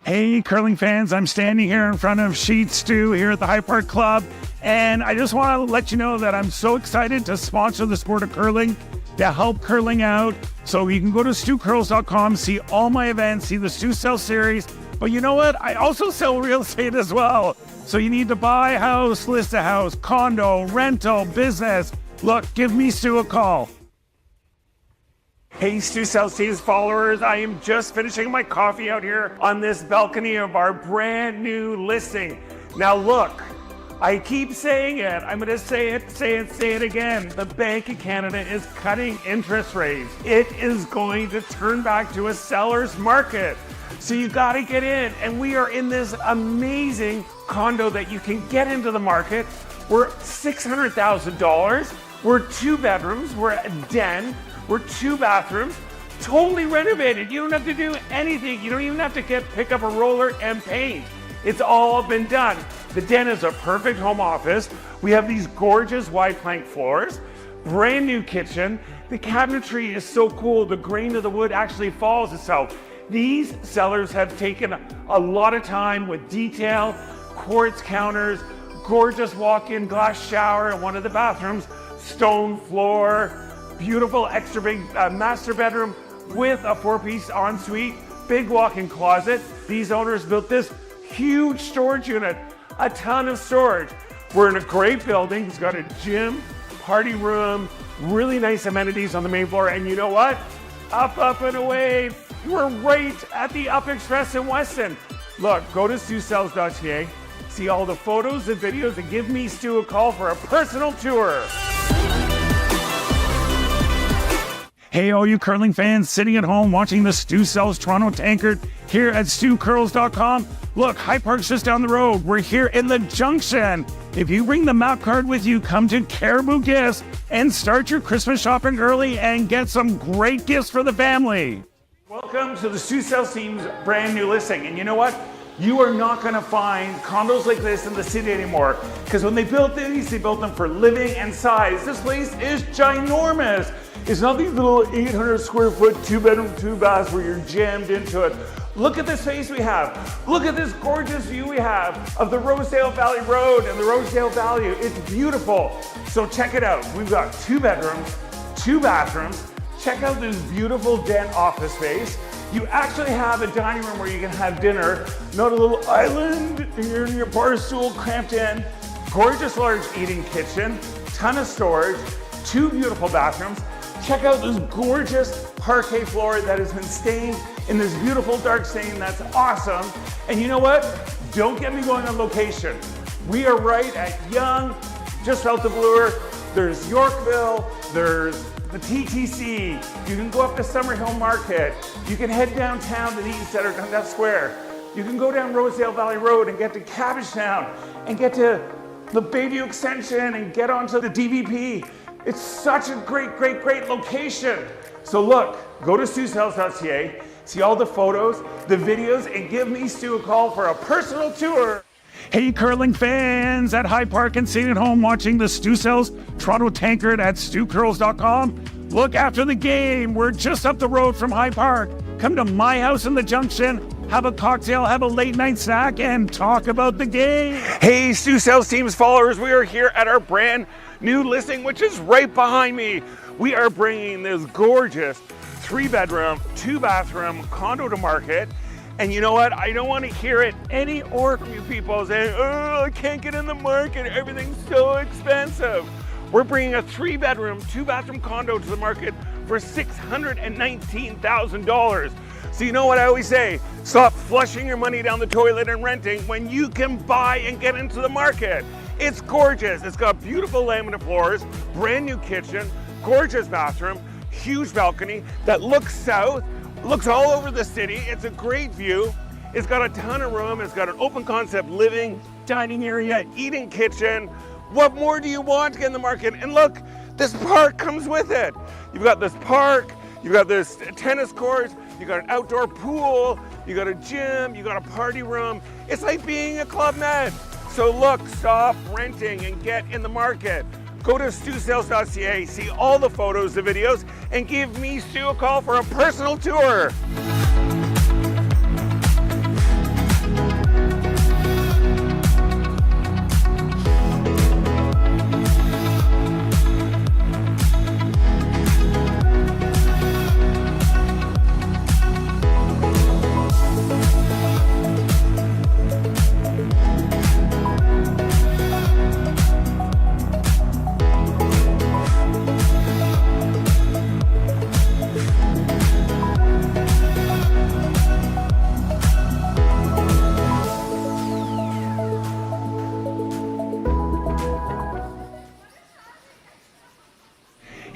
Hey, curling fans, I'm standing here in front of Sheet Stew here at the High Park Club, and I just want to let you know that I'm so excited to sponsor the sport of curling, to help curling out. So you can go to stewcurls.com, see all my events, see the Stew Sell series, but you know what? I also sell real estate as well. So you need to buy a house, list a house, condo, rental, business. Look, give me Stu a call. Hey, Stew Sell Steve's followers, I am just finishing my coffee out here on this balcony of our brand new listing. Now look, I keep saying it, I'm gonna say it again. The Bank of Canada is cutting interest rates. It is going to turn back to a seller's market. So you gotta get in, and we are in this amazing condo that you can get into the market. We're $600,000, we're 2 bedrooms, we're a den, we're 2 bathrooms, totally renovated. You don't have to do anything. You don't even have to pick up a roller and paint. It's all been done. The den is a perfect home office. We have these gorgeous wide plank floors, brand new kitchen. The cabinetry is so cool. The grain of the wood actually follows itself. These sellers have taken a lot of time with detail, quartz counters, gorgeous walk-in glass shower in one of the bathrooms, stone floor, beautiful extra big master bedroom with a 4-piece ensuite, big walk-in closet. These owners built this huge storage unit, a ton of storage. We're in a great building. It's got a gym, party room, really nice amenities on the main floor. And you know what? Up and away. We're right at the Up Express in Weston. Look, go to stewsells.ca, see all the photos and videos, and give me Stu a call for a personal tour. Hey, all you curling fans sitting at home watching the Stew Sells Toronto Tankard here at stewcurls.com. Look, High Park's just down the road. We're here in the Junction. If you bring the map card with you, come to Caribou Gifts and start your Christmas shopping early and get some great gifts for the family. Welcome to the Stew Sells team's brand new listing. And you know what? You are not going to find condos like this in the city anymore, because when they built these, they built them for living and size. This place is ginormous. It's not these little 800 square foot 2-bedroom, 2-baths where you're jammed into it. Look at the space we have. Look at this gorgeous view we have of the Rosedale Valley Road and the Rosedale Valley. It's beautiful. So check it out. We've got 2 bedrooms, 2 bathrooms. Check out this beautiful den office space. You actually have a dining room where you can have dinner, not a little island here in your bar stool cramped in. Gorgeous large eating kitchen, ton of storage, 2 beautiful bathrooms. Check out this gorgeous parquet floor that has been stained in this beautiful dark stain. That's awesome. And you know what? Don't get me going on location. We are right at Yonge, just south of Bloor. There's Yorkville, there's the TTC. You can go up to Summerhill Market. You can head downtown to the East Center, Dundas Square. You can go down Rosedale Valley Road and get to Cabbagetown and get to the Bayview Extension and get onto the DVP. It's such a great location. So look, go to stewsells.ca, see all the photos, the videos, and give me Stu a call for a personal tour. Hey, curling fans at High Park and sitting at home watching the Stew Sells Toronto Tankard at stewcurls.com. Look, after the game, we're just up the road from High Park. Come to my house in the Junction, have a cocktail, have a late night snack, and talk about the game. Hey, Stew Sells team's followers, we are here at our brand new listing, which is right behind me. We are bringing this gorgeous 3-bedroom, 2-bathroom condo to market. And you know what? I don't want to hear it any more from you people saying, oh, I can't get in the market, everything's so expensive. We're bringing a 3-bedroom, 2-bathroom condo to the market for $619,000. So you know what I always say? Stop flushing your money down the toilet and renting when you can buy and get into the market. It's gorgeous. It's got beautiful laminate floors, brand new kitchen, gorgeous bathroom, huge balcony that looks south, looks all over the city. It's a great view. It's got a ton of room. It's got an open concept living, dining area, eating kitchen. What more do you want to get in the market? And look, this park comes with it. You've got this park, you've got this tennis court, you've got an outdoor pool, you got a gym, you got a party room. It's like being a Club Med. So look, stop renting and get in the market. Go to stewsells.ca, see all the photos, the videos, and give me Stu a call for a personal tour.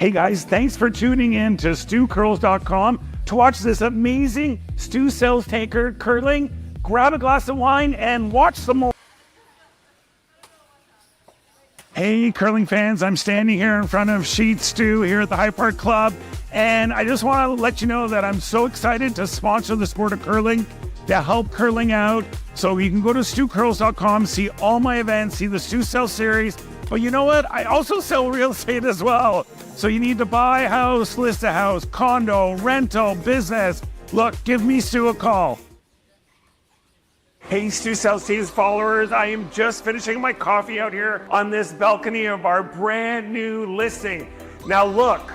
Hey guys, thanks for tuning in to StuCurls.com to watch this amazing Stu Sells Tankard curling. Grab a glass of wine and watch some more. Hey curling fans, I'm standing here in front of Sheet Stu here at the High Park Club, and I just want to let you know that I'm so excited to sponsor the sport of curling, to help curling out. So you can go to StuCurls.com, see all my events, see the Stu Sell series. But you know what? I also sell real estate as well. So you need to buy a house, list a house, condo, rental, business. Look, give me Stu a call. Hey Stu Sells Team's followers, I am just finishing my coffee out here on this balcony of our brand new listing. Now look,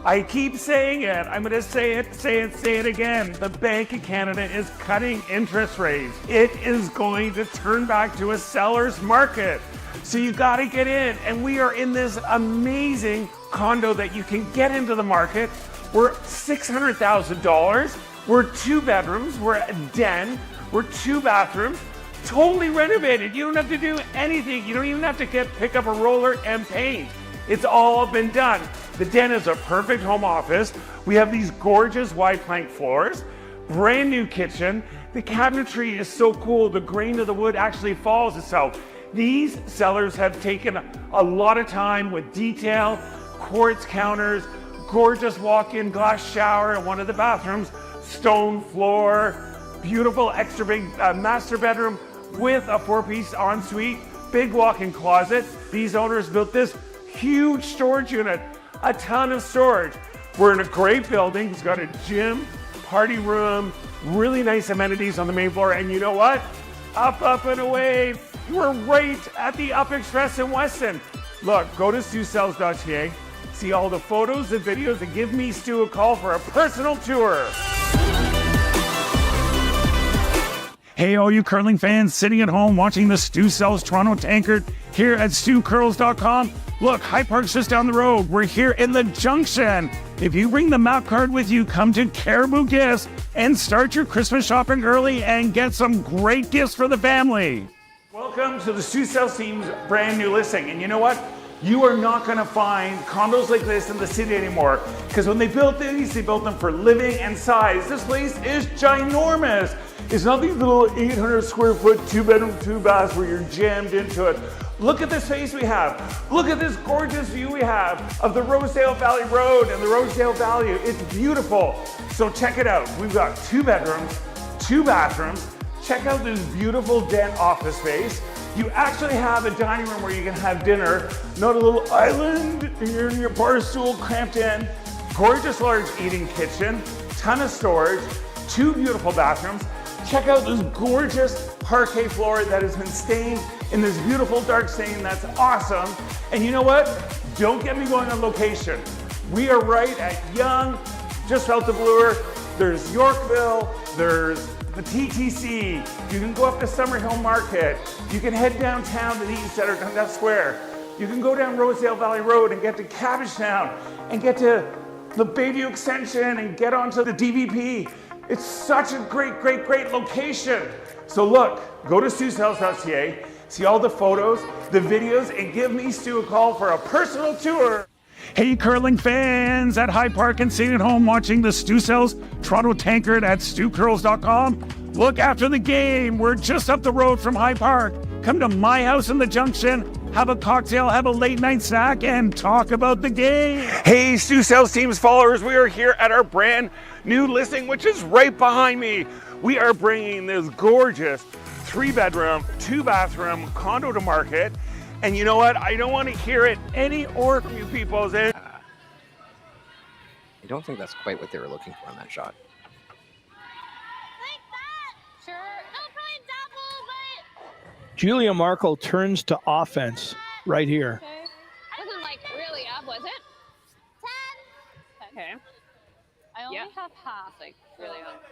I keep saying it, I'm gonna say it again. The Bank of Canada is cutting interest rates. It is going to turn back to a seller's market. So you gotta get in, and we are in this amazing condo that you can get into the market. We're $600,000, we're 2 bedrooms, we're a den, we're 2 bathrooms, totally renovated. You don't have to do anything. You don't even have to pick up a roller and paint. It's all been done. The den is a perfect home office. We have these gorgeous wide plank floors, brand new kitchen. The cabinetry is so cool. The grain of the wood actually follows itself. These sellers have taken a lot of time with detail, quartz counters, gorgeous walk-in glass shower in one of the bathrooms, stone floor, beautiful extra big master bedroom with a 4-piece ensuite, big walk-in closet. These owners built this huge storage unit, a ton of storage. We're in a great building. It's got a gym, party room, really nice amenities on the main floor. And you know what? Up and away. We're right at the Up Express in Weston. Look, go to StuSells.ca, see all the photos and videos, and give me Stu a call for a personal tour. Hey, all you curling fans sitting at home watching the Stu Sells Toronto Tankard here at StuCurls.com. Look, High Park's just down the road. We're here in the Junction. If you bring the map card with you, come to Caribou Gifts and start your Christmas shopping early and get some great gifts for the family. Welcome to the Stu Sells team's brand new listing. And you know what? You are not going to find condos like this in the city anymore, because when they built these, they built them for living and size. This place is ginormous. It's not these little 800 square foot 2-bedroom, 2 baths where you're jammed into it. Look at the space we have. Look at this gorgeous view we have of the Rosedale Valley Road and the Rosedale Valley. It's beautiful. So check it out. We've got 2 bedrooms, 2 bathrooms. Check out this beautiful den office space. You actually have a dining room where you can have dinner, not a little island, and you're in your bar stool cramped in. Gorgeous large eating kitchen, ton of storage, 2 beautiful bathrooms. Check out this gorgeous parquet floor that has been stained in this beautiful dark stain. That's awesome. And you know what? Don't get me going on location. We are right at Yonge, just south of Bloor. There's Yorkville, there's the TTC. You can go up to Summerhill Market. You can head downtown to the east side of Dundas Square. You can go down Rosedale Valley Road and get to Cabbagetown and get to the Bayview Extension and get onto the DVP. It's such a great location. So look, go to StuSells.ca, see all the photos, the videos, and give me Stu a call for a personal tour. Hey curling fans at High Park and sitting at home watching the Stu Sells Toronto Tankard at StuCurls.com. Look, after the game, we're just up the road from High Park. Come to my house in the Junction, have a cocktail, have a late night snack, and talk about the game. Hey Stu Sells team's followers, we are here at our brand new listing, which is right behind me. We are bringing this gorgeous 3-bedroom, 2-bathroom condo to market. And you know what? I don't want to hear it any more from you people. I don't think that's quite what they were looking for in that shot. Like that? Sure. No, probably double, but... Julia Markle turns to offense right here. Okay. Wasn't like really up, was it? 10. Okay. I only have half, like really up.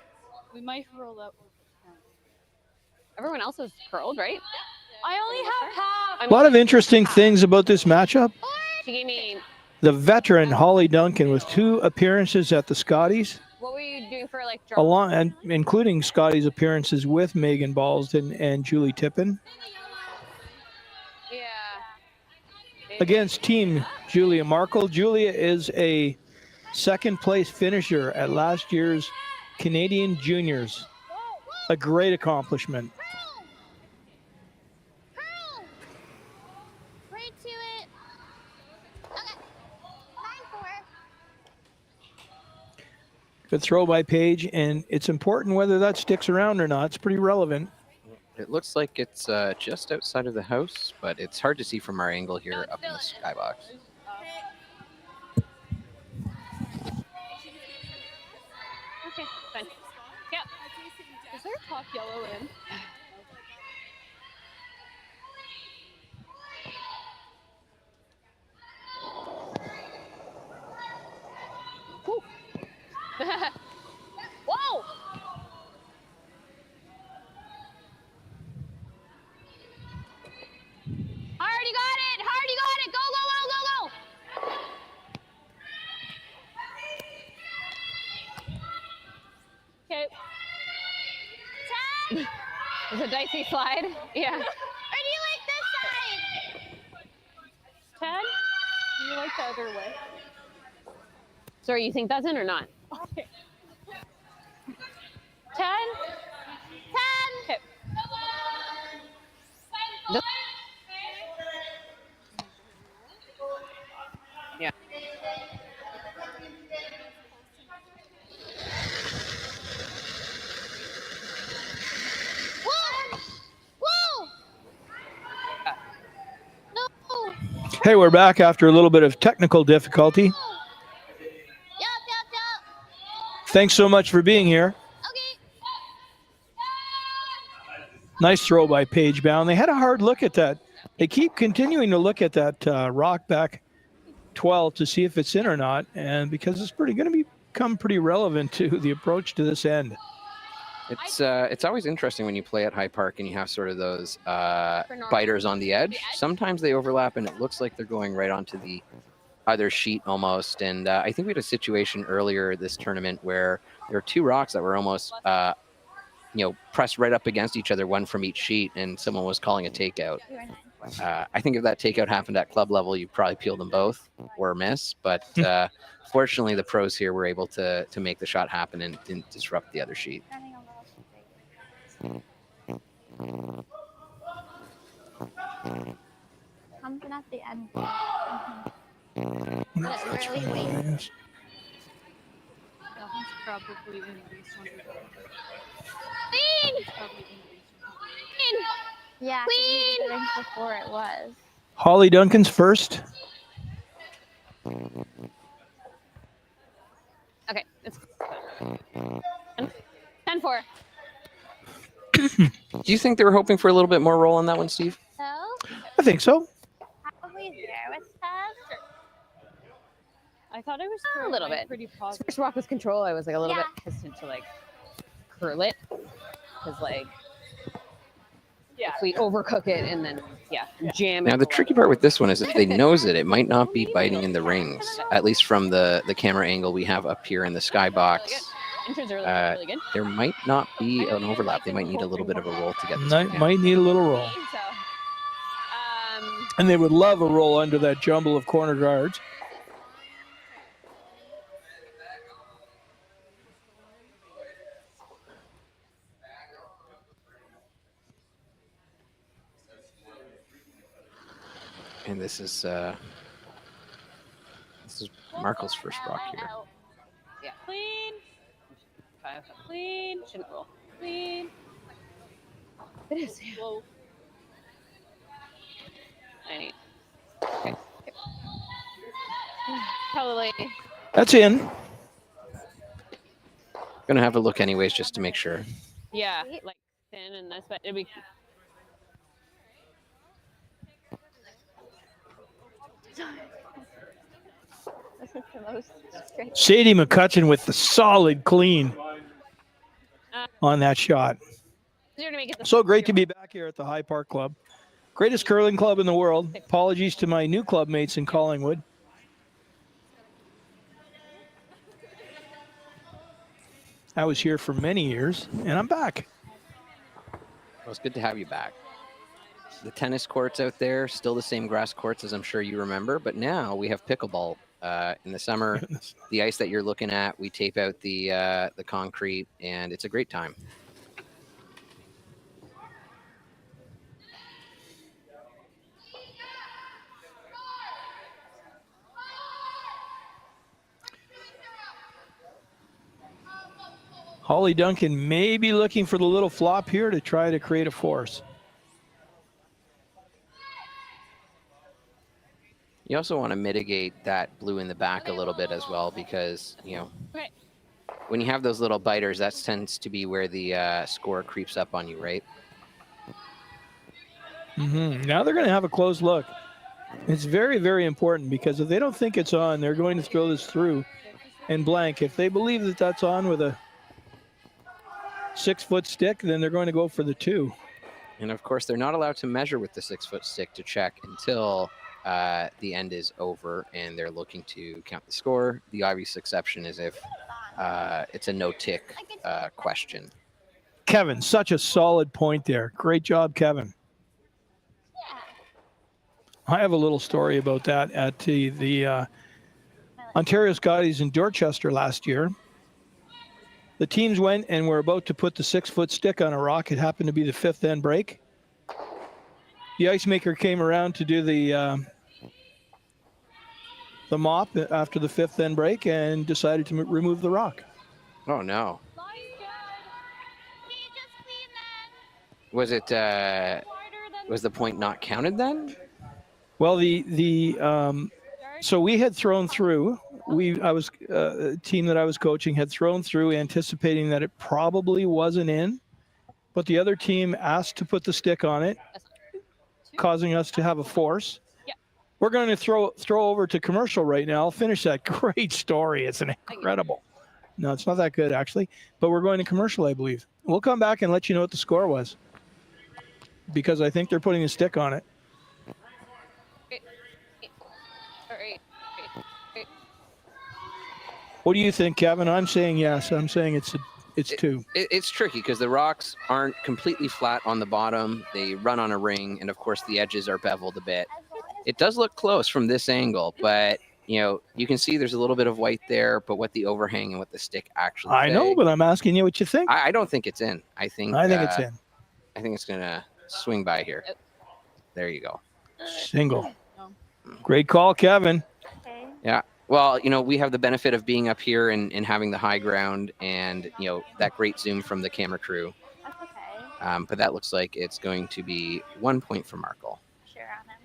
We might roll up. Everyone else is curled, right? I only have half. A lot of interesting things about this matchup. She gave me... The veteran Hollie Duncan with 2 appearances at the Scotties. What were you doing for like... Along, and including Scotty's appearances with Megan Ballston and Julie Tippin. Yeah. against Team Julia Markle. Julia is a second place finisher at last year's Canadian Juniors. A great accomplishment. Curl. Right to it. Okay. 9-4. Good throw by Paige, and it's important whether that sticks around or not. It's pretty relevant. It looks like it's just outside of the house, but it's hard to see from our angle here up in the skybox. Okay, fine. Yep. Is there a top yellow in? Whew. Whoa! Hardy got it! Hardy got it! Go, go, go, go, go! Okay. 10. It's a dicey slide. Yeah. Or do you like this side? 10? You like the other way. Sorry, you think that's in or not? Okay. 10? 10. Okay. Yeah. Whoa! Whoa! No! Hey, we're back after a little bit of technical difficulty. Yup, yup, yup. Thanks so much for being here. Okay. Nice throw by Paige Bound. They had a hard look at that. They keep continuing to look at that rock back 12 to see if it's in or not, and because it's going to become pretty relevant to the approach to this end. It's always interesting when you play at High Park and you have sort of those biters on the edge. Sometimes they overlap and it looks like they're going right onto the other sheet almost. And I think we had a situation earlier this tournament where there were two rocks that were almost pressed right up against each other, one from each sheet, and someone was calling a takeout. I think if that takeout happened at club level, you'd probably peel them both or miss. But fortunately, the pros here were able to make the shot happen and didn't disrupt the other sheet. Something at the end. That's really really nice. That one's probably in this one. Clean! Probably in this one. Clean! Yeah, Clean. Before it was. Hollie Duncan's first. Okay, it's 10-4. Do you think they were hoping for a little bit more roll on that one, Steve? So, I think so. probably there with us. I thought it was A little bit. pretty positive. First rock was control. I was like a little Yeah. bit hesitant to like curl it because like Yeah. if we overcook it and then jam it. Now, the tricky part with this one is if they nose it, it might not be biting in the rings, at least from the camera angle we have up here in the skybox. Intros are really good. There might not be an overlap. They might need a little bit of a roll to get this one down. Might need a little roll. So, And they would love a roll under that jumble of corner guards. And this is Markle's first rock here. yeah. Clean. Clean. Shouldn't roll. Clean. It is. Low. I need. Okay. Probably. That's in. Gonna have a look anyways just to make sure. Yeah. Like thin and this, but it'd be. This is the most straight. Sadie McCutcheon with the solid clean on that shot. You're gonna make it. So great to be back here at the High Park Club. Greatest curling club in the world. Apologies to my new club mates in Collingwood. I was here for many years, and I'm back. Well, it's good to have you back. the tennis courts out there, still the same grass courts as I'm sure you remember, but now we have pickleball. In the summer, the ice that you're looking at, we tape out the concrete, and it's a great time. Hollie Duncan may be looking for the little flop here to try to create a force. You also want to mitigate that blue in the back a little bit as well, because, you know, when you have those little biters, that tends to be where the score creeps up on you, right? Now they're going to have a close look. It's very, very important, because if they don't think it's on, they're going to throw this through and blank. If they believe that that's on with a 6-foot stick, then they're going to go for the 2. And of course, they're not allowed to measure with the 6-foot stick to check until the end is over and they're looking to count the score. The obvious exception is if it's a no-tick question. Kevin, such a solid point there. Great job, Kevin. I have a little story about that at the Ontario Scotties in Dorchester last year. The teams went and were about to put the 6-foot stick on a rock. It happened to be the 5th end break. The ice maker came around to do the mop after the 5th end break and decided to remove the rock. Oh no! Was it? Was the point not counted then? Well, so we had thrown through. A team that I was coaching had thrown through, anticipating that it probably wasn't in, but the other team asked to put the stick on it, causing us to have a force. We're going to throw over to commercial right now. I'll finish that great story. It's incredible. No, it's not that good, actually. But we're going to commercial, I believe. We'll come back and let you know what the score was, because I think they're putting a stick on it. What do you think, Kevin? I'm saying yes. I'm saying it's 2. It's tricky because the rocks aren't completely flat on the bottom. They run on a ring, and of course the edges are beveled a bit. It does look close from this angle, but you know, you can see there's a little bit of white there, but what the overhang and what the stick actually I know, but I'm asking you what you think. I don't think it's in. I think it's in. I think it's gonna swing by here. There you go. Single. Great call, Kevin. Okay. Yeah. Well, you know, we have the benefit of being up here and having the high ground and, you know, that great zoom from the camera crew. That's okay. But that looks like it's going to be 1 point for Markle. Sure on him.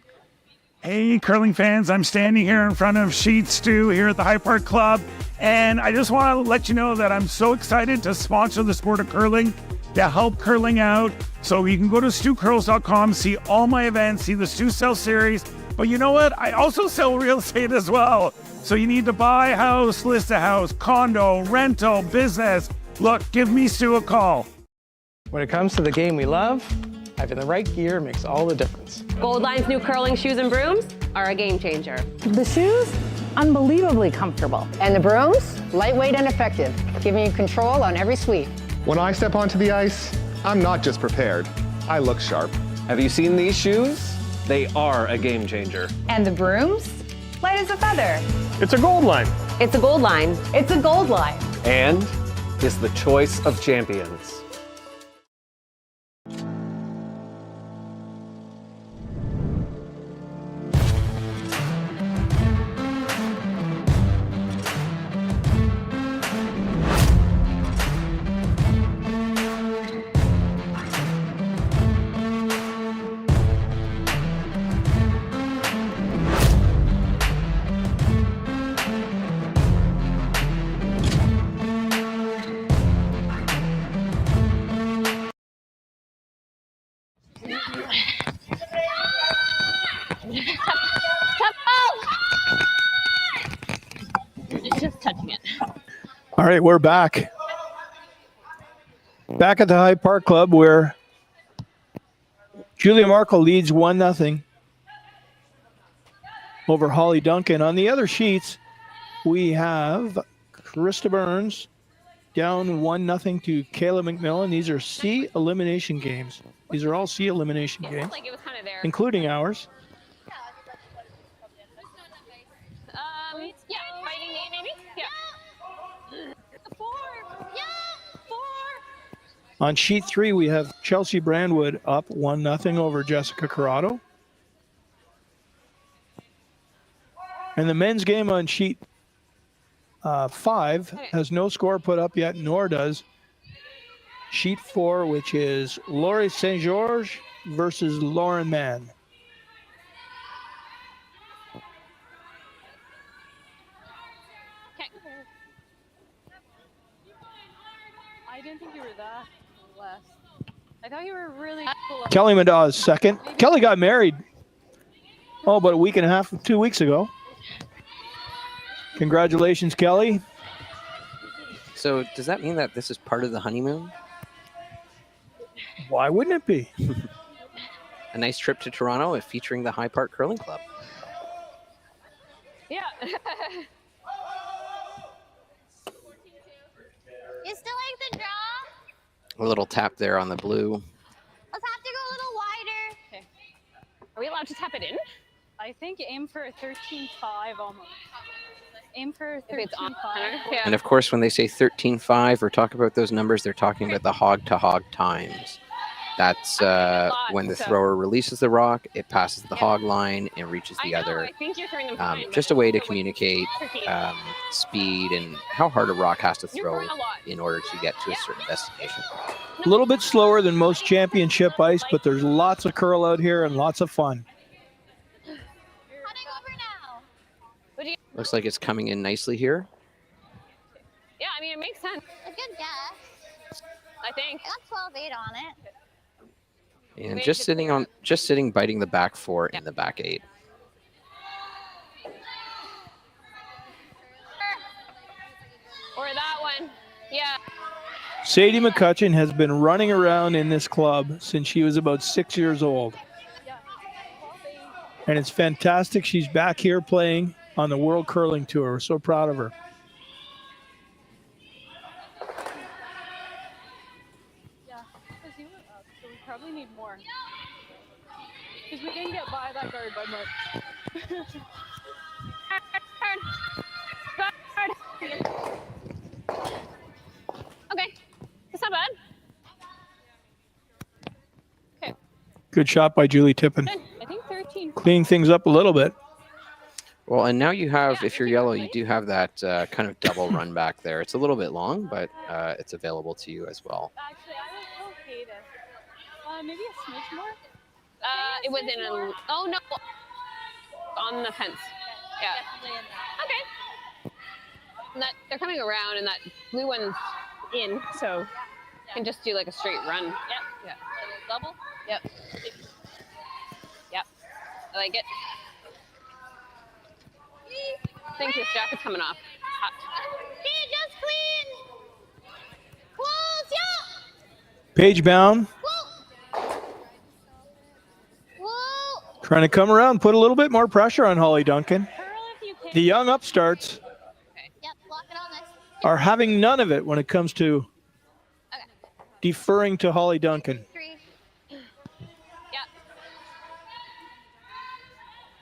Hey, curling fans, I'm standing here in front of Sheet Stew here at the High Park Club, and I just want to let you know that I'm so excited to sponsor the sport of curling, to help curling out. So you can go to stewcurls.com, see all my events, see the Stew Sell series, but you know what? I also sell real estate as well. So you need to buy a house, list a house, condo, rental, business. Look, give me Stu a call. When it comes to the game we love, having the right gear makes all the difference. Goldline's new curling shoes and brooms are a game changer. The shoes, unbelievably comfortable. And the brooms, lightweight and effective, giving you control on every sweep. When I step onto the ice, I'm not just prepared, I look sharp. Have you seen these shoes? They are a game changer. And the brooms, light as a feather. It's a Goldline. It's a Goldline. It's a Goldline. And is the choice of champions. Just touching it. All right, we're back. Back at the High Park Club, where Julia Markle leads 1-0 over Hollie Duncan. On the other sheets, we have Krista Burns down 1-0 to Kayla McMillan. These are C elimination games. These are all C elimination games, Like it was kind of there. including ours. Yeah, fighting eight, maybe? Yeah. 4. Yeah. 4. On sheet 3, we have Chelsea Brandwood up 1-0 over Jessica Corrado. And the men's game on sheet 5 has no score put up yet, nor does sheet 4, which is Laurie St. George versus Lauren Mann. Okay. I didn't think you were that less. I thought you were really cool. Kelly Madaw is second. Kelly got married, about a week and a half, 2 weeks ago. Congratulations, Kelly. So does that mean that this is part of the honeymoon? Why wouldn't it be? A nice trip to Toronto featuring the High Park Curling Club. Yeah. You still like the draw? A little tap there on the blue. Let's have to go a little wider. Okay. Are we allowed to tap it in? I think aim for a 13.5 almost. Aim for If it's on 13.5. yeah. And of course, when they say 13.5 or talk about those numbers, they're talking about the hog-to-hog times. That's when the thrower releases the rock, it passes the hog line and reaches the other. I think you're throwing them fine, Just a way to communicate speed and how hard a rock has to throw in order to get to a certain destination. A little bit slower than most championship ice, but there's lots of curl out here and lots of fun. Looks like it's coming in nicely here. Yeah, I mean, it makes sense. A good guess. I think. I got 12.8 on it. And just sitting, biting the back 4 in the back 8. Or that one. Yeah. Sadie McCutcheon has been running around in this club since she was about 6 years old. And it's fantastic. She's back here playing on the World Curling Tour. We're so proud of her. Yeah, because you were up, so we probably need more. Because we didn't get by that guard by much. Okay, that's not bad. Okay. Good shot by Julie Tippin. I think 13. Cleaning things up a little bit. Well, and now you have, if you're yellow, you do have that kind of double run back there. It's a little bit long, but it's available to you as well. Actually, I would hate it. Maybe a smidge more? It was in a, oh no, on the fence. Yeah. Okay. And that, they're coming around and that blue one's in, so you can just do like a straight run. Yep. Yeah. Double? Yep. Yep. I like it. Thank you, Jack. It's coming off. Hot. Hey, just clean. Close, yeah. Page bound. Whoa. Trying to come around, put a little bit more pressure on Hollie Duncan. The young upstarts Yep, lock it on this. are having none of it when it comes to deferring to Hollie Duncan. 3.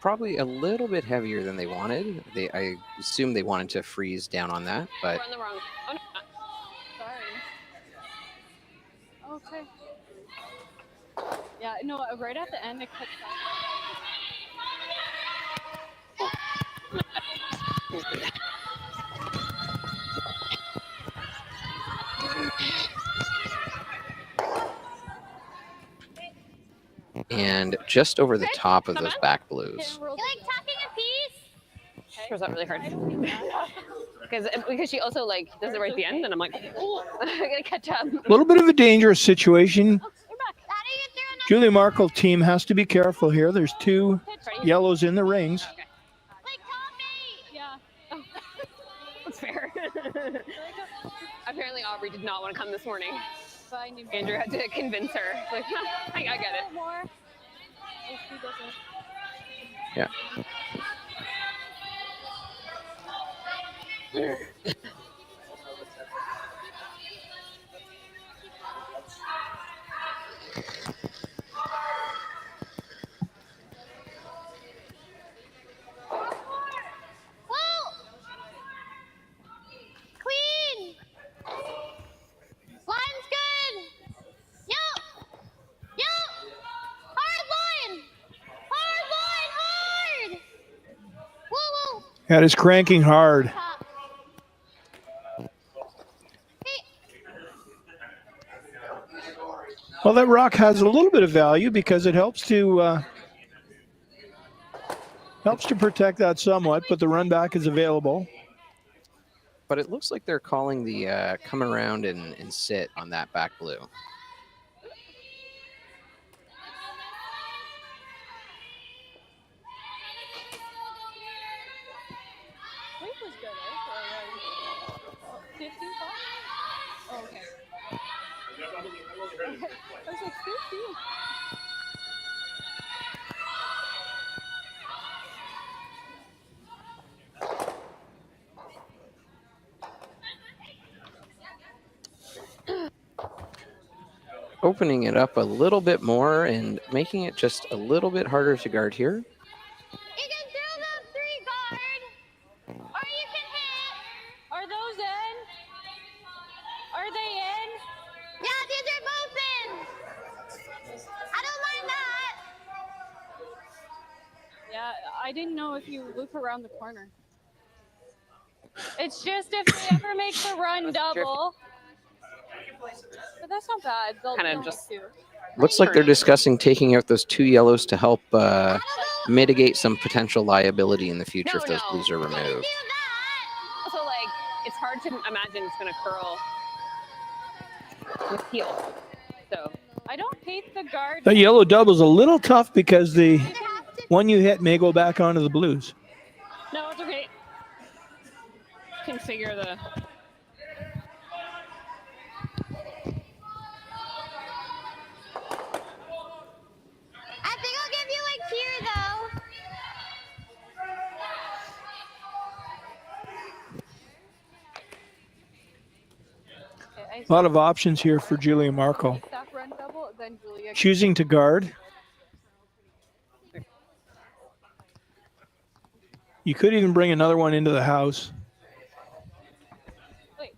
Probably a little bit heavier than they wanted. I assume they wanted to freeze down on that, but We're on the wrong. Oh, no. Sorry. Okay. Yeah, no, right at the end it cuts and just over the top of those back blues. You like tucking a piece? She was that really hard. because she also like does it right at the end, and I'm like, oh, I gotta catch up. A little bit of a dangerous situation. Julie Markle team has to be careful here. There's 2 yellows in the rings. Yeah. That's fair. Apparently, Aubrey did not want to come this morning. Fine, Andrew had to convince her. Like, I get it. More. If he doesn't. Yeah. That is cranking hard. Well, that rock has a little bit of value because it helps to protect that somewhat, but the run back is available. But it looks like they're calling the come around and sit on that back blue. Weight was good, right? 15 Oh, okay. I was like 15. Opening it up a little bit more and making it just a little bit harder to guard here. You can throw the 3 guard, or you can hit. Are those in? Are they in? Yeah, these are both in. I don't mind that. Yeah, I didn't know if you loop around the corner. It's just if they ever make the run double. But that's not bad. They'll just do. looks like they're discussing taking out those 2 yellows to help mitigate some potential liability in the future if those blues are removed. Also, like, it's hard to imagine it's going to curl with heel. So I don't hate the guard. The yellow double's a little tough because the one you hit may go back onto the blues. no, it's okay. Configure the. I think I'll give you like here though. Okay, A lot of options here for Julia Markle. staff run double, then Julia. Choosing to guard. You could even bring another one into the house. Wait.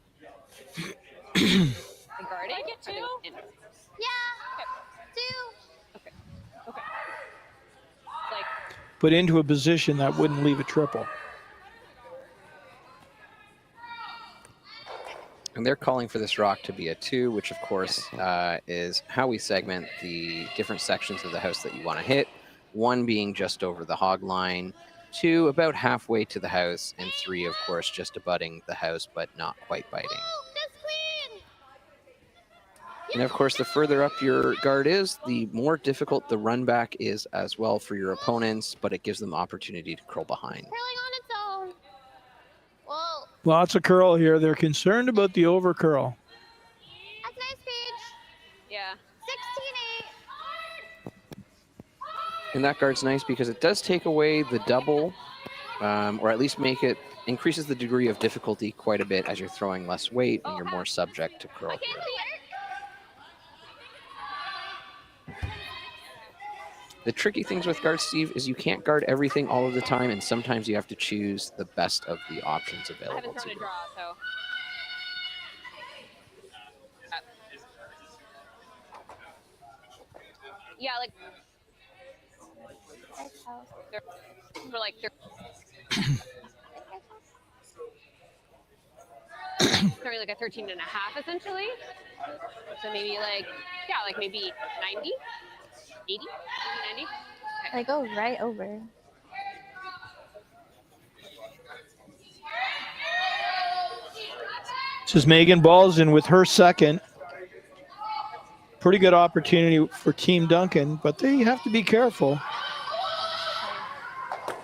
Guarding? I get 2? Yeah. 2. Okay. Like, Put into a position that wouldn't leave a triple. And they're calling for this rock to be a 2, which of course is how we segment the different sections of the house that you want to hit. 1 being just over the hog line, 2 about halfway to the house, and 3 of course just abutting the house but not quite biting. And of course, the further up your guard is, the more difficult the run back is as well for your opponents, but it gives them opportunity to curl behind. Curling on its own. Whoa. Lots of curl here. They're concerned about the over curl. That's nice, Paige. yeah. 16-8. And that guard's nice because it does take away the double, or at least increases the degree of difficulty quite a bit as you're throwing less weight and you're more subject to curl. The tricky things with guard, Steve, is you can't guard everything all of the time, and sometimes you have to choose the best of the options I available haven't to thrown a you. draw, so. Yeah, like. We're like. Throwing like a 13.5 essentially. So maybe like, yeah, like maybe 90, 80, 90. Okay. I go right over. This is Megan Balzan with her second. Pretty good opportunity for Team Duncan, but they have to be careful.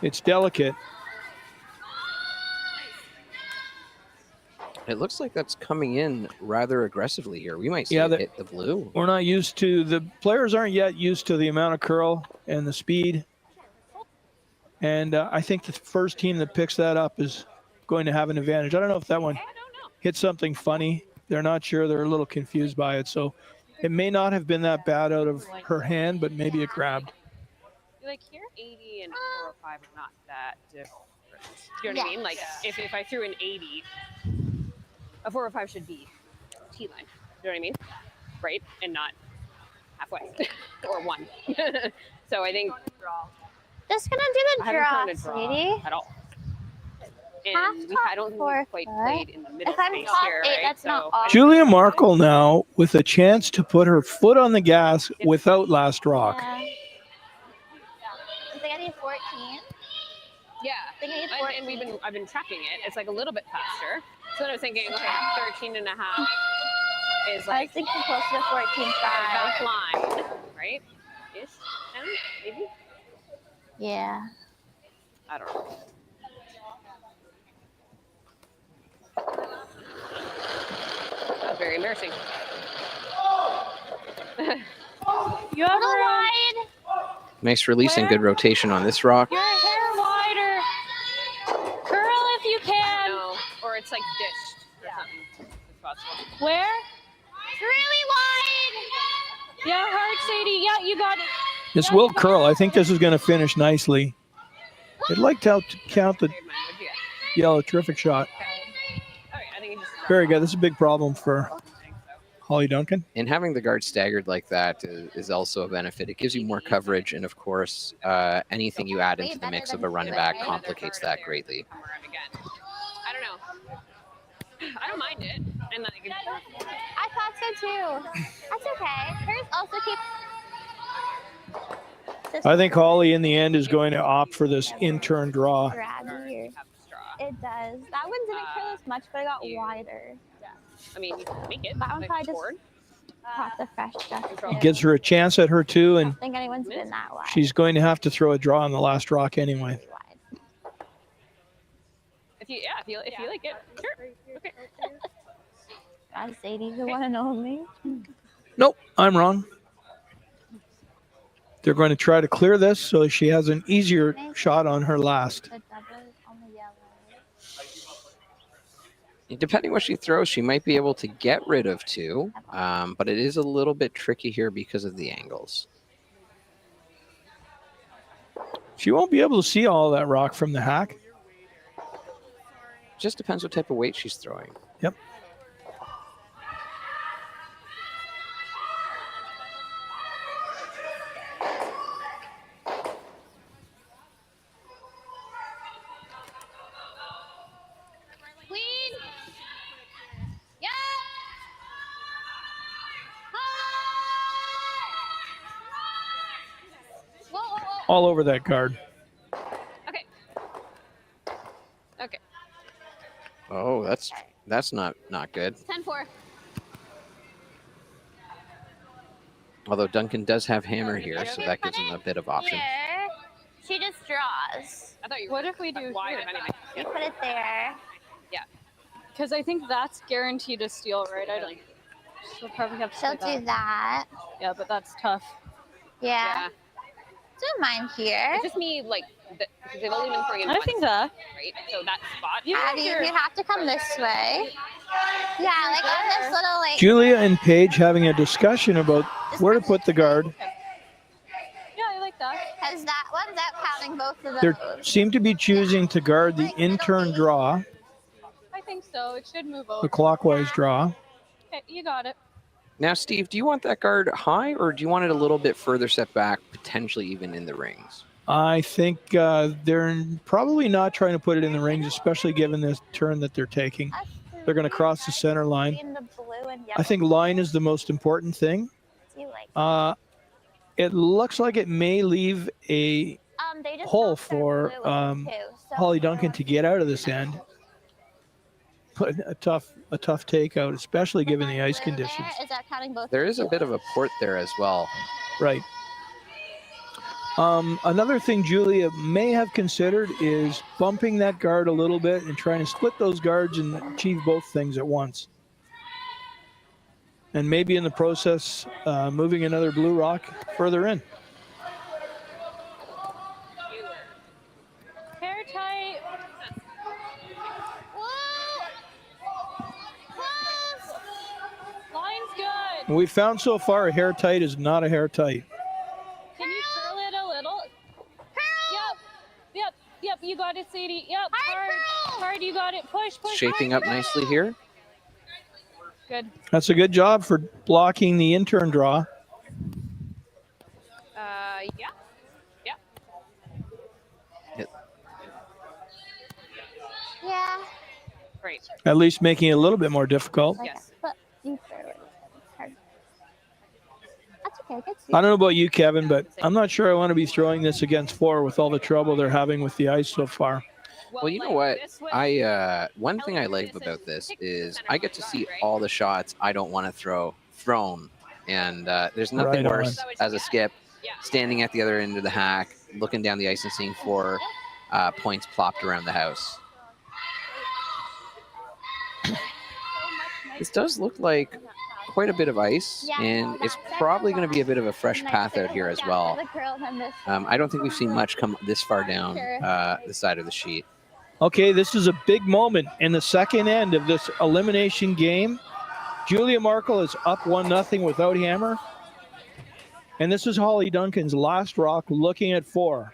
It's delicate. It looks like that's coming in rather aggressively here. We might see it hit the blue. We're not used to, the players aren't yet used to the amount of curl and the speed. And I think the first team that picks that up is going to have an advantage. I don't know if that one hit something funny. They're not sure. They're a little confused by it. So it may not have been that bad out of her hand, but maybe it grabbed. Like here, 80 and 405 are not that different. Do you know what I mean? Like if I threw an 80, a 405 should be T-line. You know what I mean? Right? And not halfway or 1. So I think Just gonna do the I haven't draw, thrown a draw sweetie. at all. and I don't think we've quite played in the middle If I'm space top here, 8, right? that's not off. Julia Markle now with a chance to put her foot on the gas without last rock. Yeah. I think I need 14. Yeah, I think I need 14. and I've been tracking it. It's like a little bit faster. So then I was thinking, okay, 13 and a half is I like was thinking closer to 14.5. back line, right? Ish, 10, maybe? Yeah. I don't know. That's very embarrassing. You have Little room. wide. Nice release and good rotation on this rock. Your hair wider. Curl if you can. No, or it's like dished or something. It's possible. Where? It's really wide. Yeah, hard, Sadie. Yeah, you got it. This will curl. I think this is going to finish nicely. I'd like to count the yellow. Terrific shot. I think it just Very good. This is a big problem for Hollie Duncan. And having the guard staggered like that is also a benefit. It gives you more coverage, and of course, anything you add into the mix of a run back complicates that greatly. come around again. I don't know. I don't mind it. And like, I thought so too. That's okay. Hers also keeps. I think Hollie in the end is going to opt for this in-turn draw. Grabby. It does. That one didn't curl as much, but it got wider. I mean, you can make it. That one like, probably just forward. caught the fresh stuff. It gives her a chance at her too, I and don't think anyone's been that wide. she's going to have to throw a draw on the last rock anyway. If you like it, sure. Okay. God, Sadie, the one and only. Nope, I'm wrong. They're going to try to clear this so she has an easier shot on her last. The double on the yellow. Depending what she throws, she might be able to get rid of 2, but it is a little bit tricky here because of the angles. She won't be able to see all that rock from the hack. Just depends what type of weight she's throwing. Yep. Queen. Yeah. Whoa, whoa, whoa. All over that guard. Okay. Okay. Oh, that's not good. 10-4. Although Duncan does have hammer here, so that gives him a bit of option. Here. She just draws. I thought you What if we do wide, here? if anything. You put it there. Yeah. Because I think that's guaranteed a steal, right? I don't. She'll probably have to She'll play do that. Yeah, but that's tough. Yeah. Don't mind here. It's just me, like, because they've only been throwing in I one think that. right? So that spot. You have to come this way. Yeah, like on this little like. Julia and Paige having a discussion about where to put the guard. Yeah, I like that. Because that one's out counting both of They those. seem to be choosing to guard the in-turn draw, I think so. It should move the over. clockwise draw. Okay, you got it. Now, Steve, do you want that guard high, or do you want it a little bit further set back, potentially even in the rings? I think they're probably not trying to put it in the rings, especially given this turn that they're taking. They're going to cross the center line. In the blue and yellow. I think line is the most important thing. Do you like It looks like it may leave a they just hole knocked their for blue in too, so Hollie Duncan to get out of this end. But a tough takeout, especially given the ice blue conditions. there, is that counting both? There is a bit of a port there as well. Right. Another thing Julia may have considered is bumping that guard a little bit and trying to split those guards and achieve both things at once. And maybe in the process, moving another blue rock further in. Hair tight. Line's good. We found so far a hair tight is not a hair tight. Can you curl it a little? Yep, you got it, Sadie. Yep, hard, you got it. Push. Shaping up nicely here. Good. That's a good job for blocking the in-turn draw. Yeah. Hit. Yeah. Great. At least making it a little bit more difficult. Yes. But you throw it. It's hard. That's okay. Good. I don't know about you, Kevin, but I'm not sure I want to be throwing this against 4 with all the trouble they're having with the ice so far. Well, you know what? One thing I like about this is I get to see all the shots I don't want to throw thrown, and there's nothing Right worse as a skip standing at the other end of the hack, looking down the ice and seeing 4 points plopped around the house. This does look like quite a bit of ice, and it's probably going to be a bit of a fresh path out here as well. I don't think we've seen much come this far down the side of the sheet. Okay, this is a big moment in the second end of this elimination game. Julia Markle is up 1-0 without hammer. And this is Hollie Duncan's last rock looking at 4.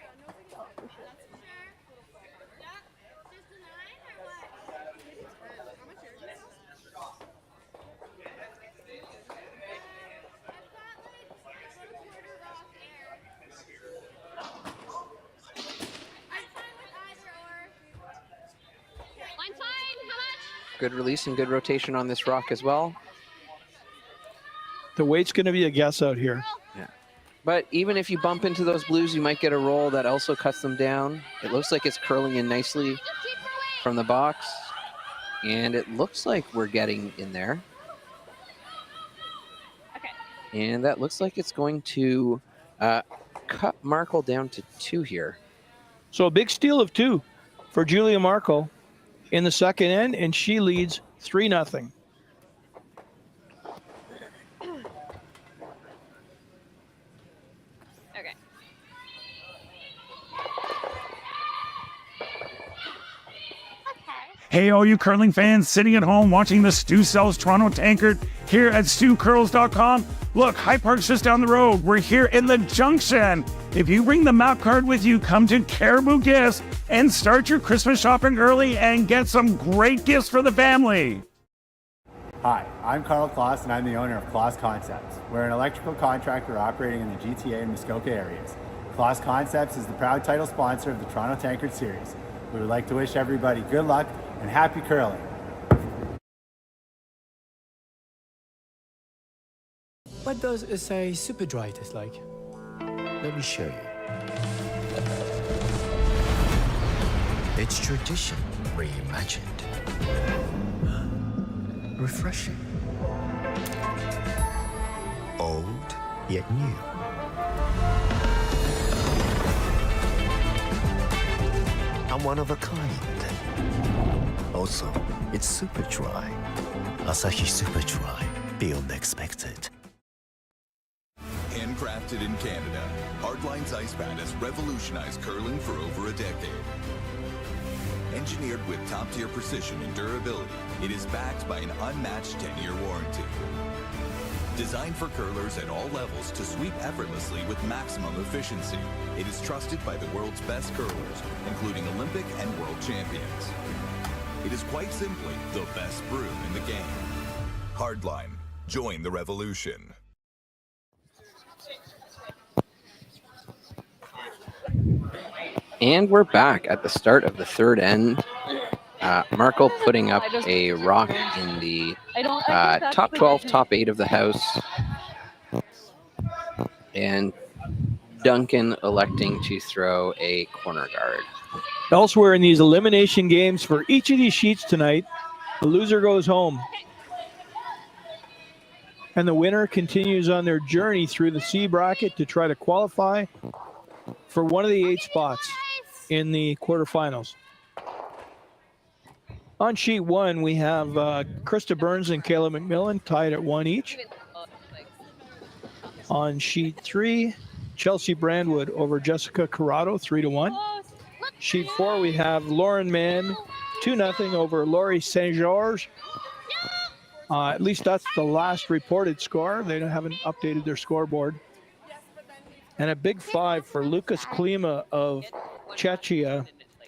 Good release and good rotation on this rock as well. The weight's going to be a guess out here. Yeah. But even if you bump into those blues, you might get a roll that also cuts them down. It looks like it's curling in nicely from the box. And it looks like we're getting in there. Okay. And that looks like it's going to cut Markle down to 2 here. So a big steal of 2 for Julia Markle in the second end, and she leads 3-0. Okay. Hey, all you curling fans sitting at home watching the Stu Sells Toronto Tankard here at StuCurls.com. Look, High Park's just down the road. We're here in the Junction. If you bring the map card with you, come to Caribou Gifts and start your Christmas shopping early and get some great gifts for the family. Hi, I'm Carl Kloss and I'm the owner of Kloss Concepts. We're an electrical contractor operating in the GTA and Muskoka areas. Kloss Concepts is the proud title sponsor of the Toronto Tankard Series. We would like to wish everybody good luck and happy curling. What does a super dry taste like? Let me show you. It's tradition reimagined. Refreshing. Old, yet new. I'm one of a kind. Also, it's super dry. Asahi Super Dry. Beyond expected. Handcrafted in Canada, Hardline's Ice Pad has revolutionized curling for over a decade. Engineered with top-tier precision and durability, it is backed by an unmatched 10-year warranty. Designed for curlers at all levels to sweep effortlessly with maximum efficiency, it is trusted by the world's best curlers, including Olympic and world champions. It is quite simply the best broom in the game. Hardline. Join the revolution. And we're back at the start of the third end. Markle putting up a rock in the top 12, top 8 of the house. And Duncan electing to throw a corner guard. Elsewhere in these elimination games for each of these sheets tonight, the loser goes home. And the winner continues on their journey through the C bracket to try to qualify for one of the 8 spots in the quarterfinals. On sheet 1, we have Krista Burns and Kayla McMillan tied at 1 each. On sheet 3, Chelsea Brandwood over Jessica Corrado, 3-1. Sheet 4, we have Lauren Mann, 2-0 over Laurie St. George. At least that's the last reported score. They haven't updated their scoreboard. And a big 5 for Lucas Klima of Czechia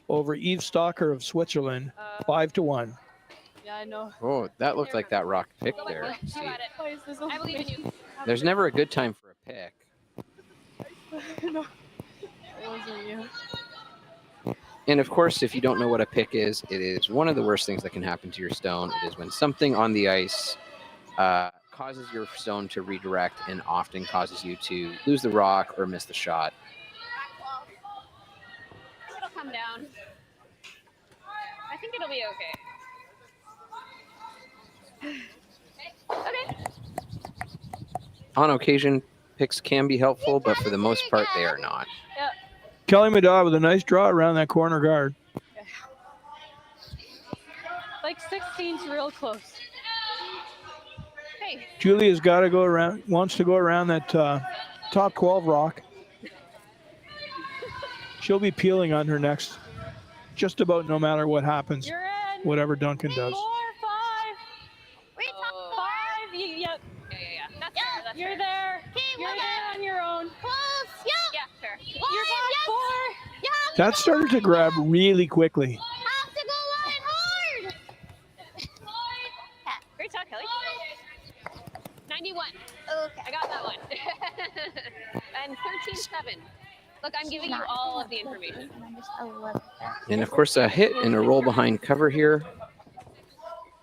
over Yves Stalker of Switzerland, 5-1. Yeah, I know. Oh, that looked like that rock pick there. See, I believe in you. there's never a good time for a pick. No, it wasn't you. And of course, if you don't know what a pick is, it is one of the worst things that can happen to your stone. It is when something on the ice causes your stone to redirect and often causes you to lose the rock or miss the shot. It'll come down. I think it'll be okay. Okay. On occasion, picks can be helpful, but for the most part, they are not. Yep. Kelly Madad with a nice draw around that corner guard. Like 16's real close. Hey. Julia's got to go around, wants to go around that top 12 rock. She'll be peeling on her next, just about no matter what happens, whatever Duncan does. 4, 5. Wait, top 5. Yep. Yeah. That's fair. That's You're fair. there. Okay, You're there on your own. Close. Yep. Yeah, sure. You're top 4. You have to That started to grab really quickly. have to go line hard. Great talk, Kelly. 91. Okay. I got that one. And 13-7. Look, I'm giving you all of the information. And of course, a hit and a roll behind cover here.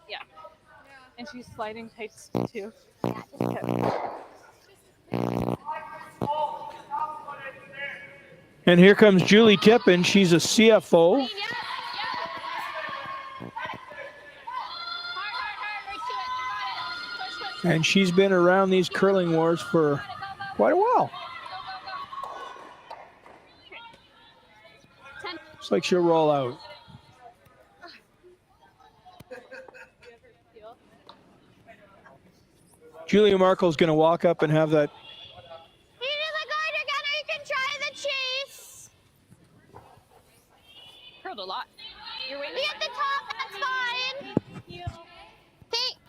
Yeah. And she's sliding tights too. And here comes Julie Tippin. She's a CFO. And she's been around these curling wars for quite a while. Looks like she'll roll out. Julia Markle's going to walk up and have that. You do the guard again, or you can try the chase. Curled a lot. You're waiting. Be at the top, that's fine.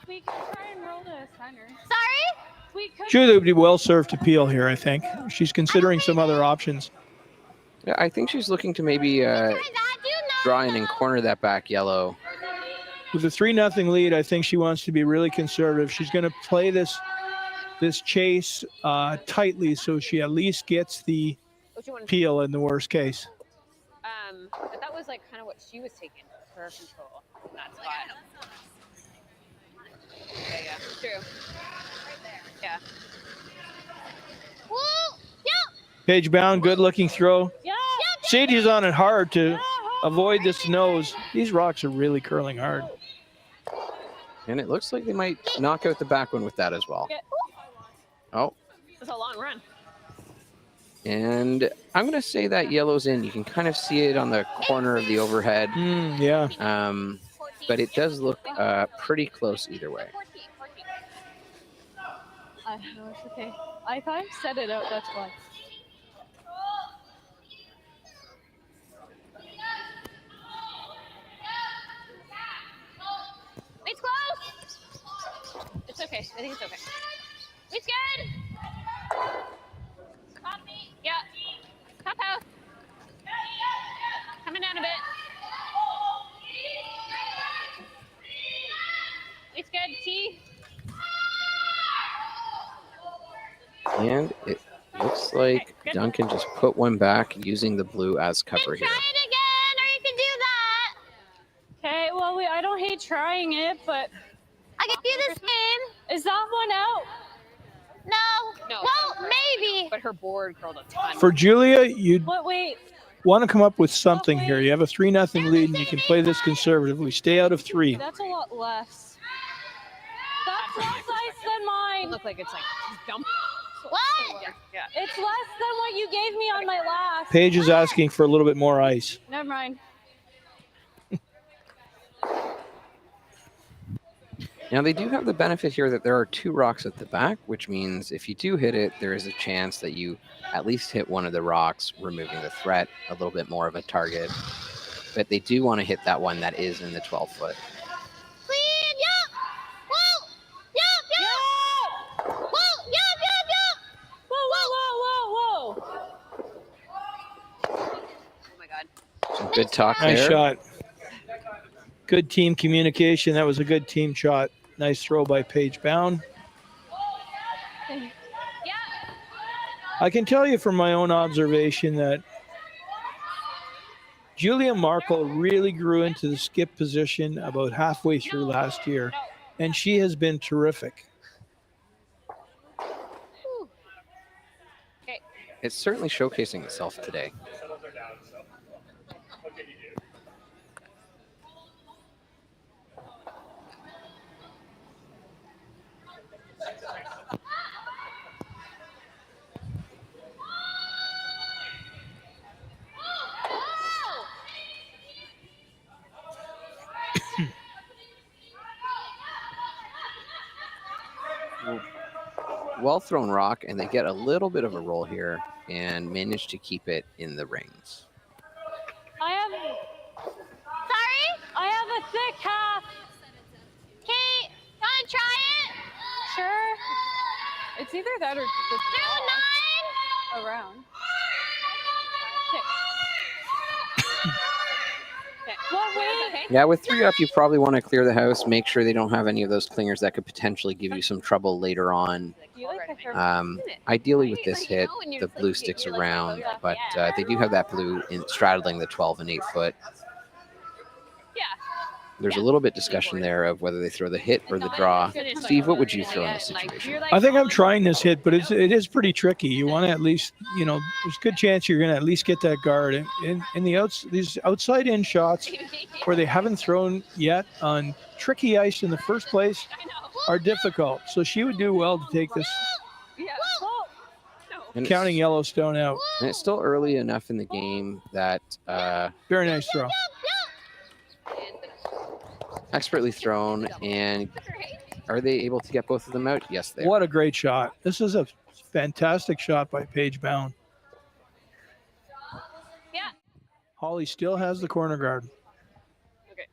We can try and roll to a center. Sorry? We could. Julia would be well served to peel here, I think. She's considering some other options. Yeah, I think she's looking to maybe draw in and corner that back yellow. With a 3-0 lead, I think she wants to be really conservative. She's going to play this chase tightly so she at least gets the peel in the worst case. But that was like kind of what she was taking for her control in that spot. Yeah, true. Yeah. Woo! Yep! Page bound, good looking throw. Yeah. Sadie's on it hard to avoid this nose. These rocks are really curling hard. And it looks like they might knock out the back one with that as well. Oh, It's a long run. and I'm going to say that yellow's in. You can kind of see it on the corner of the overhead. Yeah. But it does look pretty close either way. No, it's okay. I thought I set it out, that's why. It's close. It's okay. I think it's okay. It's good. Copy. Yeah. Top house. Coming down a bit. It's good. T. And it looks like Duncan just put one back using the blue as cover here. Try it again, or you can do that. Okay, well, I don't hate trying it, but... I can do the same. Is that one out? No. No. Well, maybe. But her board curled a ton. For Julia, you'd What, wait. want to come up with something here. You have a 3-0 lead and you can play this conservatively. Stay out of 3. That's a lot less. That's less ice than mine. It looked like it's like dump. What? Yeah. It's less than what you gave me on my last. Paige is asking for a little bit more ice. Never mind. Now they do have the benefit here that there are 2 rocks at the back, which means if you do hit it, there is a chance that you at least hit one of the rocks, removing the threat, a little bit more of a target. But they do want to hit that one that is in the 12-foot. Clean, yep. Whoa. Yep, yep. Whoa, yep, yep, yep. Whoa, whoa, whoa, whoa, whoa. Oh my God. Some good talk Nice there. shot. Good team communication. That was a good team shot. Nice throw by Paige Bound. I can tell you from my own observation that Julia Markle really grew into the skip position about halfway through last year, and she has been terrific. Okay. It's certainly showcasing itself today. Well thrown rock, and they get a little bit of a roll here and manage to keep it in the rings. I have. Sorry? I have a thick half. Kate, wanna try it? Sure. It's either that or the Throw 9. around. What weight? Yeah, with 3 up, you probably want to clear the house, make sure they don't have any of those clingers that could potentially give you some trouble later on. Ideally with this hit, the blue sticks around, but they do have that blue straddling the 12 and 8 foot. There's a little bit discussion there of whether they throw the hit or the draw. Steve, what would you throw in this situation? I think I'm trying this hit, but it is pretty tricky. You want to at least, there's a good chance you're going to at least get that guard. In these outside in shots where they haven't thrown yet on tricky ice in the first place are difficult. So she would do well to take this. And Counting Yellowstone out. And it's still early enough in the game that very nice throw. Expertly thrown, and are they able to get both of them out? Yes, they are. What a great shot. This is a fantastic shot by Paige Bound. Yeah. Hollie still has the corner guard. Okay.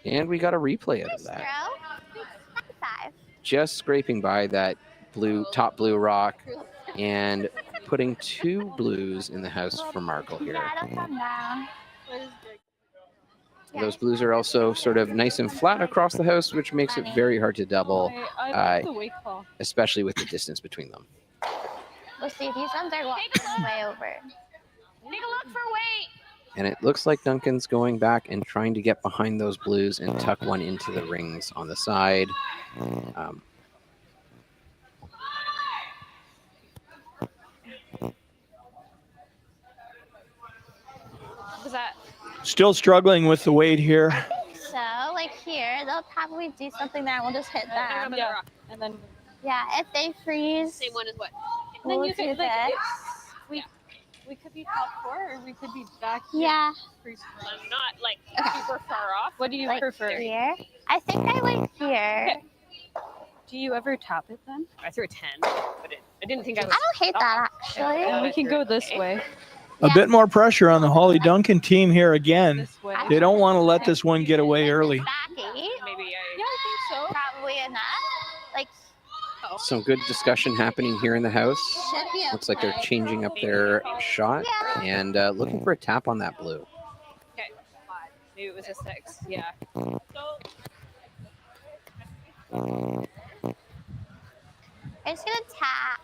And we got a replay of that. 5. Just scraping by that top blue rock and putting 2 blues in the house for Markle here. Those blues are also sort of nice and flat across the house, which makes it very hard to double, especially with the distance between them. Let's see, these ones are walking way over. Take a look for weight. And it looks like Duncan's going back and trying to get behind those blues and tuck one into the rings on the side. Was that? Still struggling with the weight here. So, like here, they'll probably do something there and we'll just hit them. Yeah. And then. Yeah, if they freeze. Same one as what? We'll Then you do could this. we could be top 4 or we could be back here. Yeah. I'm not like super far off. What do you Like prefer? here. I think I like here. Do you ever top it then? I threw a 10, but I didn't think I I was. don't hate that actually. And we can go this way. A bit more pressure on the Hollie Duncan team here again. They don't want to let this one get away early. Back 8. Maybe Yeah, I think so. Probably enough. Like Some good discussion happening here in the house. should be Looks like they're changing up their shot and looking for a tap on that blue. Okay. Maybe it was a 6. Yeah. it's gonna tap.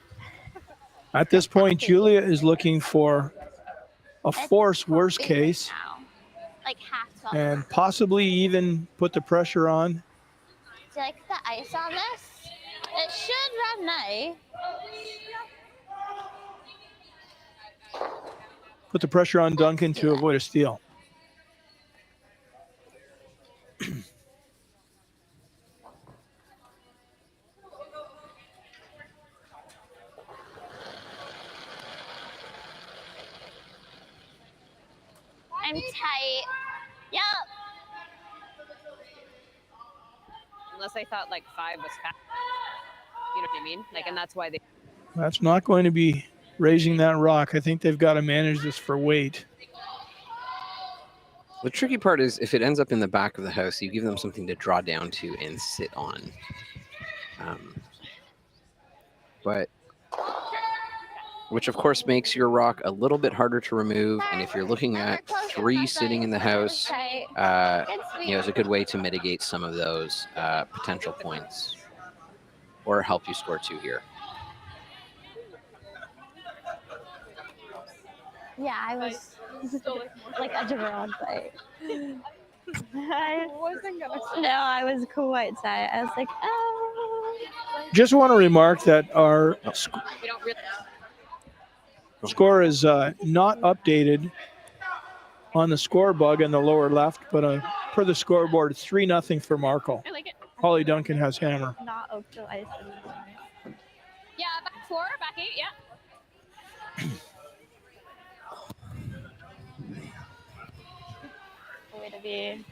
At this point, Julia is looking for a force worst case Now. Like half salt. and possibly even put the pressure on. Do you like the ice on this? It should run nice. Put the pressure on Duncan to avoid a steal. I'm tight. Yep. Unless I thought like 5 was fast. You know what I mean? Like, and that's why they. That's not going to be raising that rock. I think they've got to manage this for weight. The tricky part is if it ends up in the back of the house, you give them something to draw down to and sit on. Which of course makes your rock a little bit harder to remove. And if you're looking at 3 sitting in the house, is a good way to mitigate some of those potential points or help you score 2 here. Yeah, I was like a drone, but I wasn't gonna say. no, I was quite sad. I was like, oh. Just want to remark that our score is not updated on the score bug in the lower left, but per the scoreboard, 3-0 for Markle. I like it. Hollie Duncan has hammer. Not oak to ice. Yeah, back 4, back 8, yeah. Way to be.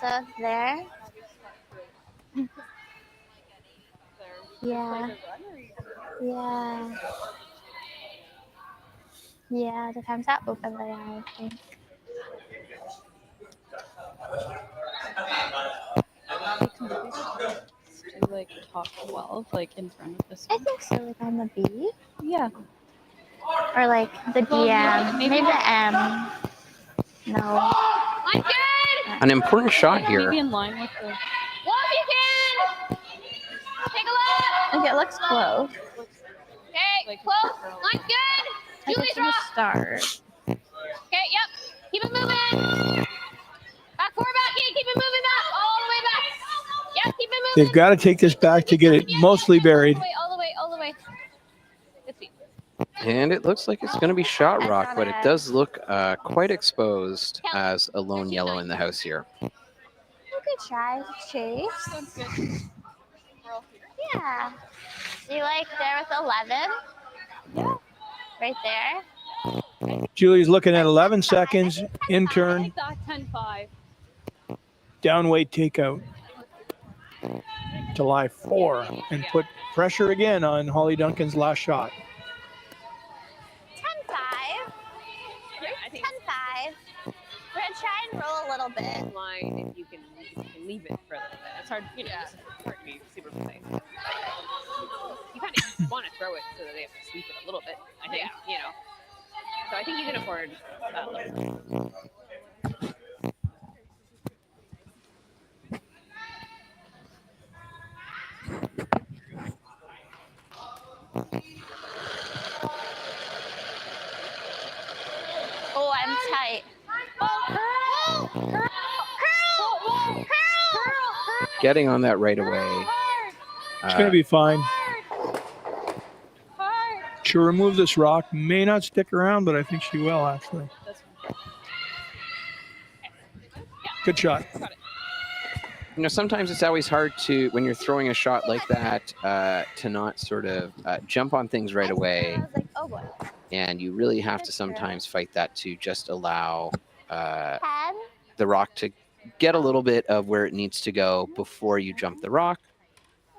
So there. Yeah. Yeah. Yeah, depends how open they are, I think. Like top 12, like in front of this I one. think so, like on the B. Yeah. Or like the Well, DM. yeah, maybe the M. No. I'm good! An important shot here. Maybe in line with the. Well, if you can! Take a look! Like it looks close. Okay, close. Line's good! Like Julie's it's gonna rock! start. Okay, yep. Keep it moving! Back 4, back 8, keep it moving back! All the way back! Yep, keep it moving! They've got to take this back to get it mostly buried. All the way. Good feet. And it looks like it's going to be shot rock, but it does look quite exposed as a lone yellow in the house here. You could try to chase. Sounds good. Yeah. See, like there with 11? Right there. Julie's looking at 11 seconds, in turn, Take that 10-5. down weight takeout to lie 4 and put pressure again on Hollie Duncan's last shot. 10-5. Yeah, I think 10-5. We're gonna try and roll a little bit. Line if you can leave it for a little bit. It's hard, you know, it's hard to be super precise. You kind of want to throw it so that they have to sweep it a little bit, I think, you know. So I think you can afford that little. Oh, I'm tight. Oh, curl! Getting on that right away. It's going to be fine. She'll remove this rock. May not stick around, but I think she will, actually. Good shot. You know, sometimes it's always hard to, when you're throwing a shot like that, to not sort of jump on things right away. Like, oh boy. And you really have to sometimes fight that to just allow 10. the rock to get a little bit of where it needs to go before you jump the rock.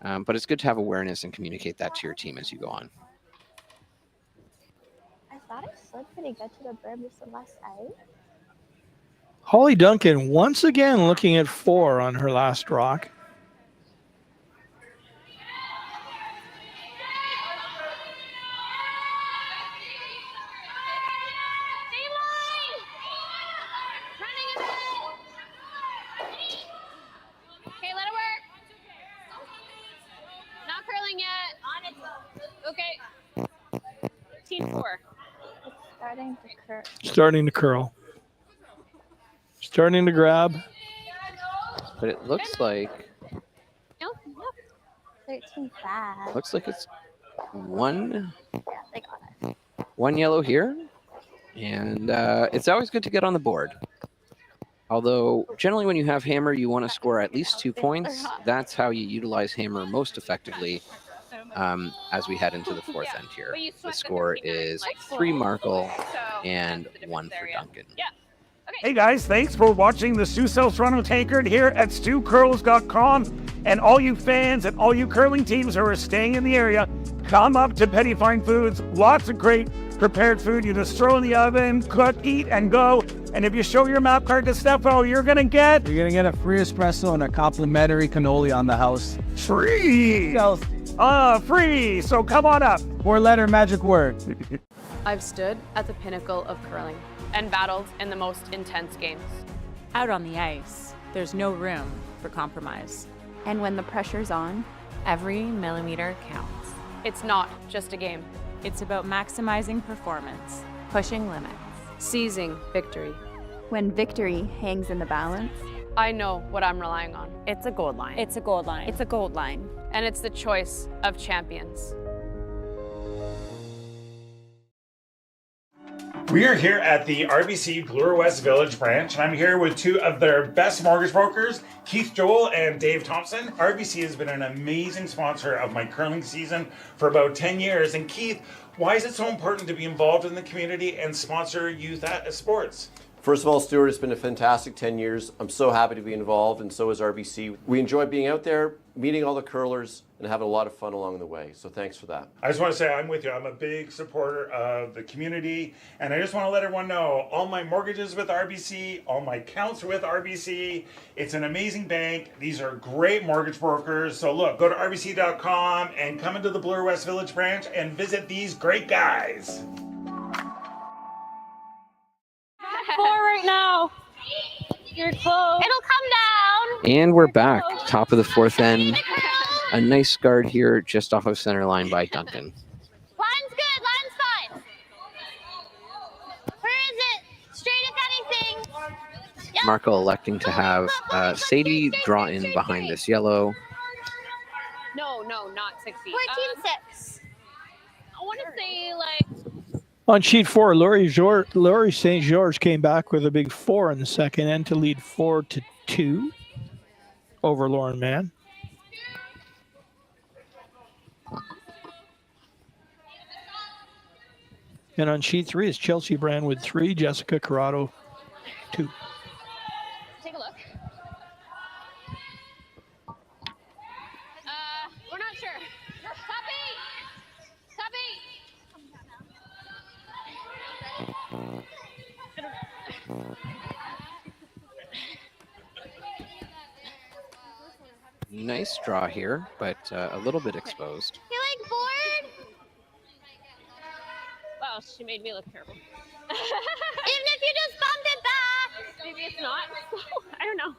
But it's good to have awareness and communicate that to your team as you go on. I thought I slid pretty good to the brim just the last side. Hollie Duncan once again looking at 4 on her last rock. Okay, let it work. Not curling yet. Okay. Team 4. It's starting to curl. Starting to curl. Starting to grab. But it looks like 13-5. looks like it's one Yeah, they got it. one yellow here. And it's always good to get on the board. Although generally when you have hammer, you want to score at least 2 points. That's how you utilize hammer most effectively as we head into the 4th end here. The score is 3 Markle and 1 for Duncan. Yeah. Hey guys, thanks for watching the Sioux South Toronto Tankard here at StewCurls.com. And all you fans and all you curling teams who are staying in the area, come up to Petty Fine Foods. Lots of great prepared food. You just throw in the oven, cook, eat, and go. And if you show your map card to Stefo, you're going to get a free espresso and a complimentary cannoli on the house. free. Free. So come on up. 4-letter magic word. I've stood at the pinnacle of curling and battled in the most intense games. Out on the ice, there's no room for compromise. And when the pressure's on, every millimeter counts. It's not just a game. It's about maximizing performance, pushing limits, seizing victory. When victory hangs in the balance, I know what I'm relying on. it's a gold line. It's a gold line. It's a gold line. And it's the choice of champions. We are here at the RBC Bloor West Village branch, and I'm here with two of their best mortgage brokers, Keith Joel and Dave Thompson. RBC has been an amazing sponsor of my curling season for about 10 years. And Keith, why is it so important to be involved in the community and sponsor youth sports? First of all, Stuart, it's been a fantastic 10 years. I'm so happy to be involved, and so is RBC. We enjoy being out there, meeting all the curlers, and having a lot of fun along the way. So thanks for that. I just want to say I'm with you. I'm a big supporter of the community, and I just want to let everyone know all my mortgages with RBC, all my accounts with RBC. It's an amazing bank. These are great mortgage brokers. So look, go to rbc.com and come into the Bloor West Village branch and visit these great guys. 4 right now. You're close. It'll come down. And we're back, top of the fourth end. A nice guard here, just off of center line by Duncan. Line's good. Line's fine. Where is it? Straight if anything. Yep. Markle electing to have Sadie draw in behind this yellow. No, not 6 feet. 14-6. I want to say like. On sheet 4, Laurie St. George came back with a big 4 in the second end to lead 4-2 over Lauren Mann. And on sheet 3 is Chelsea Brand with 3, Jessica Corrado 2. Take a look. We're not sure. Nice draw here, but a little bit exposed. You like bored? Wow, she made me look terrible. Even if you just bumped it back. Maybe it's not. I don't know.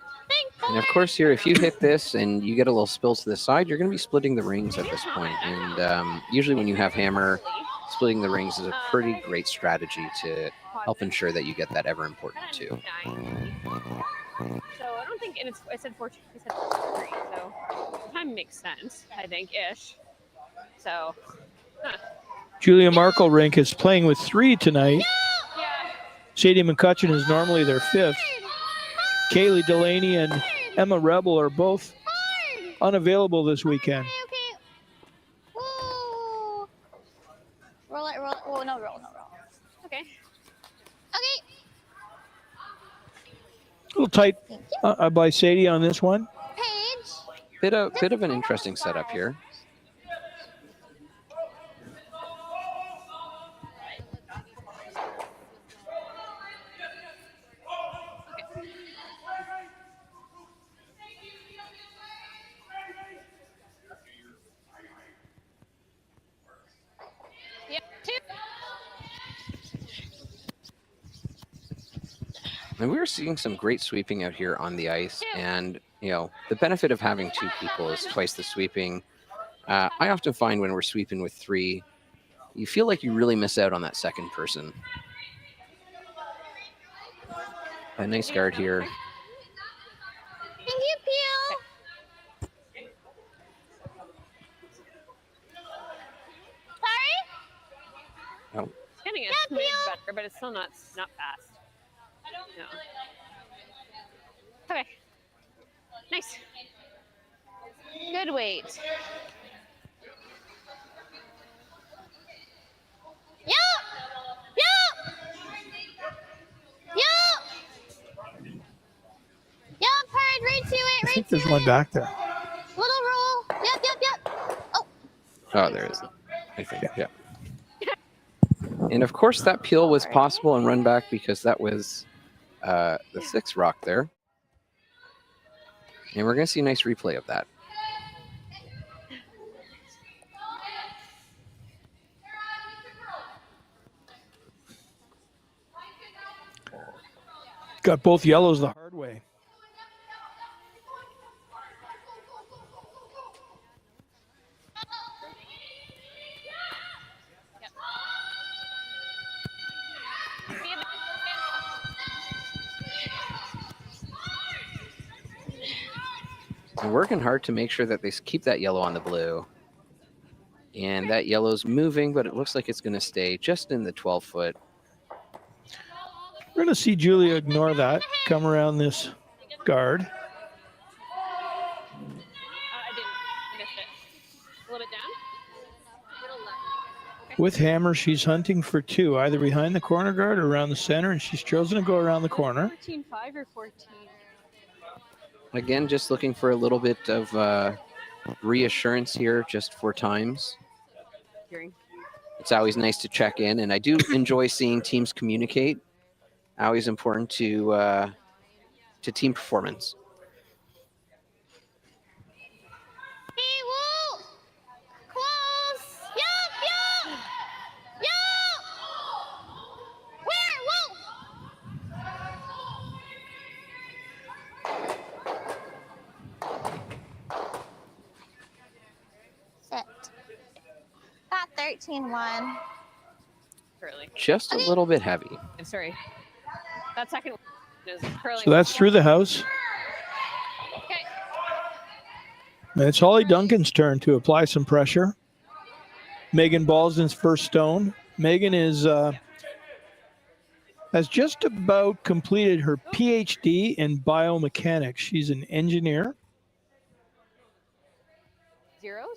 And of course here, if you hit this and you get a little spill to the side, you're going to be splitting the rings at this point. And usually when you have hammer, splitting the rings is a pretty great strategy to help ensure that you get that ever important 2. So I don't think, and I said 4, he said 4-3, so the time makes sense, I think, ish. So, Julia Markle Rink is playing with 3 tonight. Yeah. Sadie McCutcheon is normally their 5th. Kaylee Delaney and Emma Rebel are both unavailable this weekend. Okay. Woo. Roll it. Oh, no, roll. Okay. Okay. A little tight by Sadie on this one. Paige. Bit of an interesting setup here. And we were seeing some great sweeping out here on the ice. And, you know, the benefit of having 2 people is twice the sweeping. I often find when we're sweeping with 3, you feel like you really miss out on that second person. A nice guard here. Thank you, Peel. Sorry? Oh. It's getting a smidge better, but it's still not fast. No. Okay. Nice. Good weight. Yup. Hard, right to it, I think there's one back there. Little roll. Yep. Oh, there is. I think, yeah. And of course, that peel was possible and run back because that was the 6 rock there. And we're going to see a nice replay of that. Got both yellows the hard way. And working hard to make sure that they keep that yellow on the blue. And that yellow's moving, but it looks like it's going to stay just in the 12-foot. We're going to see Julia ignore that, come around this guard. I missed it. A little bit down. With hammer, she's hunting for 2, either behind the corner guard or around the center, and she's chosen to go around the corner. 14-5 or 14? Again, just looking for a little bit of reassurance here, just 4 times. It's always nice to check in, and I do enjoy seeing teams communicate. Always important to team performance. Hey, woo! Close! Yup, yup! Yup! Where? Whoa! Sit. Got 13-1. Curly. Just a little bit heavy. I'm sorry. That second one is curling. So that's through the house. Okay. And it's Hollie Duncan's turn to apply some pressure. Megan Baldwin's first stone. Megan is has just about completed her PhD in biomechanics. She's an engineer. Zeros?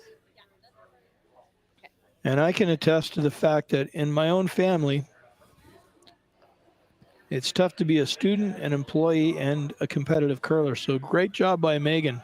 And I can attest to the fact that in my own family, it's tough to be a student, an employee, and a competitive curler. So great job by Megan.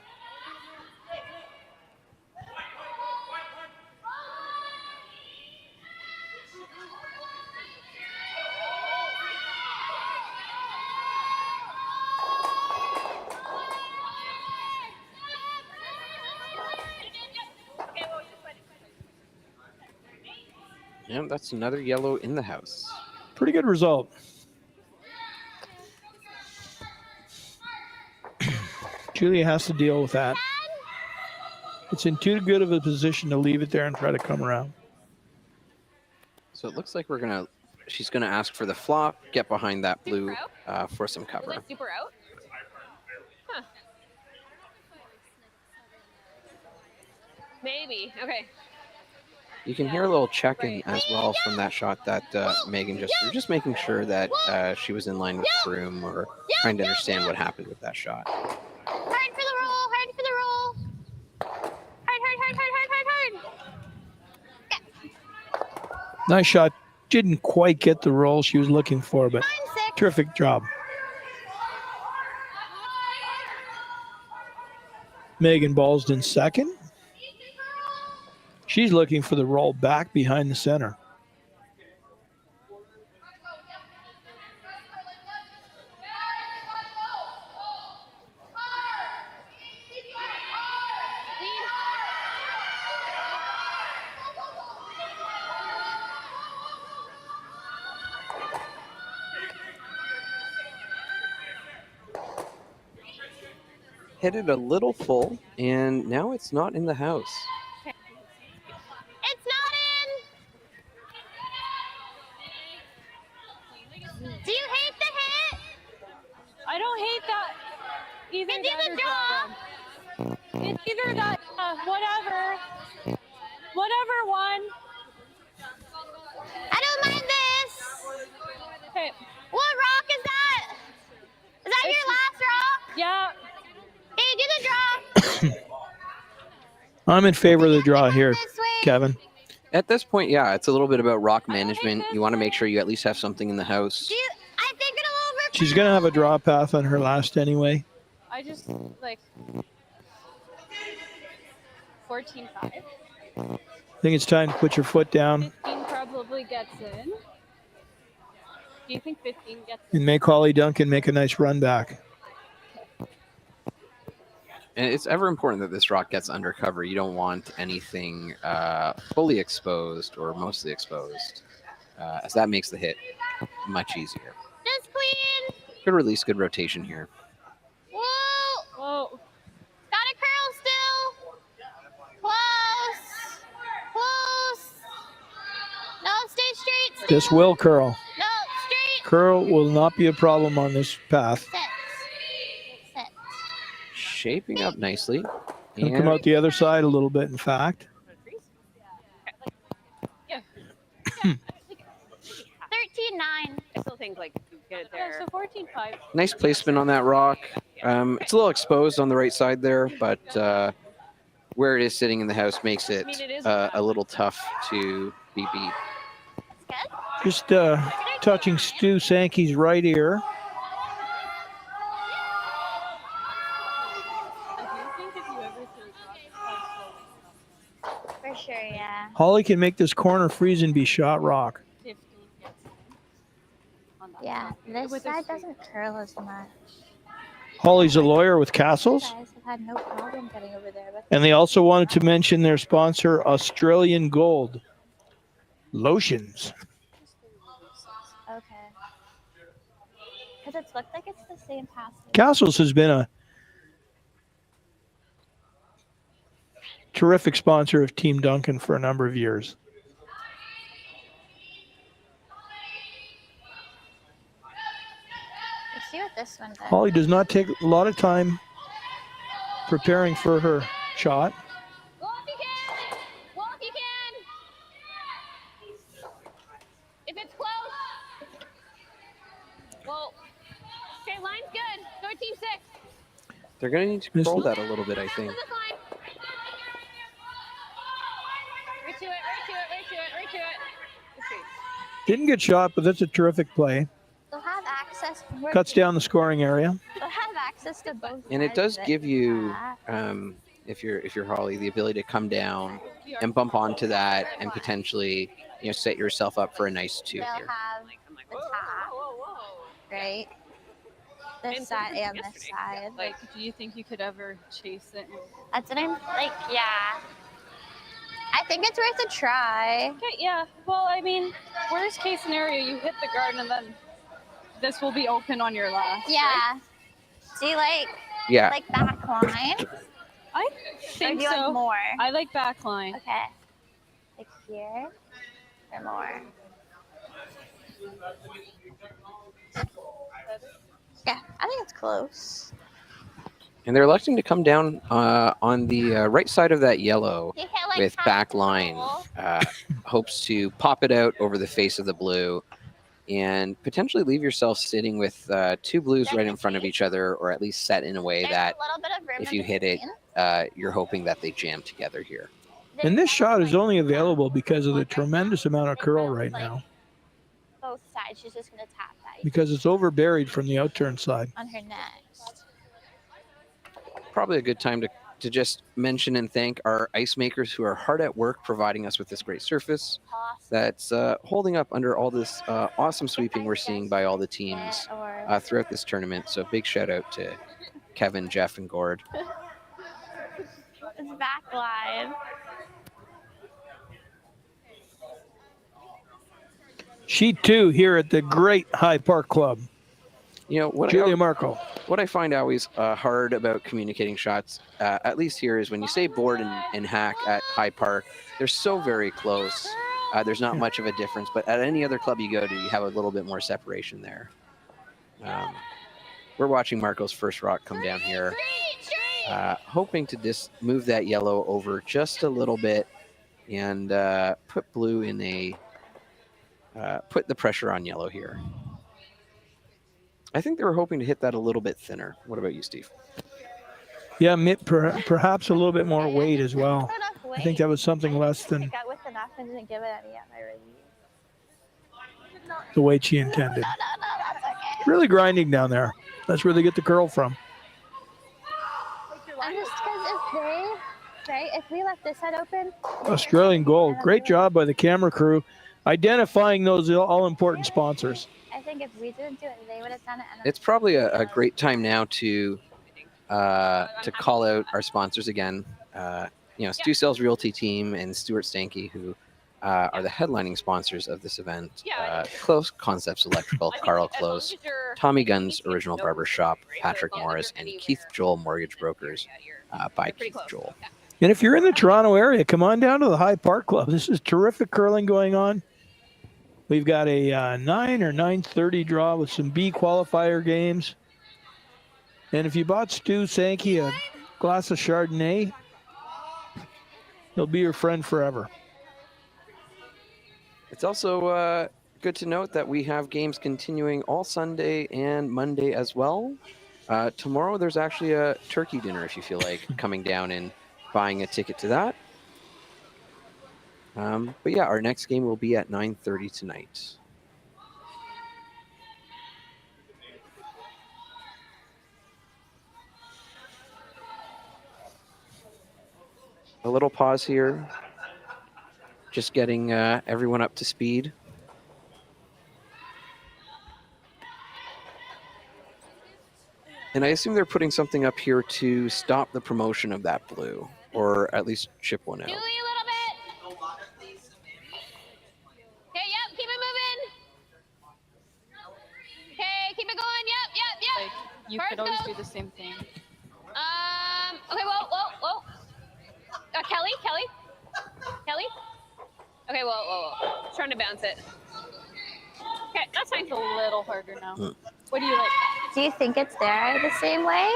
Yeah, that's another yellow in the house. Pretty good result. Julia has to deal with that. It's in too good of a position to leave it there and try to come around. So it looks like she's gonna ask for the flop, get behind that blue for some cover. Is it super out? Huh. Maybe. Okay. You can hear a little checking as well from that shot that Megan just threw, just making sure that she was in line with the room or trying to understand what happened with that shot. Hard for the roll, hard for the roll. Hard, hard, hard, hard, hard, hard, hard. Nice shot. Didn't quite get the roll she was looking for, but terrific job. Megan Baldwin second. She's looking for the roll back behind the center. Hit it a little full, and now it's not in the house. It's not in. Do you hate the hit? I don't hate that. Either it's either draw. It's either that, whatever. Whatever one. I don't mind this. Okay. What rock is that? Is that your last rock? Yeah. Hey, do the draw. I'm in favor of the draw here, Kevin. At this point, yeah, it's a little bit about rock management. You want to make sure you at least have something in the house. I think it'll overpower. She's going to have a draw path on her last anyway. I just, like, 14-5. I think it's time to put your foot down 15 probably gets in. Do you think 15 gets in? and make Hollie Duncan make a nice run back. And it's ever important that this rock gets undercover. You don't want anything fully exposed or mostly exposed, as that makes the hit much easier. Just queen. Good release, good rotation here. Whoa. Whoa. Got a curl still. Close. Close. No, stay straight. Still. This will curl. No, straight. Curl will not be a problem on this path. Sit. Sit. shaping up nicely. Gonna come out the other side a little bit, in fact. 13-9. I still think like you get it there. So 14-5. Nice placement on that rock. It's a little exposed on the right side there, but where it is sitting in the house makes it a little tough to be beat. Just touching Stu Sankey's right ear. For sure, yeah. Hollie can make this corner freeze and be shot rock. Yeah, this side doesn't curl as much. Hollie's a lawyer with Castles. You guys have had no problem getting over there. But And they also wanted to mention their sponsor, Australian Gold Lotions. okay. Because it's looked like it's the same pass. Castles has been a terrific sponsor of Team Duncan for a number of years. Let's see what this one does. Hollie does not take a lot of time preparing for her shot. If it's close. Well, okay, line's good. Go team 6. They're going to need to control that a little bit, I think. Right to it, right to it. Okay. Didn't get shot, but that's a terrific play. They'll have access. Cuts down the scoring area. They'll have access to both. And it does sides of give you, that. if you're Hollie, the ability to come down and bump onto that and potentially, set yourself up for a nice 2 They'll here. have the top, right? This side and this side. Like, do you think you could ever chase it? That's what I'm like. Yeah. I think it's worth a try. Okay, yeah. Well, I mean, worst case scenario, you hit the garden and then this will be open on your last. Yeah. Right? Do you like? Yeah. Like back line? I think do you so. like more? I like back line. Okay. Like here or more? Yeah, I think it's close. And they're electing to come down on the right side of that yellow You hit, like, with half back the line. hole. Hopes to pop it out over the face of the blue and potentially leave yourself sitting with 2 blues right in front of each other, or at least set in a way There's that a little bit of room if in you hit it, between. you're hoping that they jam together here. And this shot is only available because of the tremendous amount of curl right now, Both sides. She's just gonna tap that because it's over buried from the outturn side. on her next. Probably a good time to just mention and thank our ice makers who are hard at work providing us with this great surface that's holding up under all this awesome sweeping we're seeing by all the teams throughout this tournament. So big shout out to Kevin, Jeff, and Gord. It's back line. Sheet 2 here at the great High Park Club. Julia Markle. What I find always hard about communicating shots, at least here, is when you say board and hack at High Park, they're so very close. There's not much of a difference, but at any other club you go to, you have a little bit more separation there. We're watching Markle's first rock come down here, hoping to just move that yellow over just a little bit and put blue in a put the pressure on yellow here. I think they were hoping to hit that a little bit thinner. What about you, Steve? Yeah, perhaps a little bit more weight as well. I think that was something less than Got with enough and didn't give it any at my release. the weight she intended. That's okay. Really grinding down there. That's where they get the curl from. And just because if we left this side open, Australian Gold. Great job by the camera crew identifying those all-important sponsors. I think if we didn't do it, they would have done it. And It's probably a great time now to call out our sponsors again. Stu Sells Realty Team and Stuart Stanky, who are the headlining sponsors of this event. Close Concepts Electrical, Carl Close, Tommy Gunn's Original Barber Shop, Patrick Morris, and Keith Joel Mortgage Brokers by Keith Joel. And if you're in the Toronto area, come on down to the High Park Club. This is terrific curling going on. We've got a 9 or 9:30 draw with some B qualifier games. And if you bought Stu Sankey a glass of Chardonnay, he'll be your friend forever. It's also good to note that we have games continuing all Sunday and Monday as well. Tomorrow there's actually a turkey dinner if you feel like coming down and buying a ticket to that. But yeah, our next game will be at 9:30 tonight. A little pause here. Just getting everyone up to speed. And I assume they're putting something up here to stop the promotion of that blue, or at least chip one out. Julie, a little bit. Okay, yep, keep it moving. Okay, keep it going. Yep. Like, you could always do the same thing. Okay, whoa. Kelly. Okay, whoa. Trying to bounce it. Okay, that's fine. It's a little harder now. What do you like? Do you think it's there the same way?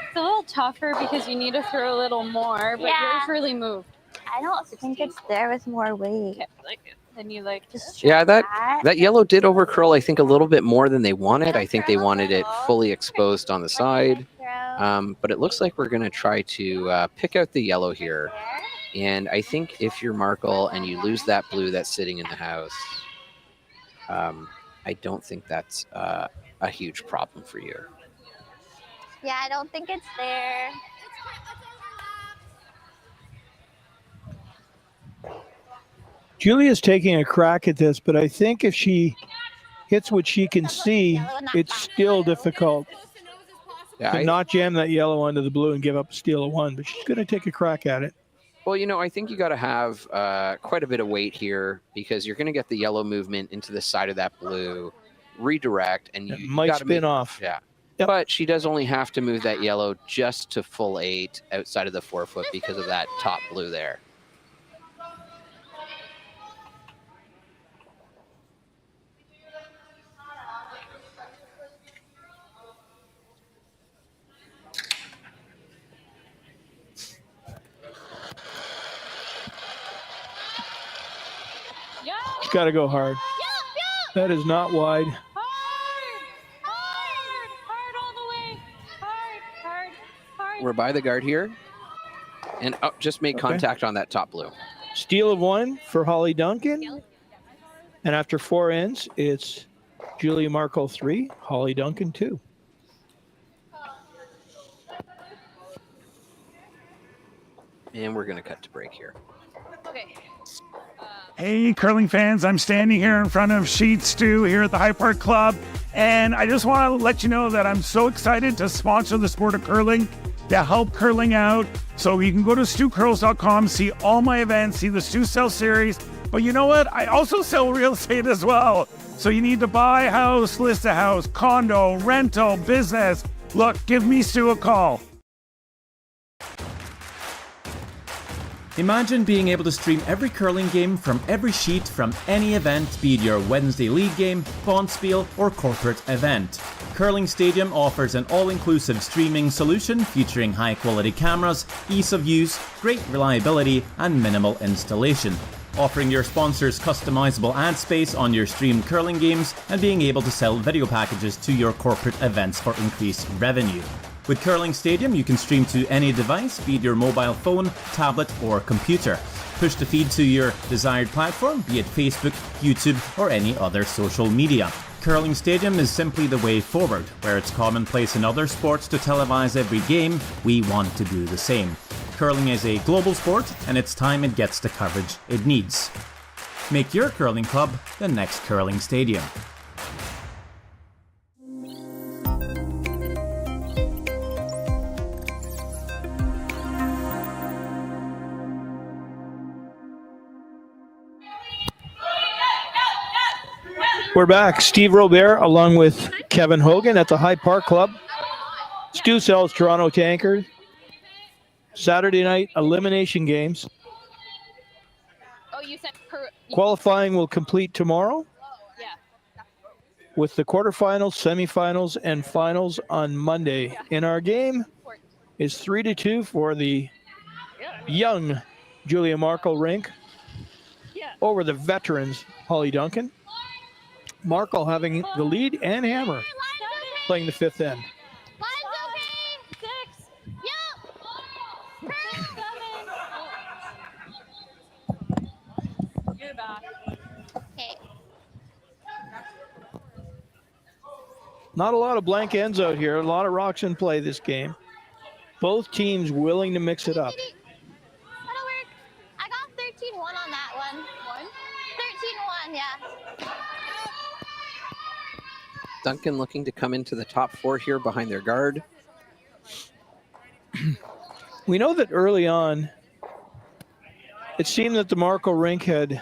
It's a little tougher because you need to throw a little more, but yours really moved. I don't think it's there with more weight. Okay, like it. Then you like just Yeah, that yellow did overcurl, I think, a little bit more than they wanted. I think they wanted it fully exposed on the side. But it looks like we're going to try to pick out the yellow here. And I think if you're Markle and you lose that blue that's sitting in the house, I don't think that's a huge problem for you. Yeah, I don't think it's there. Julia's taking a crack at this, but I think if she hits what she can see, it's still difficult to not jam that yellow onto the blue and give up a steal of one, but she's going to take a crack at it. Well, you know, I think you got to have quite a bit of weight here because you're going to get the yellow movement into the side of that blue, redirect, and you might spin off. Yeah. Yep. But she does only have to move that yellow just to full 8 outside of the 4-foot because of that top blue there. It's got to go hard. That is not wide. Hard all the way. Hard. We're by the guard here. And just made contact on that top blue. Steal of 1 for Hollie Duncan. And after 4 ends, it's Julia Markle 3, Hollie Duncan 2. And we're going to cut to break here. Okay. Hey, curling fans, I'm standing here in front of Sheet Stew here at the High Park Club, and I just want to let you know that I'm so excited to sponsor the sport of curling, to help curling out. So you can go to stewcurls.com, see all my events, see the Stew Sell series, but you know what? I also sell real estate as well. So you need to buy a house, list a house, condo, rental, business. Look, give me Stu a call. Imagine being able to stream every curling game from every sheet from any event, be it your Wednesday league game, bonspiel, or corporate event. Curling Stadium offers an all-inclusive streaming solution featuring high-quality cameras, ease of use, great reliability, and minimal installation. Offering your sponsors customizable ad space on your streamed curling games and being able to sell video packages to your corporate events for increased revenue. With Curling Stadium, you can stream to any device, be it your mobile phone, tablet, or computer. Push the feed to your desired platform, be it Facebook, YouTube, or any other social media. Curling Stadium is simply the way forward. Where it's commonplace in other sports to televise every game, we want to do the same. Curling is a global sport, and it's time it gets the coverage it needs. Make your curling club the next Curling Stadium. We're back. Steve Robert along with Kevin Hogan at the High Park Club. Stu sells Toronto Tankard. Saturday night elimination games. Oh, you said Qualifying will complete tomorrow. Yeah. with the quarterfinals, semifinals, and finals on Monday. In our game is 3-2 for the young Julia Markle rink over the veterans Hollie Duncan. Markle having the lead and Hammer playing the fifth end. You're back. Okay. Not a lot of blank ends out here. A lot of rocks in play this game. Both teams willing to mix it up. That'll work. I got 13-1 on that one. 13-1, yeah. Duncan looking to come into the top 4 here behind their guard. We know that early on, it seemed that the Markle rink had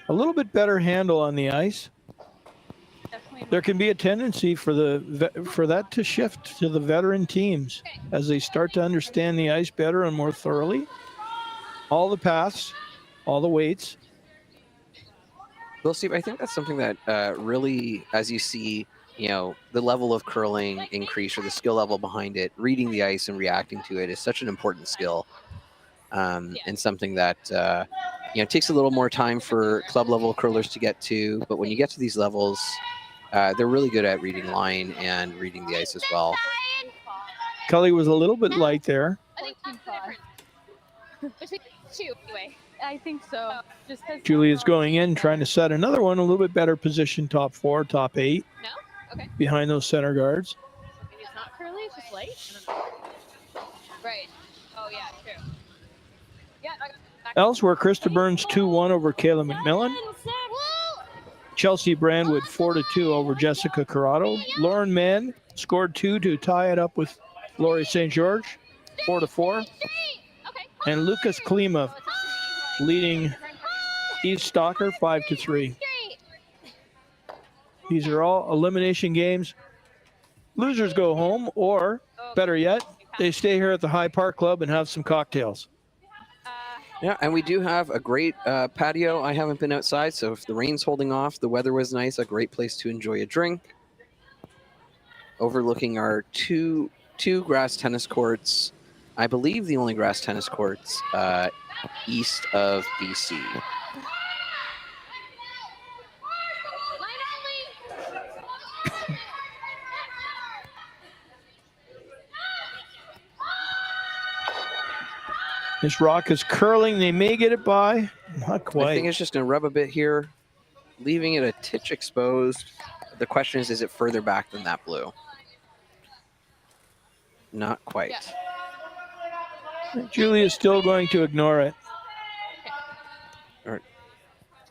a little bit better handle on the ice. There can be a tendency for that to shift to the veteran teams as they start to understand the ice better and more thoroughly. All the paths, all the weights. Well, Steve, I think that's something that really, as you see, the level of curling increase or the skill level behind it, reading the ice and reacting to it is such an important skill, and something that takes a little more time for club level curlers to get to. But when you get to these levels, they're really good at reading line and reading the ice as well. Cully was a little bit light there. I think between two, anyway. I think so. Just Julia's going in, trying to set another one, a little bit better position, top 4, top 8. No? Okay. Behind those center guards. Maybe it's not curly, it's just light? Right. Oh, yeah, true. Yeah. Elsewhere, Krista Burns 2-1 over Kayla McMillan. Chelsea Brandwood 4-2 over Jessica Corrado. Lauren Mann scored 2 to tie it up with Laurie St. George, 4-4. And Lucas Klima leading Eve Stalker 5-3. These are all elimination games. Losers go home, or better yet, they stay here at the High Park Club and have some cocktails. Yeah, and we do have a great patio. I haven't been outside, so if the rain's holding off, the weather was nice, a great place to enjoy a drink. Overlooking our two grass tennis courts. I believe the only grass tennis courts east of BC. This rock is curling. They may get it by. Not quite. I think it's just going to rub a bit here, leaving it a titch exposed. The question is it further back than that blue? Not quite. Julia's still going to ignore it. All right.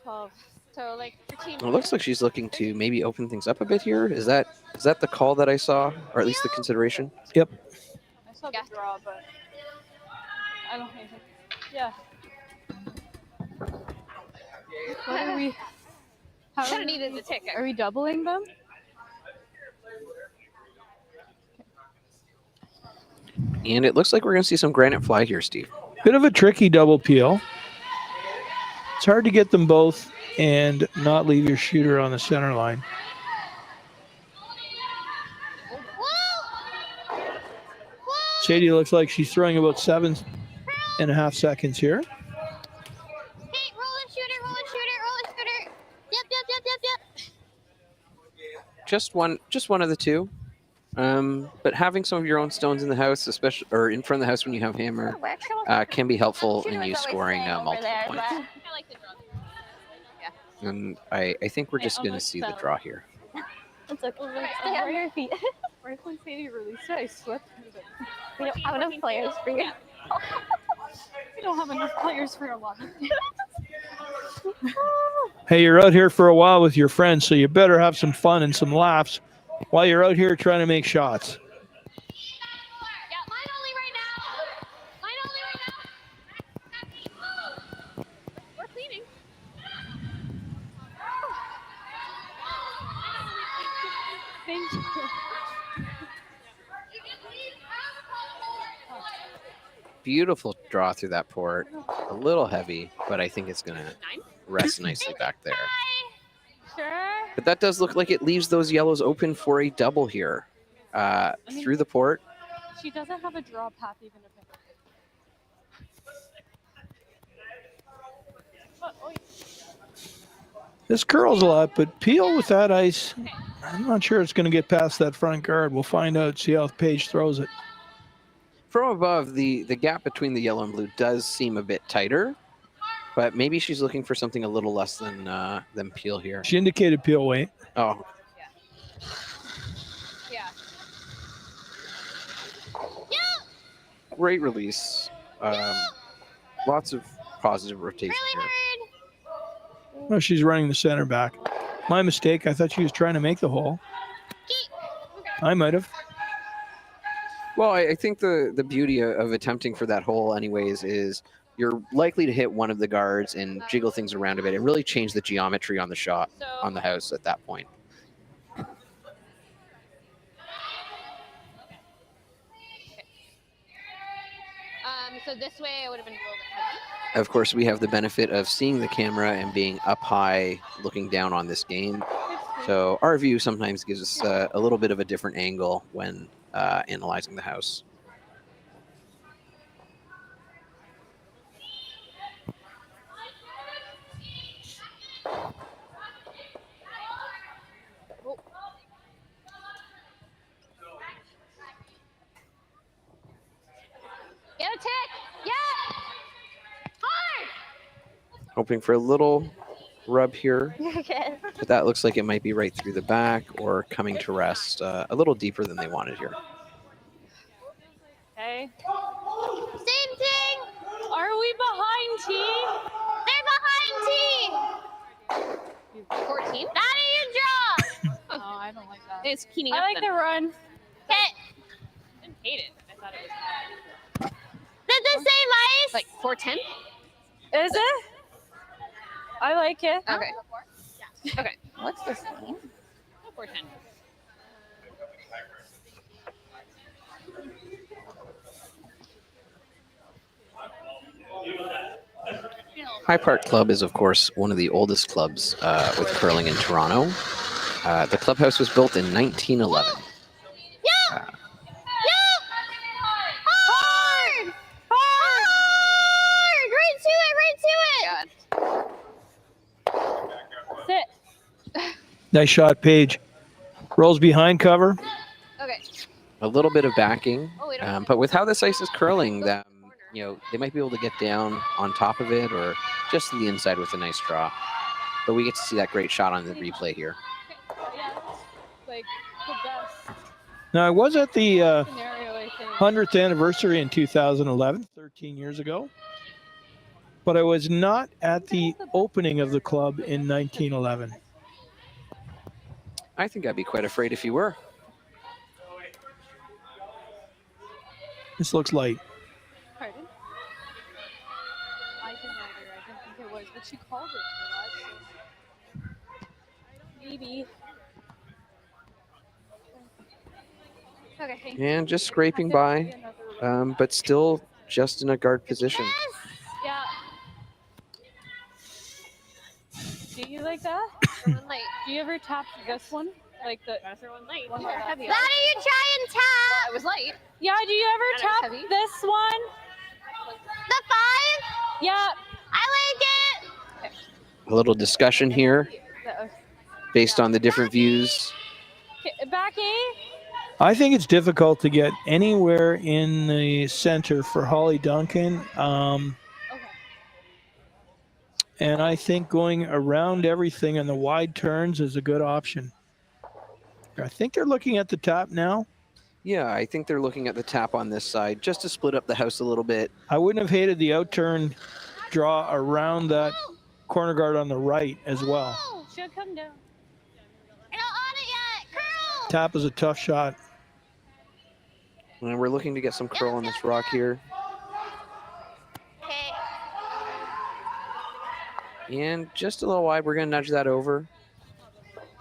12. So, like, 13. Well, it looks like she's looking to maybe open things up a bit here. Is that the call that I saw, or at least the consideration? Yep. I saw the draw, but I don't think. Yeah. What are we? Should have needed the ticket. Are we doubling them? And it looks like we're going to see some granite fly here, Steve. Bit of a tricky double peel. It's hard to get them both and not leave your shooter on the center line. Sadie looks like she's throwing about 7.5 seconds here. Hey, roll and shooter, roll and shooter, roll and shooter. Yep. Just one of the two. But having some of your own stones in the house, especially or in front of the house when you have hammer, can be helpful in you scoring multiple points. And I think we're just going to see the draw here. It's like stay on your feet. Right when Sadie released it, I swept. We don't have enough players for you. We don't have enough players for a lot. Hey, you're out here for a while with your friends, so you better have some fun and some laughs while you're out here trying to make shots. We're cleaning. Thank you. Beautiful draw through that port. A little heavy, but I think it's going to rest nicely back there. Sure. But that does look like it leaves those yellows open for a double here. Through the port. She doesn't have a draw path even if it. This curls a lot, but Peel with that ice, I'm not sure it's going to get past that front guard. We'll find out, see how Page throws it. From above, the gap between the yellow and blue does seem a bit tighter, but maybe she's looking for something a little less than Peel here. She indicated Peel weight. Oh. Yeah. Great release. Lots of positive rotation here. Oh, she's running the center back. My mistake. I thought she was trying to make the hole. I might have. Well, I think the beauty of attempting for that hole anyways is you're likely to hit one of the guards and jiggle things around a bit and really change the geometry on the shot on the house at that point. So this way I would have been a little bit heavy. Of course, we have the benefit of seeing the camera and being up high looking down on this game. So our view sometimes gives us a little bit of a different angle when analyzing the house. Get a tick! Yeah! Hard! Hoping for a little rub here, You're good. but that looks like it might be right through the back or coming to rest a little deeper than they wanted here. Okay. Same thing. Are we behind T? They're behind T. 14? Daddy, you draw. No, I don't like that. It's keening I up like then. the run. Okay. I didn't hate it. I thought it was. Did the same ice? Like 410? Is it? I like it. Okay. Okay. What's this mean? 410. High Park Club is, of course, one of the oldest clubs with curling in Toronto. The clubhouse was built in 1911. Hard! Hard! Right to it, right to it! Sit. Nice shot, Page. Rolls behind cover. Okay. A little bit of backing, Oh, we don't but with how this ice is curling, that they might be able to get down on top of it or just to the inside with a nice draw. But we get to see that great shot on the replay here. Yeah, like the best Now, I was at the scenario, I think. 100th anniversary in 2011, 13 years ago. But I was not at the opening of the club in 1911. I think I'd be quite afraid if you were. This looks light. Pardon? I didn't either. I didn't think it was, but she called it for that. So. Maybe. Okay. Thank you. And just scraping by, but still just in a guard position. Yeah. Do you like that? Do you ever tap this one? Like the one light. One You're like heavy. Daddy, you try and tap. It was light. Yeah, do you ever And it was tap heavy. this one? The 5? Yeah. I like it. A little discussion here based on the different views. Back A. I think it's difficult to get anywhere in the center for Hollie Duncan. And I think going around everything in the wide turns is a good option. I think they're looking at the top now. Yeah, I think they're looking at the tap on this side just to split up the house a little bit. I wouldn't have hated the outturn draw around that corner guard on the right as well. Should come down. You're not on it yet. Curl. Tap is a tough shot. And we're looking to get some curl on this rock here. Okay. And just a little wide, we're going to nudge that over.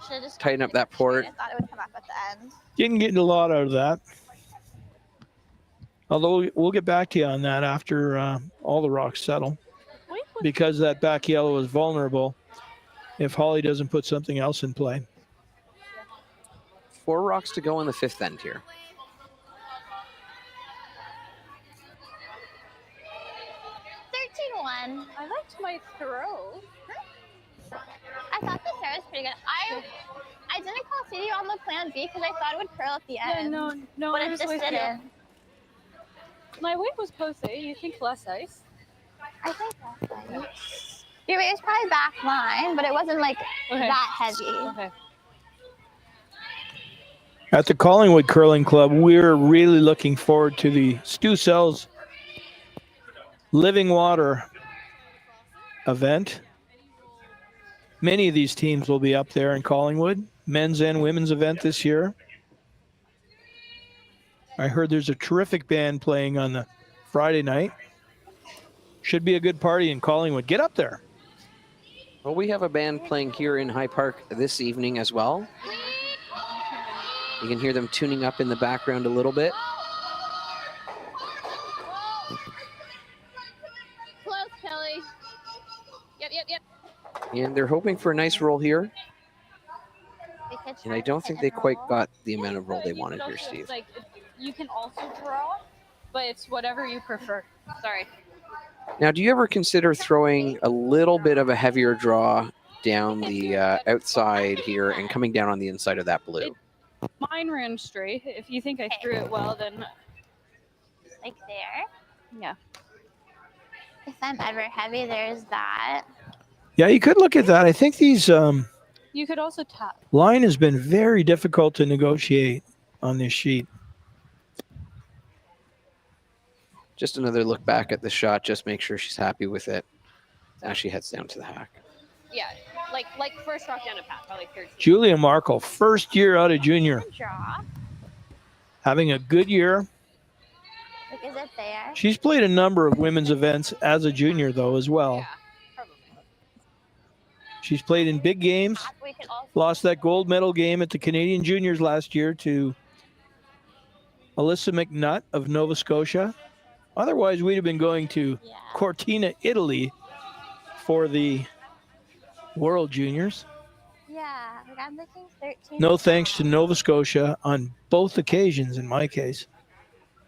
Should just Tighten up that port. I thought it would come up at the end. Didn't get a lot out of that. Although we'll get back to you on that after all the rocks settle. Because that back yellow is vulnerable. if Hollie doesn't put something else in play. 4 rocks to go in the 5th end here. 13-1. I liked my throw. I thought the throw was pretty good. I didn't call CD on the plan B because I thought it would curl at the end. Yeah, no, but I it was just with you. didn't. My weight was post A. You think less ice? I think that's right. Your weight was probably back line, but it wasn't like that heavy. Okay. At the Collingwood Curling Club, we're really looking forward to the Stu Sells Living Water event. Many of these teams will be up there in Collingwood, men's and women's event this year. I heard there's a terrific band playing on the Friday night. Should be a good party in Collingwood. Get up there. Well, we have a band playing here in High Park this evening as well. You can hear them tuning up in the background a little bit. Close, Kelly. Yep. And they're hoping for a nice roll here. And I don't think they quite got the amount of roll they wanted here, Steve. Like, you can also draw, but it's whatever you prefer. Sorry. Now, do you ever consider throwing a little bit of a heavier draw down the outside here and coming down on the inside of that blue? Mine ran straight. If you think I threw it well, then... Like there. Yeah. If I'm ever heavy, there's that. Yeah, you could look at that. I think these You could also tap. line has been very difficult to negotiate on this sheet. Just another look back at the shot. Just make sure she's happy with it. Now she heads down to the hack. Yeah, like first rock down a path, probably 13. Julia Markle, first year out of junior. Draw. Having a good year. Like, is it there? She's played a number of women's events as a junior, though, as well. She's played in big games. Lost that gold medal game at the Canadian Juniors last year to Alyssa McNutt of Nova Scotia. Otherwise, we'd have been going to Cortina, Italy for the World Juniors. Yeah, like I'm looking 13. No thanks to Nova Scotia on both occasions in my case.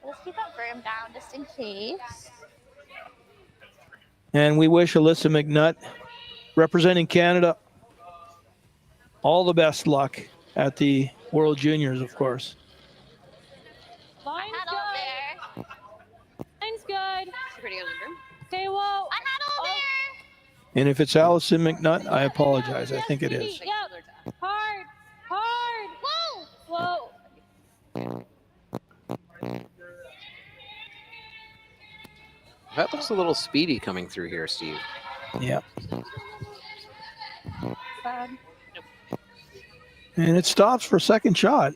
Let's keep that berm down just in case. And we wish Alyssa McNutt, representing Canada, all the best luck at the World Juniors, of course. Line's good. Line's good. Pretty good under. Okay, well. I had all there. And if it's Allison McNutt, I apologize. I think it is. Yep. Hard. Whoa. That looks a little speedy coming through here, Steve. Yeah. Bad. And it stops for a second shot.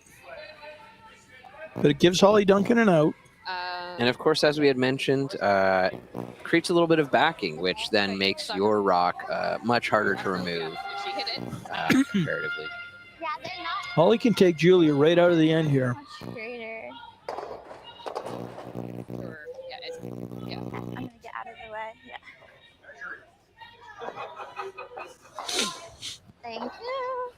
But it gives Hollie Duncan an out. And of course, as we had mentioned, creates a little bit of backing, which then makes your rock much harder to remove comparatively. Yeah, they're not Hollie can take Julia right out of the end here. much straighter. I'm gonna get out of the way. Yeah. Thank you.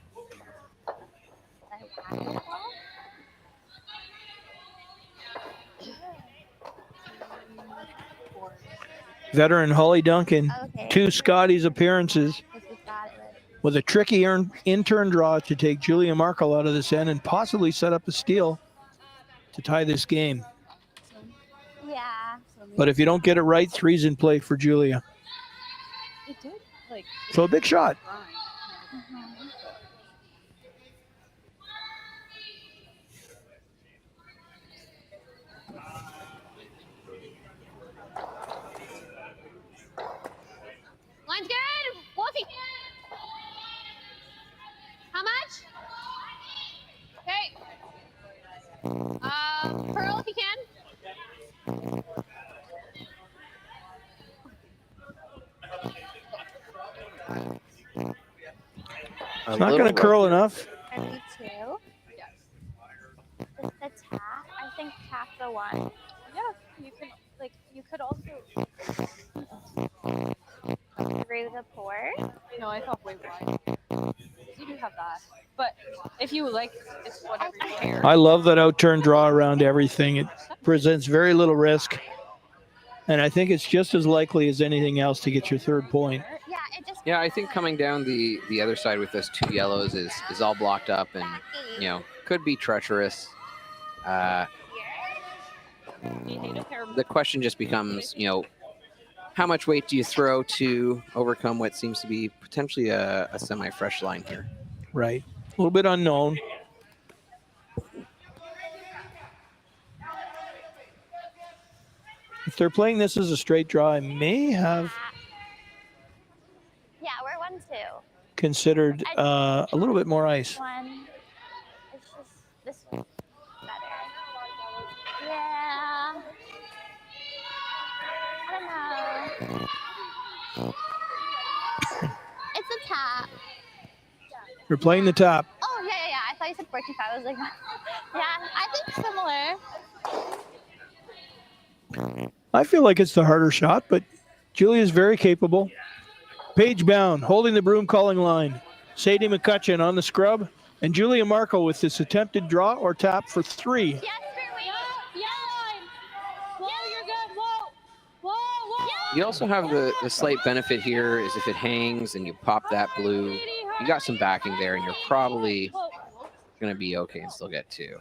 Veteran Hollie Duncan, Okay. 2 Scotties appearances This is got it. with a tricky in-turn draw to take Julia Markle out of this end and possibly set up a steal to tie this game. Yeah. But if you don't get it right, 3's in play for Julia. It did. Like. So a big shot. Line's good. Wolfie. How much? Okay. Pearl, if you can. It's not going to curl enough. 32. The tap. I think tap the one. Yeah, you can. Like, you could also. through the port. No, I thought way wide. You do have that. But if you like, it's whatever you want. I love that outturn draw around everything. It presents very little risk. And I think it's just as likely as anything else to get your third point. Yeah, I think coming down the other side with those 2 yellows is all blocked up and, you know, could be treacherous. The question just becomes, you know, how much weight do you throw to overcome what seems to be potentially a semi-fresh line here? Right. A little bit unknown. If they're playing this as a straight draw, I may have Yeah, we're 1-2. considered a little bit more ice. One. It's just this one's better. Yeah. I don't know. It's a tap. You're playing the top. Oh, yeah. I thought you said 45. I was like, yeah, I think similar. I feel like it's the harder shot, but Julia's very capable. Page bound, holding the broom calling line. Sadie McCutcheon on the scrub, and Julia Markle with this attempted draw or tap for 3. You also have the slight benefit here is if it hangs and you pop that blue, you got some backing there, and you're probably going to be okay and still get 2.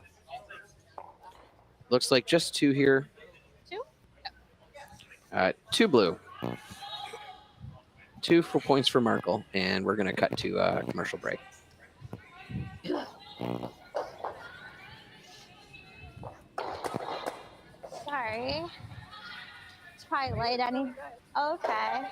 Looks like just 2 here. 2 blue. 2 full points for Markle, and we're going to cut to commercial break. Sorry. It's probably late any. Okay.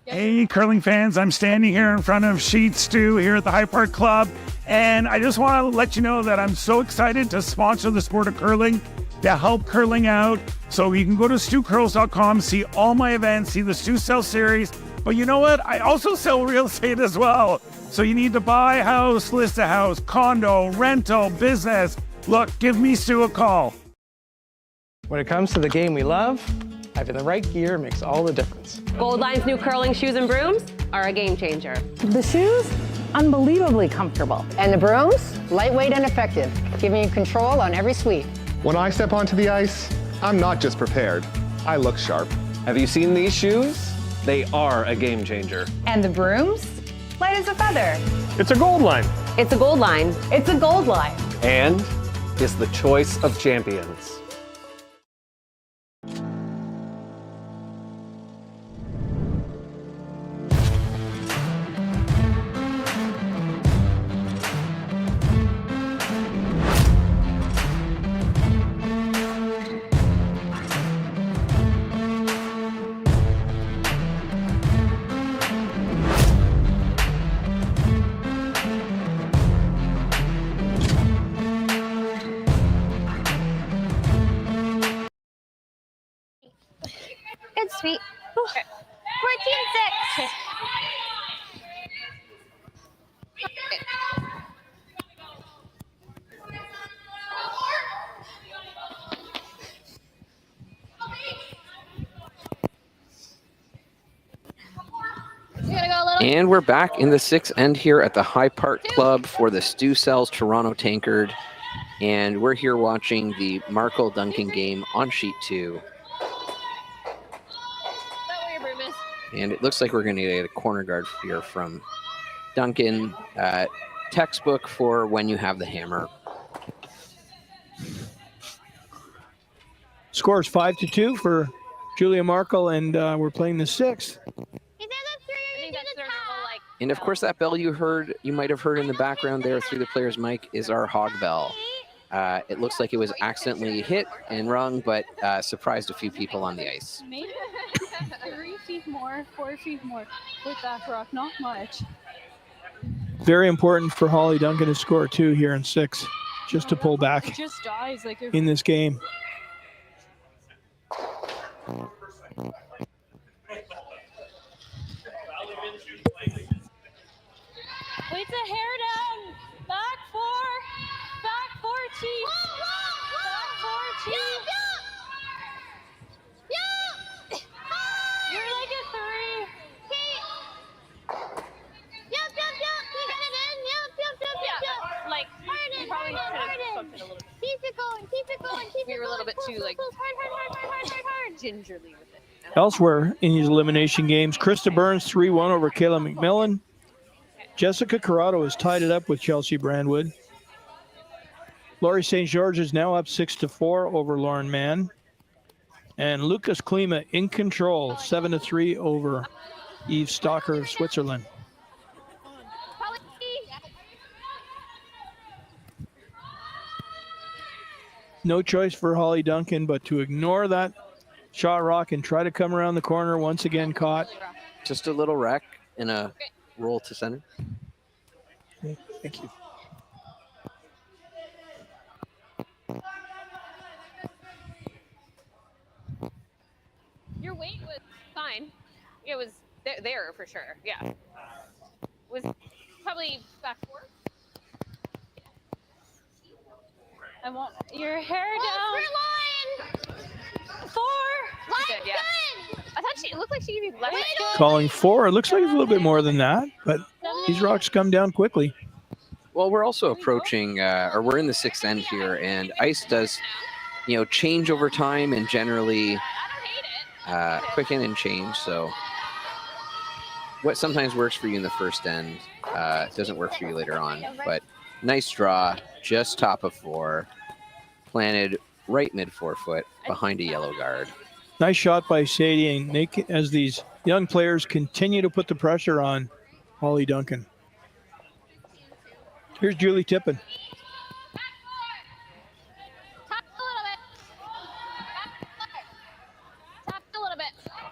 Hey, curling fans, I'm standing here in front of Sheet Stew here at the High Park Club, and I just want to let you know that I'm so excited to sponsor the sport of curling, to help curling out. So you can go to stewcurls.com, see all my events, see the Stew Sell series. But you know what? I also sell real estate as well. So you need to buy a house, list a house, condo, rental, business. Look, give me Stu a call. When it comes to the game we love, having the right gear makes all the difference. Gold Line's new curling shoes and brooms are a game changer. The shoes, unbelievably comfortable. And the brooms, lightweight and effective, giving you control on every sweep. When I step onto the ice, I'm not just prepared, I look sharp. Have you seen these shoes? They are a game changer. And the brooms, light as a feather. It's a Gold Line. It's a Gold Line. It's a Gold Line. And it's the choice of champions. Good sweep. 14-6. And we're back in the 6th end here at the High Park Club for the Stu Sells Toronto Tankard. And we're here watching the Markle Duncan game on sheet 2. And it looks like we're going to get a corner guard here from Duncan. Textbook for when you have the hammer. Scores 5-2 for Julia Markle, and we're playing the 6th. And of course, that bell you might have heard in the background there through the player's mic is our hog bell. It looks like it was accidentally hit and rung, but surprised a few people on the ice. Maybe 3 feet more, 4 feet more with that rock, not much. Very important for Hollie Duncan to score 2 here in 6, just to pull back It just dies like in this game. Wait the hair down. Back 4, Chief. Back 4, Chief. You're like a 3. too like hard, gingerly with it. Elsewhere in these elimination games, Krista Burns 3-1 over Kayla McMillan. Jessica Corrado has tied it up with Chelsea Brandwood. Laurie St. George is now up 6-4 over Lauren Mann. And Lucas Klima in control, 7-3 over Eve Stalker of Switzerland. No choice for Hollie Duncan but to ignore that shot rock and try to come around the corner, once again caught. Just a little wreck and a roll to center. Okay, thank you. Your weight was fine. It was there for sure. Yeah. It was probably back 4. I want your hair down. 4. Good, yeah. I thought it looked like she gave you less. Calling 4. It looks like it's a little bit more than that, but these rocks come down quickly. Well, we're also approaching, or we're in the 6th end here, and ice does, change over time and generally quicken and change. So what sometimes works for you in the first end doesn't work for you later on. But nice draw, just top of 4, planted right mid 4-foot behind a yellow guard. Nice shot by Sadie, and they, as these young players continue to put the pressure on Hollie Duncan. Here's Julie Tippin.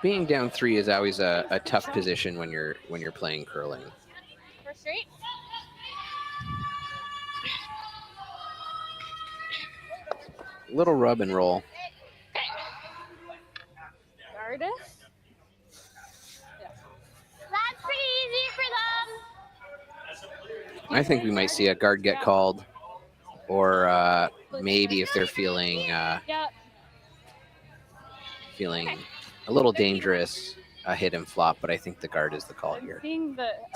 Being down 3 is always a tough position when you're playing curling. First straight. Little rub and roll. Guard. That's pretty easy for them. I think we might see a guard get called, or maybe if they're feeling a little dangerous, a hit and flop. But I think the guard is the call here.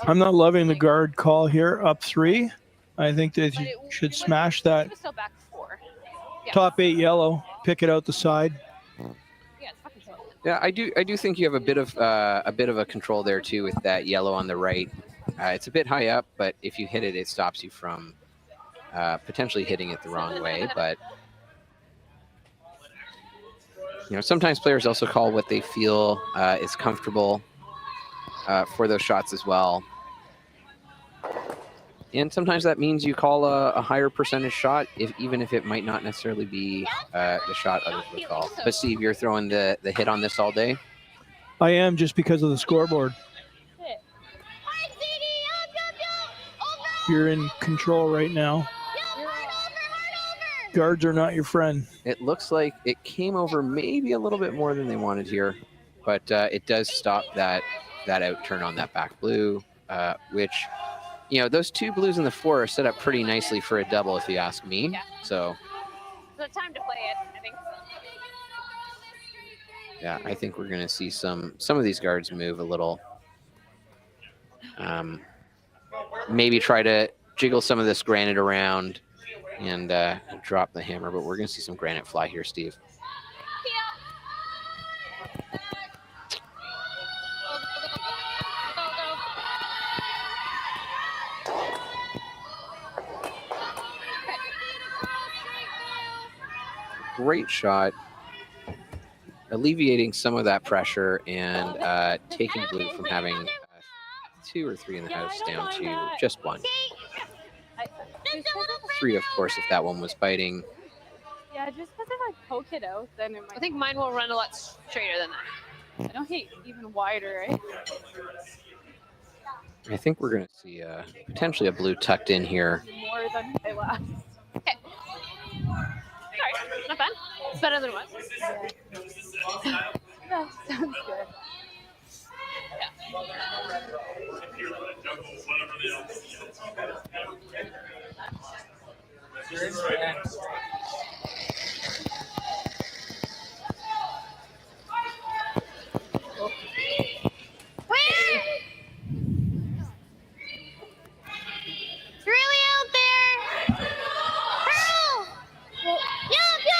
I'm not loving the guard call here, up 3. I think they should smash that Still back 4. top 8 yellow, pick it out the side. Yeah, I do think you have a bit of a control there too with that yellow on the right. It's a bit high up, but if you hit it, it stops you from potentially hitting it the wrong way. But sometimes players also call what they feel is comfortable for those shots as well. And sometimes that means you call a higher percentage shot, even if it might not necessarily be the shot others would call. But Steve, you're throwing the hit on this all day? I am, just because of the scoreboard. You're in control right now. Guards are not your friend. It looks like it came over maybe a little bit more than they wanted here, but it does stop that out turn on that back blue, which, those 2 blues in the 4 are set up pretty nicely for a double, if you ask me. Yeah. So The time to play it, I think. yeah, I think we're going to see some of these guards move a little. Maybe try to jiggle some of this granite around and drop the hammer, but we're going to see some granite fly here, Steve. Great shot, alleviating some of that pressure and taking blue from having 2 or 3 in the house down to just 1. 3, of course, if that one was biting. Yeah, just because if I poke it out, then it might. I think mine will run a lot straighter than that. I don't hit even wider, right? I think we're going to see potentially a blue tucked in here. More than my last. Okay. Sorry, not bad. It's better than what? Yeah. That sounds good.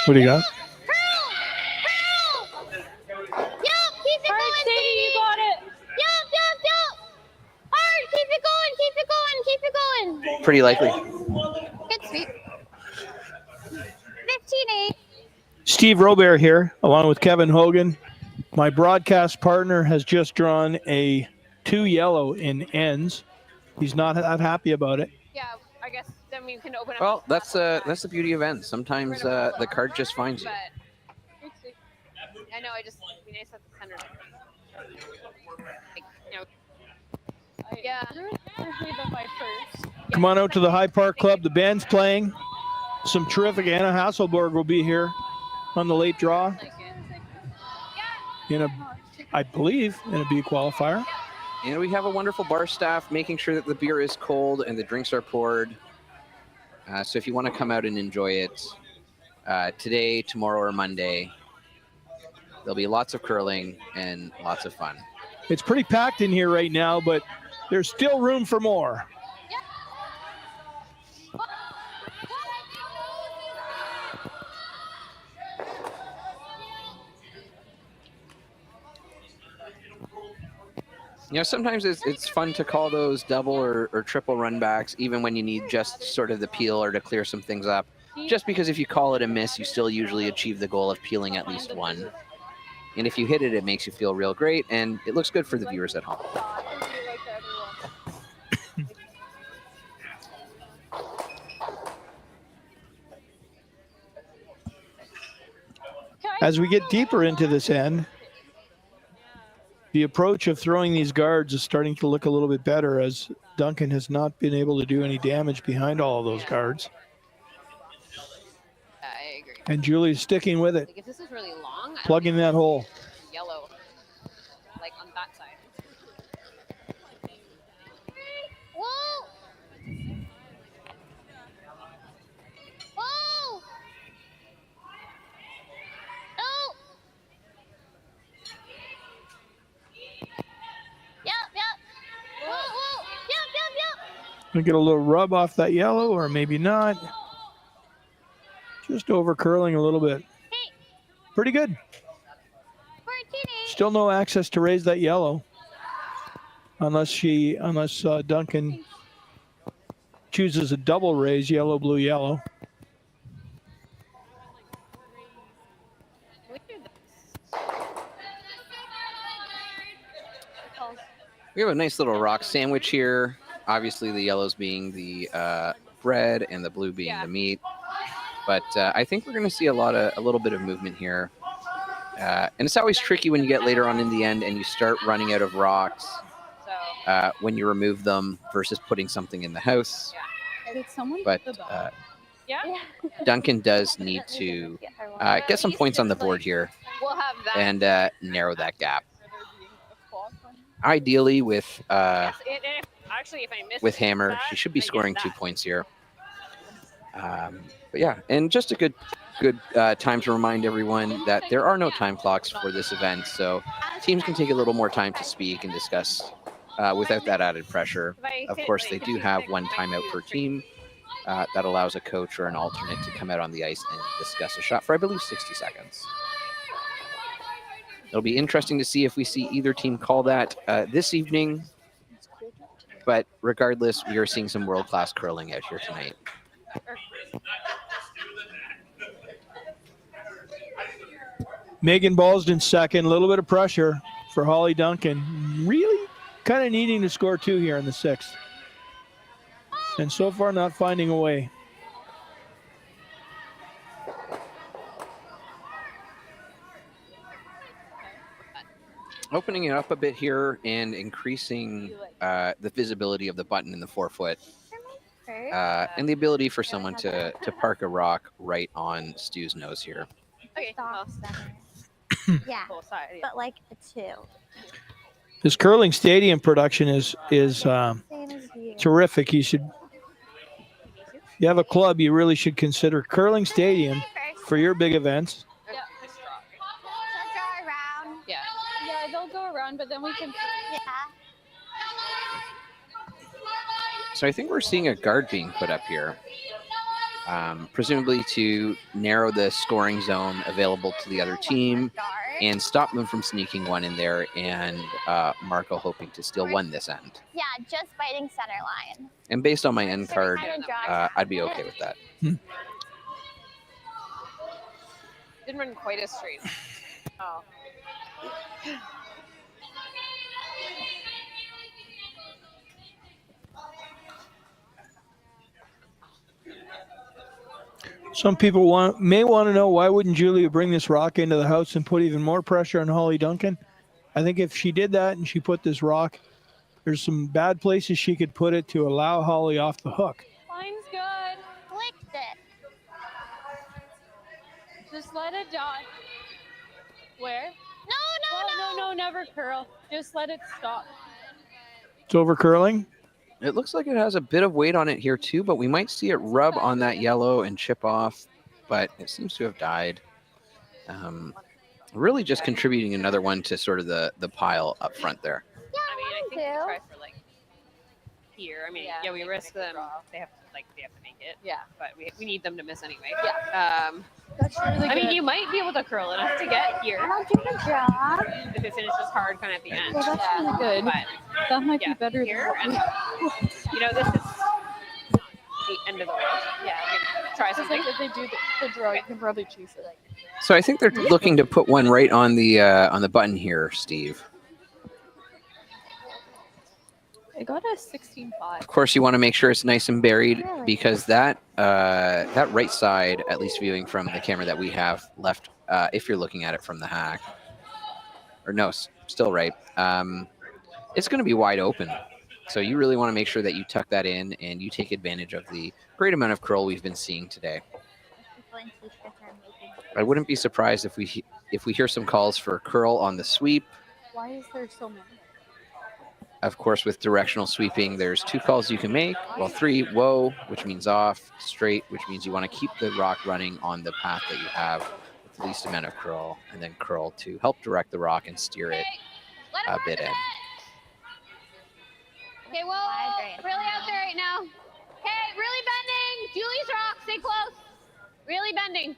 What do you got? Pretty likely. Good sweep. 15-8. Steve Robert here, along with Kevin Hogan. My broadcast partner has just drawn a 2 yellow in ends. He's not that happy about it. Yeah, I guess then we can open up. Well, that's the beauty of ends. Sometimes the card just finds you. I know. I just be nice at the center. Like, you know. Yeah. My first. Come on out to the High Park Club. The band's playing. Some terrific. Anna Hasselborg will be here on the late draw. I believe, in a B qualifier. And we have a wonderful bar staff making sure that the beer is cold and the drinks are poured. So if you want to come out and enjoy it today, tomorrow, or Monday, there'll be lots of curling and lots of fun. It's pretty packed in here right now, but there's still room for more. You know, sometimes it's fun to call those double or triple run backs, even when you need just sort of the peel or to clear some things up. Just because if you call it a miss, you still usually achieve the goal of peeling at least one. And if you hit it, it makes you feel real great, and it looks good for the viewers at home. As we get deeper into this end, the approach of throwing these guards is starting to look a little bit better, as Duncan has not been able to do any damage behind all of those guards. I agree. And Julie's sticking with it, Like, if this is really long, plugging that hole. Yellow, like on that side. Whoa! Whoa! No! Yep. Whoa, whoa! Yep. Gonna get a little rub off that yellow, or maybe not. Just over curling a little bit. Pretty good. Still no access to raise that yellow, unless Duncan chooses a double raise, yellow, blue, yellow. We have a nice little rock sandwich here. Obviously, the yellows being the bread and the blue being the meat. But I think we're going to see a little bit of movement here. And it's always tricky when you get later on in the end and you start running out of rocks when you remove them versus putting something in the house. But Duncan does need to get some points on the board here We'll have that. and narrow that gap. Ideally, with Actually, if I miss with Hammer, she should be scoring 2 points here. But yeah, and just a good time to remind everyone that there are no time clocks for this event, so teams can take a little more time to speak and discuss without that added pressure. Of course, they do have one timeout per team that allows a coach or an alternate to come out on the ice and discuss a shot for, I believe, 60 seconds. It'll be interesting to see if we see either team call that this evening, but regardless, we are seeing some world-class curling out here tonight. Megan Balsden second, a little bit of pressure for Hollie Duncan. Really kind of needing to score 2 here in the 6th. And so far not finding a way. Opening it up a bit here and increasing the visibility of the button in the forefoot. And the ability for someone to park a rock right on Stu's nose here. Okay. Yeah, but like a 2. This curling stadium production is terrific. You have a club, you really should consider curling stadium for your big events. Yeah. Yeah, they'll go around, but then we can. Yeah. So I think we're seeing a guard being put up here, presumably to narrow the scoring zone available to the other team. and stop them from sneaking one in there, and Markle hoping to steal one this end. Yeah, just biting center line. And based on my end card, I'd be okay with that. Didn't run quite as straight. Oh. Some people may want to know, why wouldn't Julia bring this rock into the house and put even more pressure on Hollie Duncan? I think if she did that and she put this rock, there's some bad places she could put it to allow Hollie off the hook. Line's good. Flicked it. Just let it die. Where? No, no, never curl. Just let it stop. It's over curling. It looks like it has a bit of weight on it here too, but we might see it rub on that yellow and chip off, but it seems to have died. Really just contributing another one to sort of the pile up front there. Yeah, I mean, I think we try for like here. I mean, yeah, we risk them. They have to make it. Yeah, but we need them to miss anyway. Yeah. That's really I mean, good. you might be able to curl enough to get here. I'll do the job. If it finishes hard, kind of at the end. Well, that's really good. But That might be better here, than and you know, this is the end of the world. Yeah, we can try something. If they do the draw, you can probably chase it. So I think they're looking to put one right on the button here, Steve. I got a 16.5. Of course, you want to make sure it's nice and buried, because that right side, at least viewing from the camera that we have left, if you're looking at it from the hack, or no, still right, it's going to be wide open. So you really want to make sure that you tuck that in and you take advantage of the great amount of curl we've been seeing today. I wouldn't be surprised if we hear some calls for curl on the sweep. Why is there so many? Of course, with directional sweeping, there's 2 calls you can make. Well, 3, whoa, which means off, straight, which means you want to keep the rock running on the path that you have with the least amount of curl, and then curl to help direct the rock and steer it a bit in. Okay, well, really out there right now. Okay, really bending. Julie's rock, stay close. Really bending.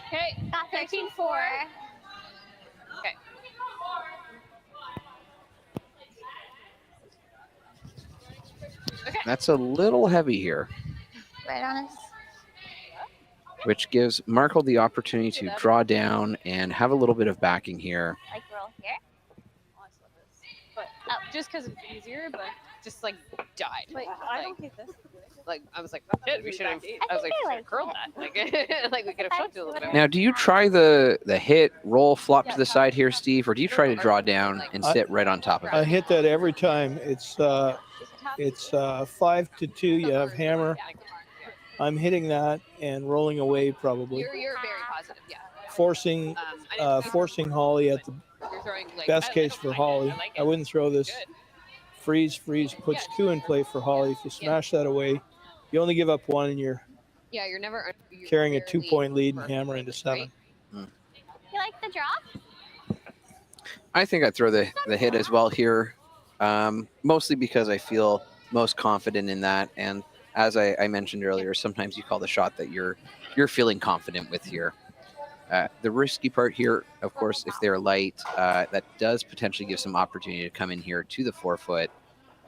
Okay, Got 13-4. Okay. That's a little heavy here, Right on his. which gives Markle the opportunity to draw down and have a little bit of backing here. Like roll here. But just because it's easier, but just like died. Wait, I don't hate this. Like I was like, oh, shit, we should have. I was like, should have curled that. Like, like we could have shoved it a little bit. Now, do you try the hit, roll, flop to the side here, Steve, or do you try to draw down and sit right on top of I it? hit that every time. It's 5-2. You have hammer. I'm hitting that and rolling away probably. You're very positive, yeah. Forcing Hollie at the You're throwing, like, best I case don't for mind it. Hollie. I like I it. wouldn't throw this. Good. Freeze puts 2 in play for Hollie. If you smash that away, you only give up 1 and you're Yeah, you're never you're carrying a barely 2-point lead and perfect, hammer into 7. You like the drop? I think I'd throw the hit as well here, mostly because I feel most confident in that. And as I mentioned earlier, sometimes you call the shot that you're feeling confident with here. The risky part here, of course, if they're light, that does potentially give some opportunity to come in here to the 4-foot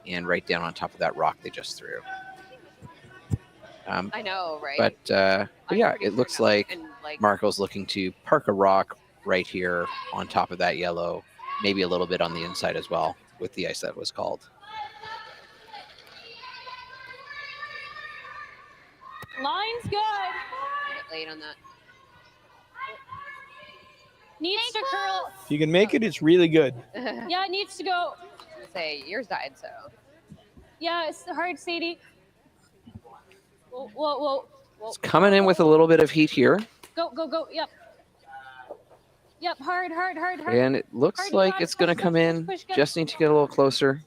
and right down on top of that rock they just threw. I know, right? But yeah, it looks like Markle's looking to park a rock right here on top of that yellow, maybe a little bit on the inside as well with the ice that was called. Line's good. Get late on that. Needs to curl. If you can make it, it's really good. Yeah, it needs to go. Say yours died, so. Yeah, it's hard, Sadie. Whoa. It's coming in with a little bit of heat here, Go. Yep, hard. and it looks like it's going to come in. Just need to get a little closer.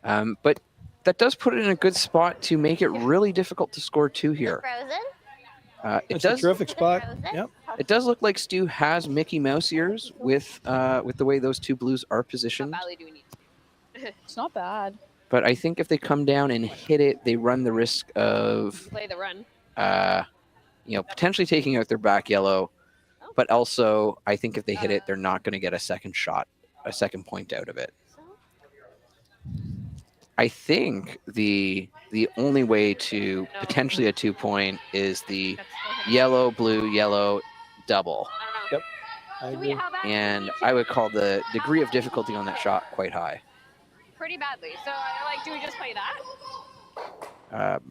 But that does put it in a good spot to make it really difficult to score 2 here. Frozen? It It's a does. terrific spot. Yep. It does look like Stu has Mickey Mouse ears with the way those 2 blues are positioned. How badly do we need to? It's not bad. But I think if they come down and hit it, they run the risk of Play the run. potentially taking out their back yellow, but also I think if they hit it, they're not going to get a second shot, a second point out of it. I think the only way to potentially a 2-point is the yellow, blue, yellow double. Yep. I agree. And I would call the degree of difficulty on that shot quite high. Pretty badly. So, like, do we just play that?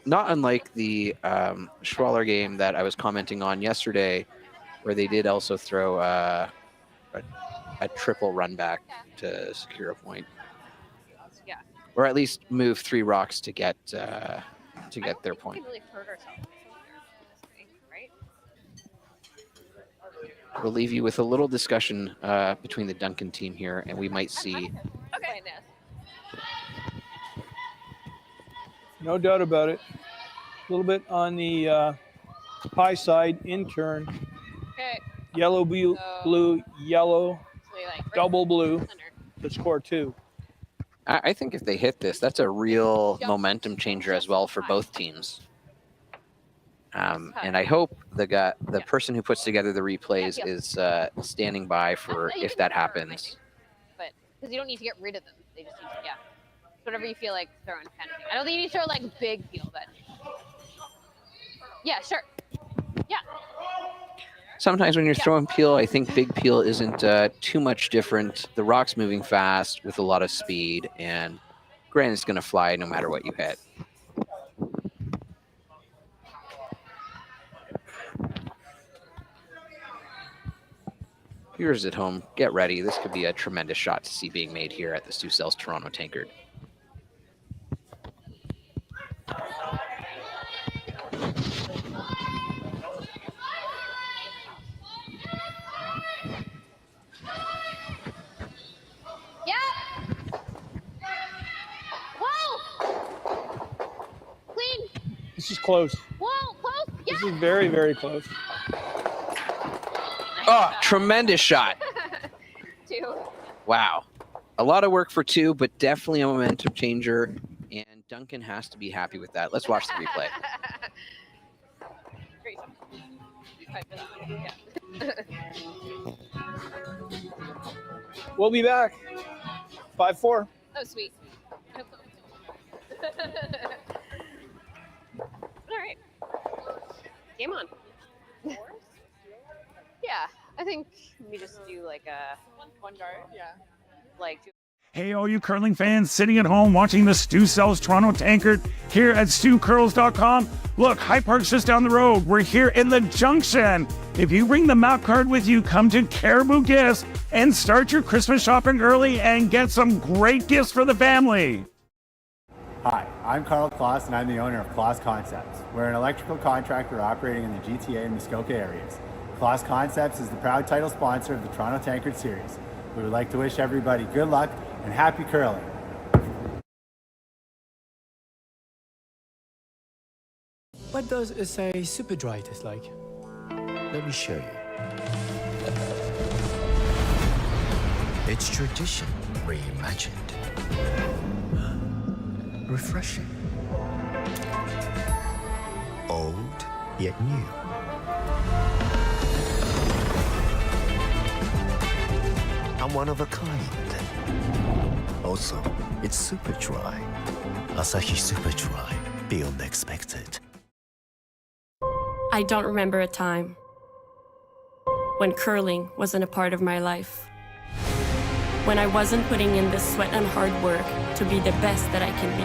Not unlike the Schwaller game that I was commenting on yesterday, where they did also throw a triple run back to secure a point. Yeah. Or at least move 3 rocks to get their point. We really hurt ourselves, right? We'll leave you with a little discussion between the Duncan team here, and we might see. Okay. No doubt about it. A little bit on the high side in turn. Okay. Yellow, blue, yellow, double blue to score 2. I think if they hit this, that's a real momentum changer as well for both teams. And I hope the person who puts together the replays is standing by for if that happens. But because you don't need to get rid of them, they just need to, whatever you feel like throwing kind of thing. I don't think you need to throw like big peel, but yeah, sure, yeah. Sometimes when you're throwing peel, I think big peel isn't too much different. The rock's moving fast with a lot of speed, and granit's going to fly no matter what you hit. Viewers at home, get ready. This could be a tremendous shot to see being made here at the Stu Sells Toronto Tankard. This is close. Whoa, close. Yeah. This is very, very close. Oh, tremendous shot. 2. Wow. A lot of work for 2, but definitely a momentum changer. And Duncan has to be happy with that. Let's watch the replay. Great. We'll be back. 5-4. Oh, sweet. All right. Game on. Yeah, I think we just do like a one guard. Yeah. Like. Hey, all you curling fans sitting at home watching the Stu Sells Toronto Tankard here at StuCurls.com. Look, High Park's just down the road. We're here in the Junction. If you bring the map card with you, come to Caribou Gifts and start your Christmas shopping early and get some great gifts for the family. Hi, I'm Carl Kloss and I'm the owner of Kloss Concepts. We're an electrical contractor operating in the GTA and Muskoka areas. Kloss Concepts is the proud title sponsor of the Toronto Tankard Series. We would like to wish everybody good luck and happy curling. What does it say super dry taste like? Let me show you. It's tradition reimagined. Refreshing. Old, yet new. I'm one of a kind. Also, it's super dry. Asahi Super Dry. Beyond expected. I don't remember a time when curling wasn't a part of my life. When I wasn't putting in the sweat and hard work to be the best that I can be.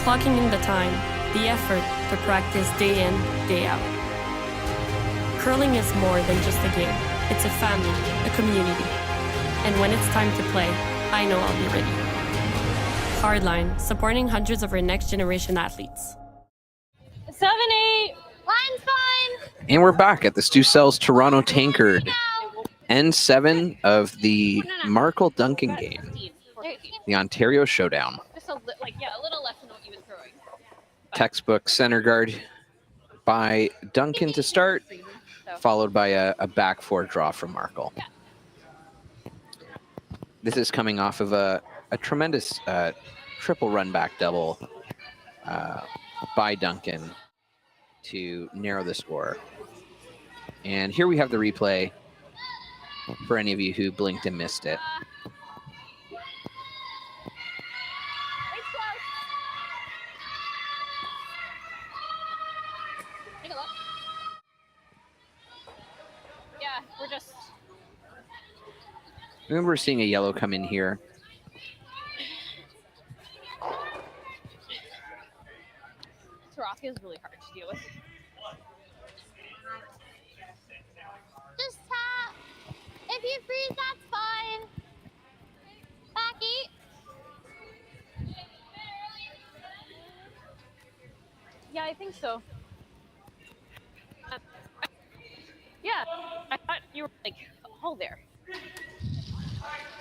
Clocking in the time, the effort to practice day in, day out. Curling is more than just a game. It's a family, a community. And when it's time to play, I know I'll be ready. Hardline, supporting hundreds of our next generation athletes. 7-8. Line's fine. And we're back at the Stu Sells Toronto Tankard. N7 of the Markle Duncan game. The Ontario Showdown. Just a little less than what you've been throwing. Textbook center guard by Duncan to start, followed by a back 4 draw from Markle. This is coming off of a tremendous triple run back double by Duncan. to narrow the score. And here we have the replay for any of you who blinked and missed it. Take a look. Yeah, we're just. I remember seeing a yellow come in here. This rock is really hard to deal with. Just tap. If you freeze, that's fine. Backy. Yeah, I think so. Yeah, I thought you were like, oh, there.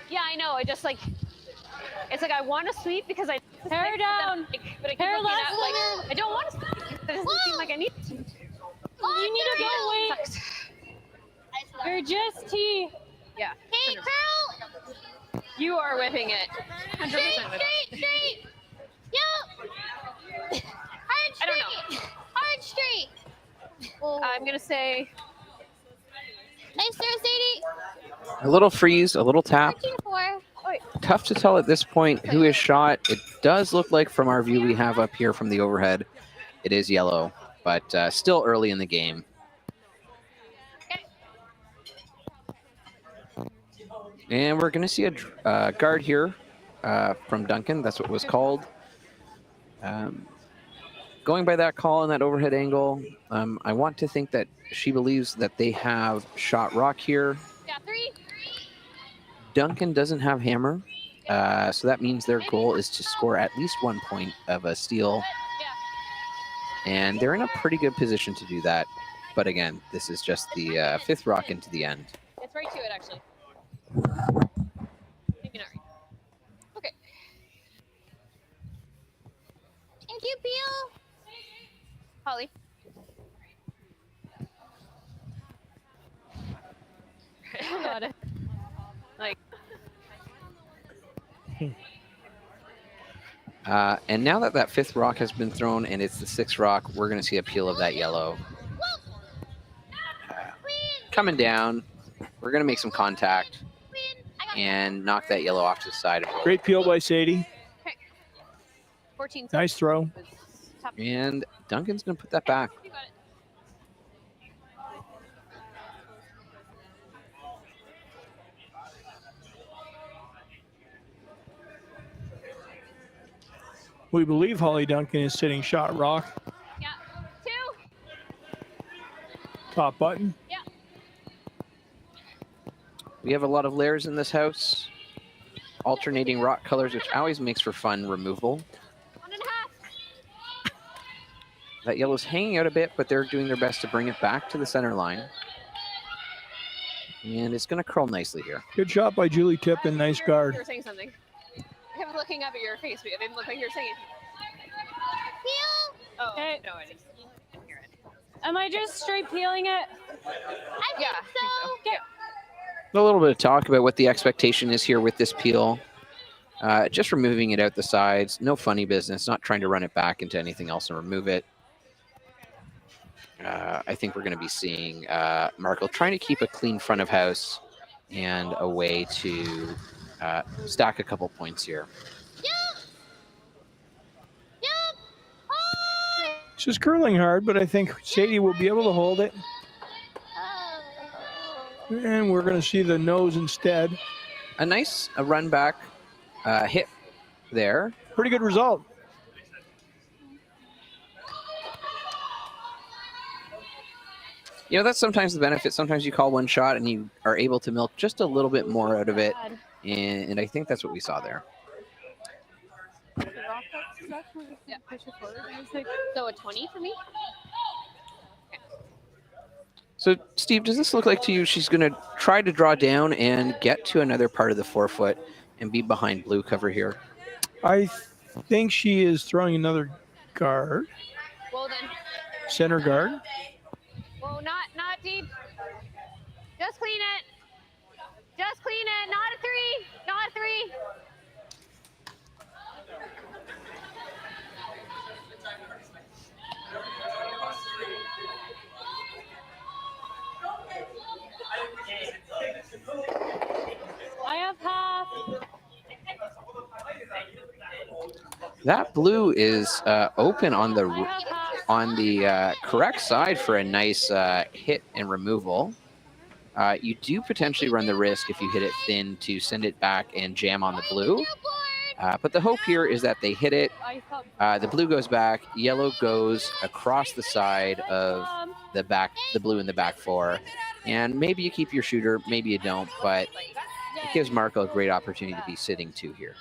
Yeah, I know. I just like, it's like I want to sweep because I Hair down. but I keep Hair looking left at like I don't want to sweep. It doesn't seem like I need to. You need to go wait. You're just T. Yeah. Hey, curl. You are whipping it. 100% Straight, whipping it. straight. Yep. Hard straight. I don't know. Hard straight. I'm gonna say. Nice there, Sadie. A little freeze, a little tap. 13-4. Tough to tell at this point who is shot. It does look like from our view we have up here from the overhead, it is yellow, but still early in the game. And we're going to see a guard here from Duncan. That's what it was called. Going by that call and that overhead angle, I want to think that she believes that they have shot rock here. Yeah, 3. Duncan doesn't have hammer, so that means their goal is to score at least 1 point of a steal. And they're in a pretty good position to do that. But again, this is just the 5th rock into the end. It's right to it, actually. Maybe not right. Okay. Thank you, Peel. Holly. Oh, God. Like. And now that that 5th rock has been thrown and it's the 6th rock, we're going to see a peel of that yellow. Coming down, we're going to make some contact and knock that yellow off to the side. Great peel by Sadie. Okay. 14. Nice throw. And Duncan's going to put that back. You got it. We believe Hollie Duncan is sitting shot rock. Yeah. 2. Top button. Yeah. We have a lot of layers in this house. Alternating rock colors, which always makes for fun removal. 1.5. That yellow's hanging out a bit, but they're doing their best to bring it back to the center line. And it's going to curl nicely here. Good shot by Julie Tippin. Nice guard. You were saying something. I kept looking up at your face, but it didn't look like you were saying Peel. Oh, Okay. no, I didn't hear it. Am I just straight peeling it? I think so. Yeah. A little bit of talk about what the expectation is here with this peel. Just removing it out the sides. No funny business. Not trying to run it back into anything else and remove it. I think we're going to be seeing Markle trying to keep a clean front of house and a way to stack a couple points here. This is curling hard, but I think Sadie will be able to hold it. And we're going to see the nose instead. A nice run back hit there. Pretty good result. You know, that's sometimes the benefit. Sometimes you call one shot and you are able to milk just a little bit more out of it. And I think that's what we saw there. Yeah. So a 20 for me? Okay. So, Steve, does this look like to you she's going to try to draw down and get to another part of the forefoot and be behind blue cover here? I think she is throwing another guard. Well, then. Center guard. Whoa, not deep. Just clean it. Just clean it. Not a 3. Not a 3. That blue is open on the correct side for a nice hit and removal. You do potentially run the risk if you hit it thin to send it back and jam on the blue. But the hope here is that they hit it. The blue goes back. Yellow goes across the side of the blue in the back four. And maybe you keep your shooter, maybe you don't, but it gives Markle a great opportunity to be sitting 2 here.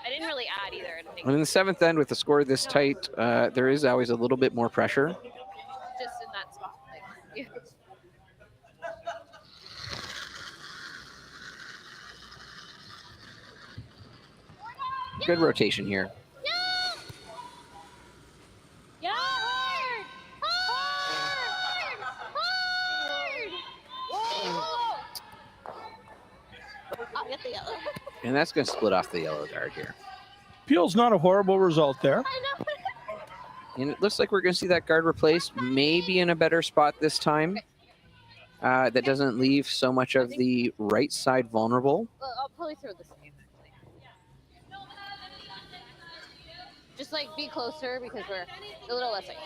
I didn't really add either. And in the 7th end, with the score this tight, there is always a little bit more pressure. Just in that spot. Like, Good rotation here. Yeah, hard! I'll get the yellow. And that's going to split off the yellow guard here. Feels not a horrible result there. And it looks like we're going to see that guard replaced, maybe in a better spot this time. That doesn't leave so much of the right side vulnerable. Well, I'll probably throw the same. Just like be closer because we're a little less. Okay.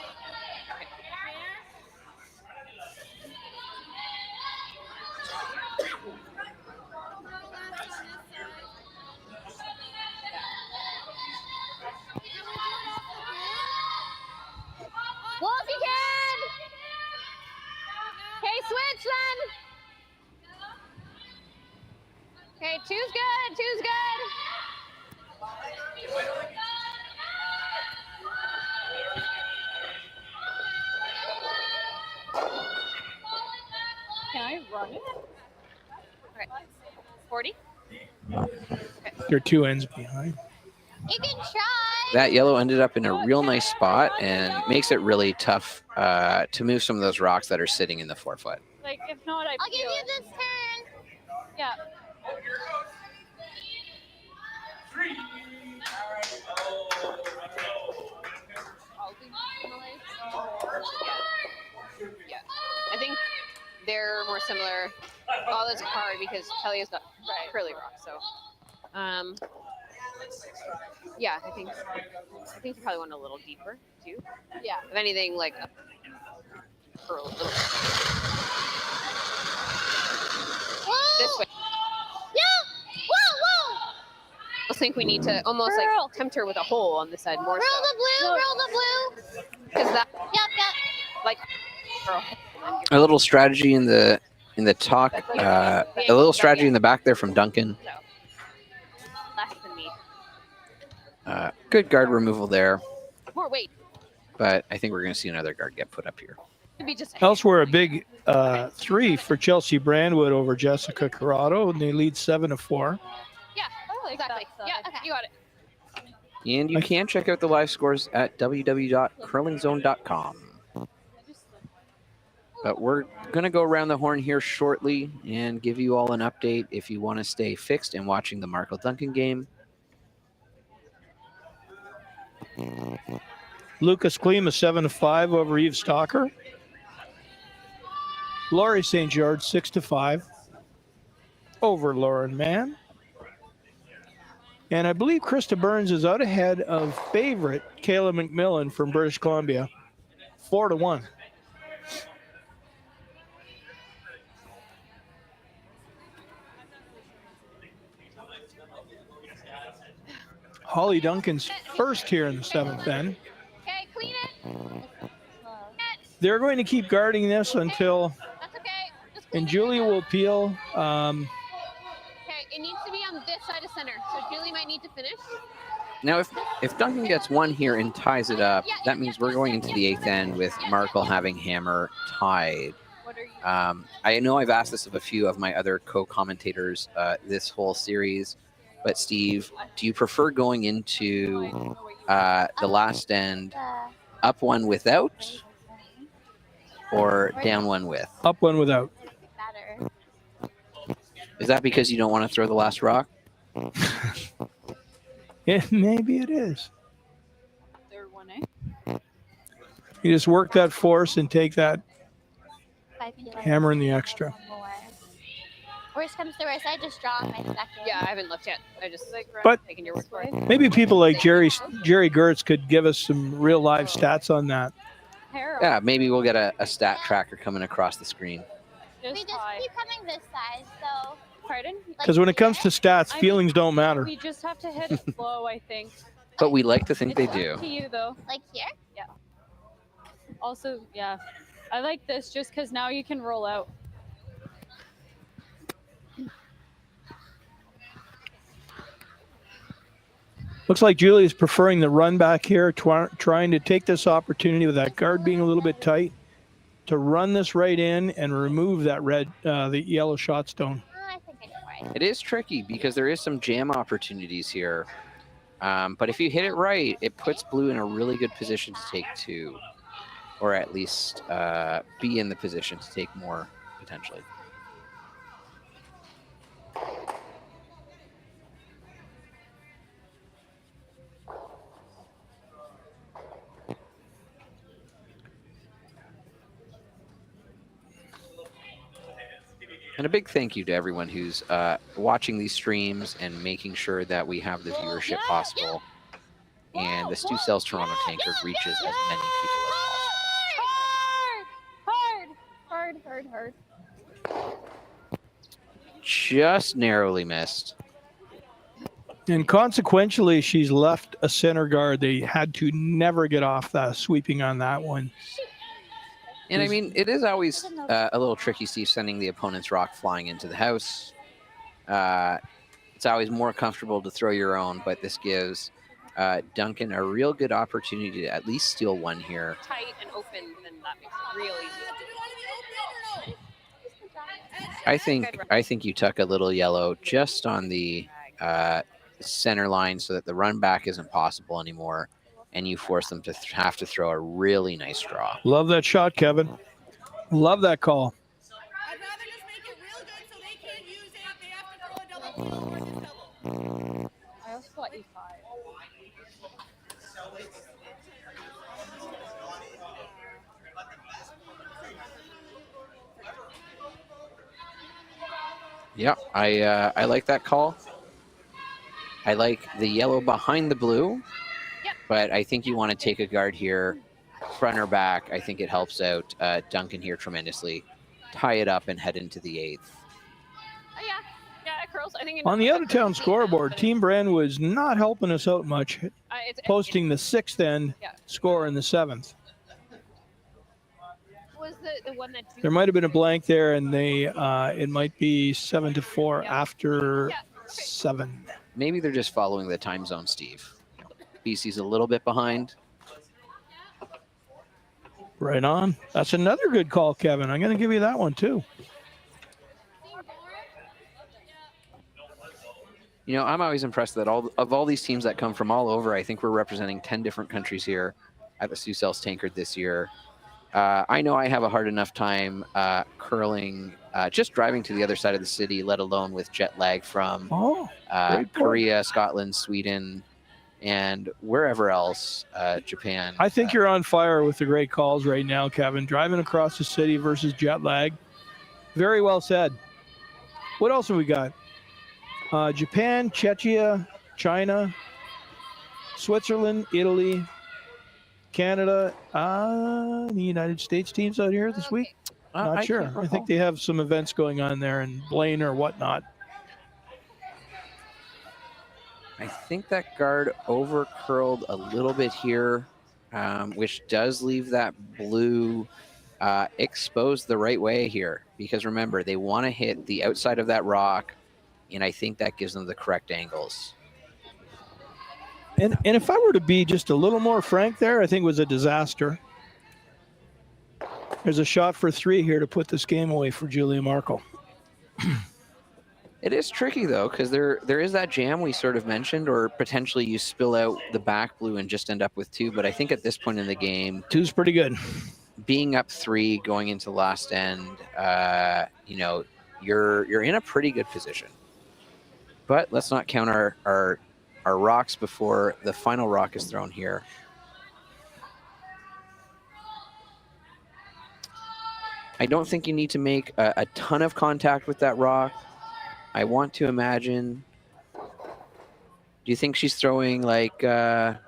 Well, if you can. Okay, switch then. Okay, two's good. Two's good. Can I run it? okay. 40. They're 2 ends behind. You can try. That yellow ended up in a real nice spot and makes it really tough to move some of those rocks that are sitting in the 4-foot. Like, if not, I'll give you this turn. Yeah. Yeah. I think they're more similar. Oh, that's hard because Kelly's got curly rock. So, yeah, I think you probably want a little deeper too. Yeah. If anything, like curl a little. This way. Yeah. Whoa, whoa. I think we need to almost like tempt her with a hole on this side more. Roll the blue. Roll the blue. Because that. Yep. Like. A little strategy in the talk, a little strategy in the back there from Duncan. Less than me. Good guard removal there, More weight. but I think we're going to see another guard get put up here. Could be just Elsewhere, a big 3 for Chelsea Brandwood over Jessica Corrado, and they lead 7-4. Yeah, exactly. Yeah, you got it. And you can check out the live scores at www.curlingzone.com. But we're going to go around the horn here shortly and give you all an update if you want to stay fixed and watching the Markle Duncan game. Lucas Klima 7-5 over Eve Stalker. Laurie St. George 6-5 over Lauren Mann. And I believe Krista Burns is out ahead of favorite Kayla McMillan from British Columbia, 4-1. Hollie Duncan's first here in the 7th end. Okay, clean it. They're going to keep guarding this until, and Julie will peel. Okay, it needs to be on this side of center, so Julie might need to finish. Now, if Duncan gets one here and ties it up, that means we're going into the 8th end with Markle having hammer tied. I know I've asked this of a few of my other co-commentators this whole series, but Steve, do you prefer going into the last end up one without or down one with? Up one without. Is that because you don't want to throw the last rock? Yeah, maybe it is. Third one, eh? You just work that force and take that hammer in the extra. Worst comes to worst, I just draw on my second. Yeah, I haven't looked yet. I just But taking your word for it. maybe people like Gerry Geurts could give us some real live stats on that. Yeah, maybe we'll get a stat tracker coming across the screen. We just keep coming this side, so. Pardon? Because when it comes to stats, feelings don't matter. We just have to hit it slow, I think. But we like to think they It's do. up to you, though. Like here? Yeah. Also, yeah. I like this just because now you can roll out. Looks like Julia's preferring the run back here, trying to take this opportunity with that guard being a little bit tight to run this right in and remove that the yellow shot stone. I think I did right. It is tricky because there is some jam opportunities here. But if you hit it right, it puts blue in a really good position to take 2. Or at least be in the position to take more, potentially. And a big thank you to everyone who's watching these streams and making sure that we have the viewership possible. And the Stu Cells Toronto Tankard reaches as many people as possible. Hard. Just narrowly missed. And consequentially, she's left a center guard. They had to never get off that sweeping on that one. And I mean, it is always a little tricky, Steve, sending the opponent's rock flying into the house. It's always more comfortable to throw your own, but this gives Duncan a real good opportunity to at least steal one here. Tight and open, then that makes it real easy. I think you tuck a little yellow just on the center line so that the run back isn't possible anymore, and you force them to have to throw a really nice draw. Love that shot, Kevin. Love that call. I also got E5. Yeah, I like that call. I like the yellow behind the blue, but I think you want to take a guard here, front or back. I think it helps out Duncan here tremendously. Tie it up and head into the 8th. Yeah, it curls. I think On the out-of-town scoreboard, Team Brand was not helping us out much, posting the 6th end score in the 7th. Was the one that There might have been a blank there, and it might be 7-4 after 7. Maybe they're just following the time zone, Steve. BC's a little bit behind. Right on. That's another good call, Kevin. I'm going to give you that one, too. You know, I'm always impressed that all these teams that come from all over, I think we're representing 10 different countries here at the Stu Cells Tankard this year. I know I have a hard enough time curling, just driving to the other side of the city, let alone with jet lag from Korea, Scotland, Sweden, and wherever else, Japan. I think you're on fire with the great calls right now, Kevin. Driving across the city versus jet lag. Very well said. What else have we got? Japan, Czechia, China, Switzerland, Italy, Canada, the United States teams out here this week? Not sure. I think they have some events going on there in Blaine or whatnot. I think that guard over curled a little bit here, which does leave that blue exposed the right way here. Because remember, they want to hit the outside of that rock, and I think that gives them the correct angles. And if I were to be just a little more frank there, I think it was a disaster. There's a shot for 3 here to put this game away for Julia Markle. It is tricky, though, because there is that jam we sort of mentioned, or potentially you spill out the back blue and just end up with 2. But I think at this point in the game, 2's pretty good. Being up 3 going into last end, you know, you're in a pretty good position. But let's not count our rocks before the final rock is thrown here. I don't think you need to make a ton of contact with that rock. I want to imagine. Do you think she's throwing like a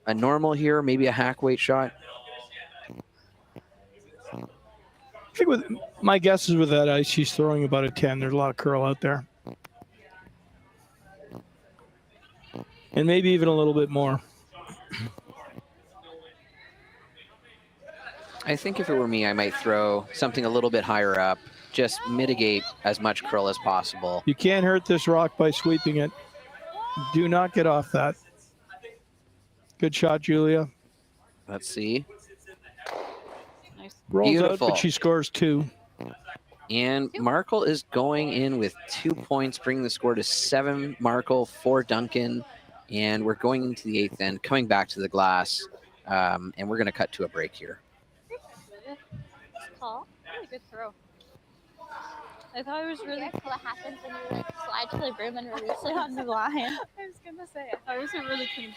normal here, maybe a hack weight shot? I think with my guess is with that ice, she's throwing about a 10. There's a lot of curl out there. And maybe even a little bit more. I think if it were me, I might throw something a little bit higher up, just mitigate as much curl as possible. You can't hurt this rock by sweeping it. Do not get off that. Good shot, Julia. Let's see. Rolls Beautiful. out, but she scores 2. And Markle is going in with 2 points, bringing the score to 7 Markle, 4 Duncan. And we're going into the 8th end, coming back to the glass. And we're going to cut to a break here. Tall. Really good throw. I thought it was really Careful what happens when you slide to the broom and release it on the line. I was gonna say, I thought it was a really clean.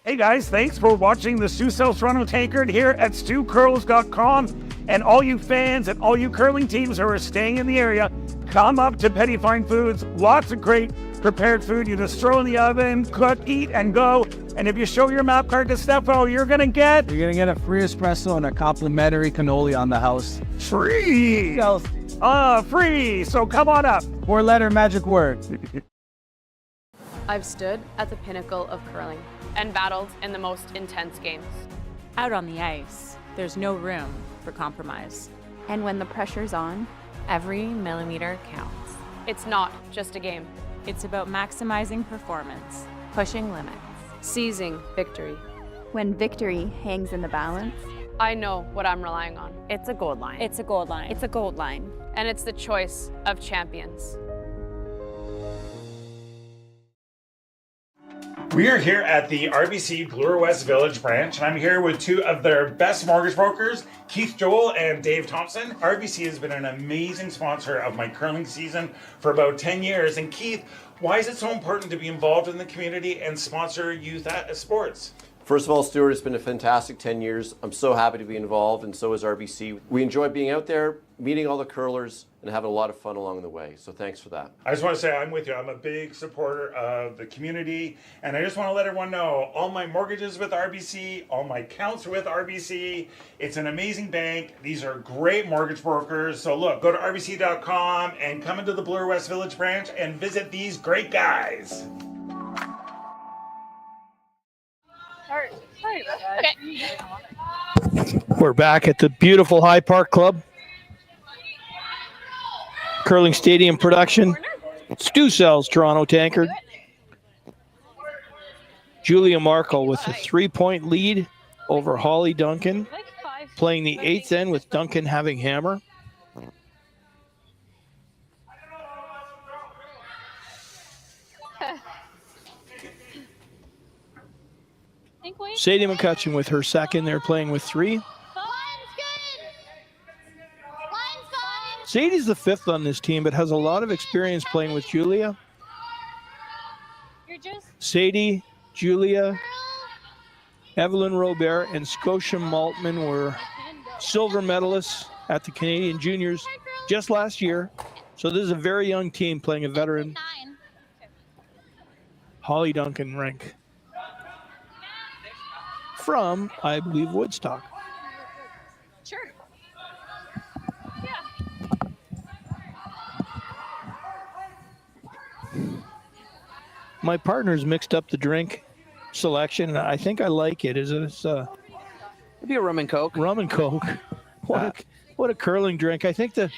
Hey guys, thanks for watching the Stu Sells Toronto Tankard here at StuCurls.com. And all you fans and all you curling teams who are staying in the area, come up to Petty Fine Foods. Lots of great prepared food. You just throw in the oven, cook, eat, and go. And if you show your map card to Stefo, you're gonna get a free espresso and a complimentary cannoli on the house. free. Free. So come on up. 4-letter magic word. I've stood at the pinnacle of curling and battled in the most intense games. Out on the ice, there's no room for compromise. And when the pressure's on, every millimeter counts. It's not just a game. It's about maximizing performance. Pushing limits. Seizing victory. When victory hangs in the balance, I know what I'm relying on. it's a gold line. It's a gold line. It's a gold line. And it's the choice of champions. We are here at the RBC Bloor West Village branch, and I'm here with 2 of their best mortgage brokers, Keith Joel and Dave Thompson. RBC has been an amazing sponsor of my curling season for about 10 years. And Keith, why is it so important to be involved in the community and sponsor youth sports? First of all, Stuart, it's been a fantastic 10 years. I'm so happy to be involved, and so is RBC. We enjoy being out there, meeting all the curlers, and having a lot of fun along the way. So thanks for that. I just want to say I'm with you. I'm a big supporter of the community, and I just want to let everyone know all my mortgages with RBC, all my accounts with RBC. It's an amazing bank. These are great mortgage brokers. So look, go to rbc.com and come into the Bloor West Village branch and visit these great guys. We're back at the beautiful High Park Club. Curling Stadium production. Stu Sells Toronto Tankard. Julia Markle with a 3-point lead over Hollie Duncan. Playing the 8th end with Duncan having hammer. Sadie McCutcheon with her 2nd. They're playing with 3. Sadie's the 5th on this team, but has a lot of experience playing with Julia. Sadie, Julia, Evelyn Robert, and Scotia Maltman were silver medalists at the Canadian Juniors just last year. So this is a very young team playing a veteran Hollie Duncan rink from, I believe, Woodstock. Sure. My partner's mixed up the drink selection. I think I like it. Is it? Maybe a rum and coke. Rum and coke. What a curling drink. I think the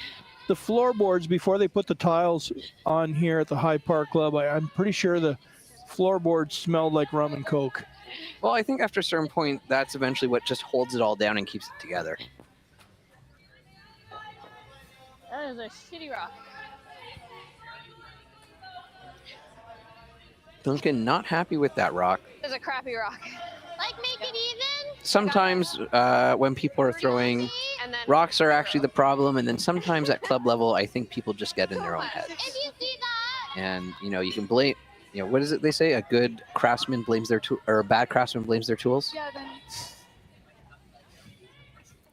floorboards, before they put the tiles on here at the High Park Club, I'm pretty sure the floorboards smelled like rum and coke. Well, I think after a certain point, that's eventually what just holds it all down and keeps it together. That is a shitty rock. Duncan not happy with that rock. It's a crappy rock. Like, make it even? Sometimes when people are throwing, rocks are actually the problem, and then sometimes at club level, I think people just get in their own heads. If you see that. And, you can blame, what is it they say? A good craftsman blames their tool, or a bad craftsman blames their tools? Yeah, then.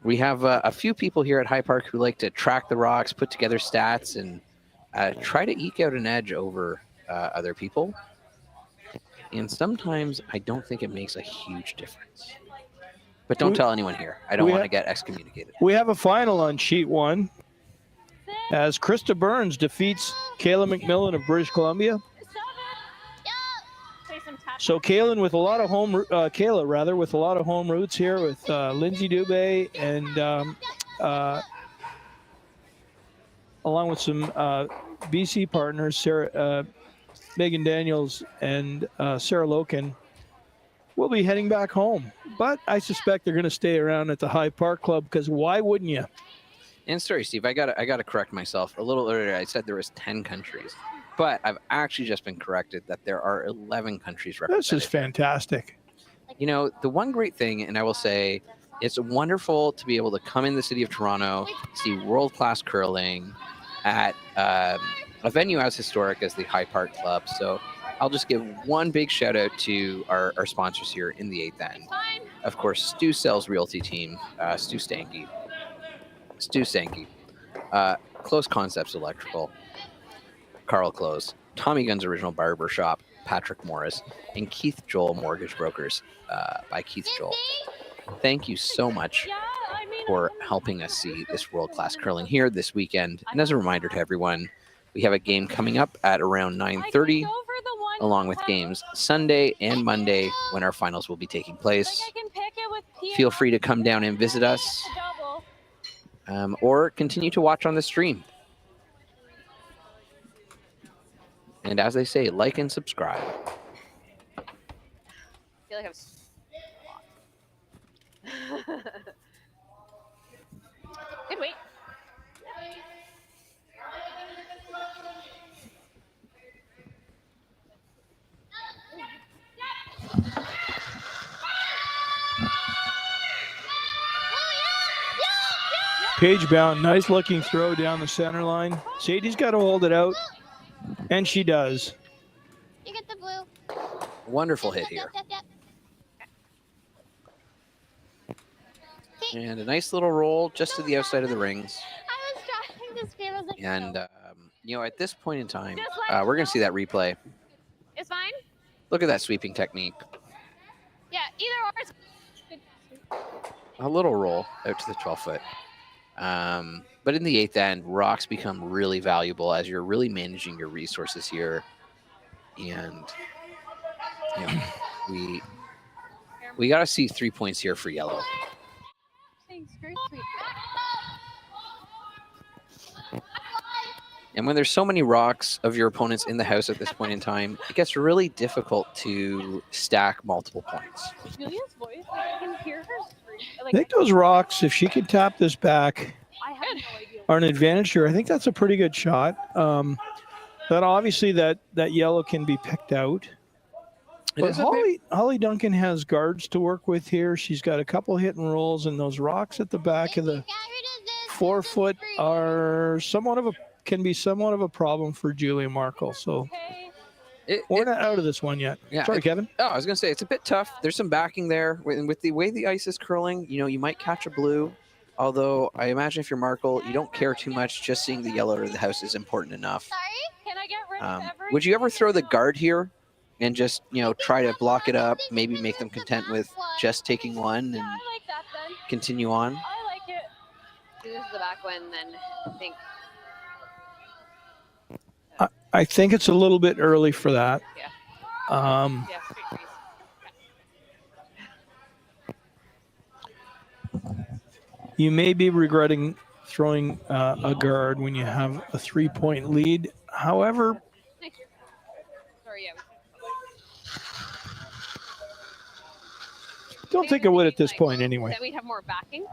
We have a few people here at High Park who like to track the rocks, put together stats, and try to eke out an edge over other people. And sometimes I don't think it makes a huge difference. But don't tell anyone here. I don't want to get excommunicated. We have a final on sheet 1 as Krista Burns defeats Kayla McMillan of British Columbia. So Kayla with a lot of home roots here with Lindsay Dubé and along with some BC partners, Sarah, Megan Daniels and Sarah Loken. We'll be heading back home, but I suspect they're going to stay around at the High Park Club because why wouldn't you? And sorry, Steve, I gotta correct myself. A little earlier, I said there was 10 countries, but I've actually just been corrected that there are 11 countries represented. This is fantastic. You know, the one great thing, and I will say, it's wonderful to be able to come in the city of Toronto, see world-class curling at a venue as historic as the High Park Club. So I'll just give one big shout out to our sponsors here in the 8th end. Of course, Stu Sells Realty Team, Stu Stanky, Close Concepts Electrical, Carl Close, Tommy Gunn's Original Barber Shop, Patrick Morris, and Keith Joel Mortgage Brokers by Keith Joel. Thank you so much for helping us see this world-class curling here this weekend. And as a reminder to everyone, we have a game coming up at around 9:30, along with games Sunday and Monday when our finals will be taking place. Feel free to come down and visit us, or continue to watch on the stream. And as they say, like and subscribe. I feel like good wait. Page bound, nice looking throw down the center line. Sadie's got to hold it out, and she does. You get the blue. Wonderful hit here. And a nice little roll just to the outside of the rings. I was trying to scream. I was like, And, you know, at this point in time, we're going to see that replay. It's fine. Look at that sweeping technique. Yeah, either or. A little roll out to the 12-foot. But in the 8th end, rocks become really valuable as you're really managing your resources here. And, you know, we got to see 3 points here for yellow. And when there's so many rocks of your opponents in the house at this point in time, it gets really difficult to stack multiple points. Julia's voice, I can hear her scream. I think those rocks, if she can tap this back, I have no idea. are an advantage here. I think that's a pretty good shot. But obviously that yellow can be picked out. But Hollie Duncan has guards to work with here. She's got a couple hit and rolls, and those rocks at the back of the 4-foot are can be somewhat of a problem for Julia Markle. So we're not out of this one yet. Yeah, Sorry, Kevin. Oh, I was going to say, it's a bit tough. There's some backing there. With the way the ice is curling, you know, you might catch a blue. Although I imagine if you're Markle, you don't care too much. Just seeing the yellow of the house is important enough. Sorry? Can I get rid of every... Would you ever throw the guard here and just, you know, try to block it up, maybe make them content with just taking one and continue on? I like it. This is the back one, then I think. I think it's a little bit early for that. Yeah. Straight freeze. You may be regretting throwing a guard when you have a 3-point lead. However, Sorry, yeah. don't think I would at this point anyway. Then we'd have more backing.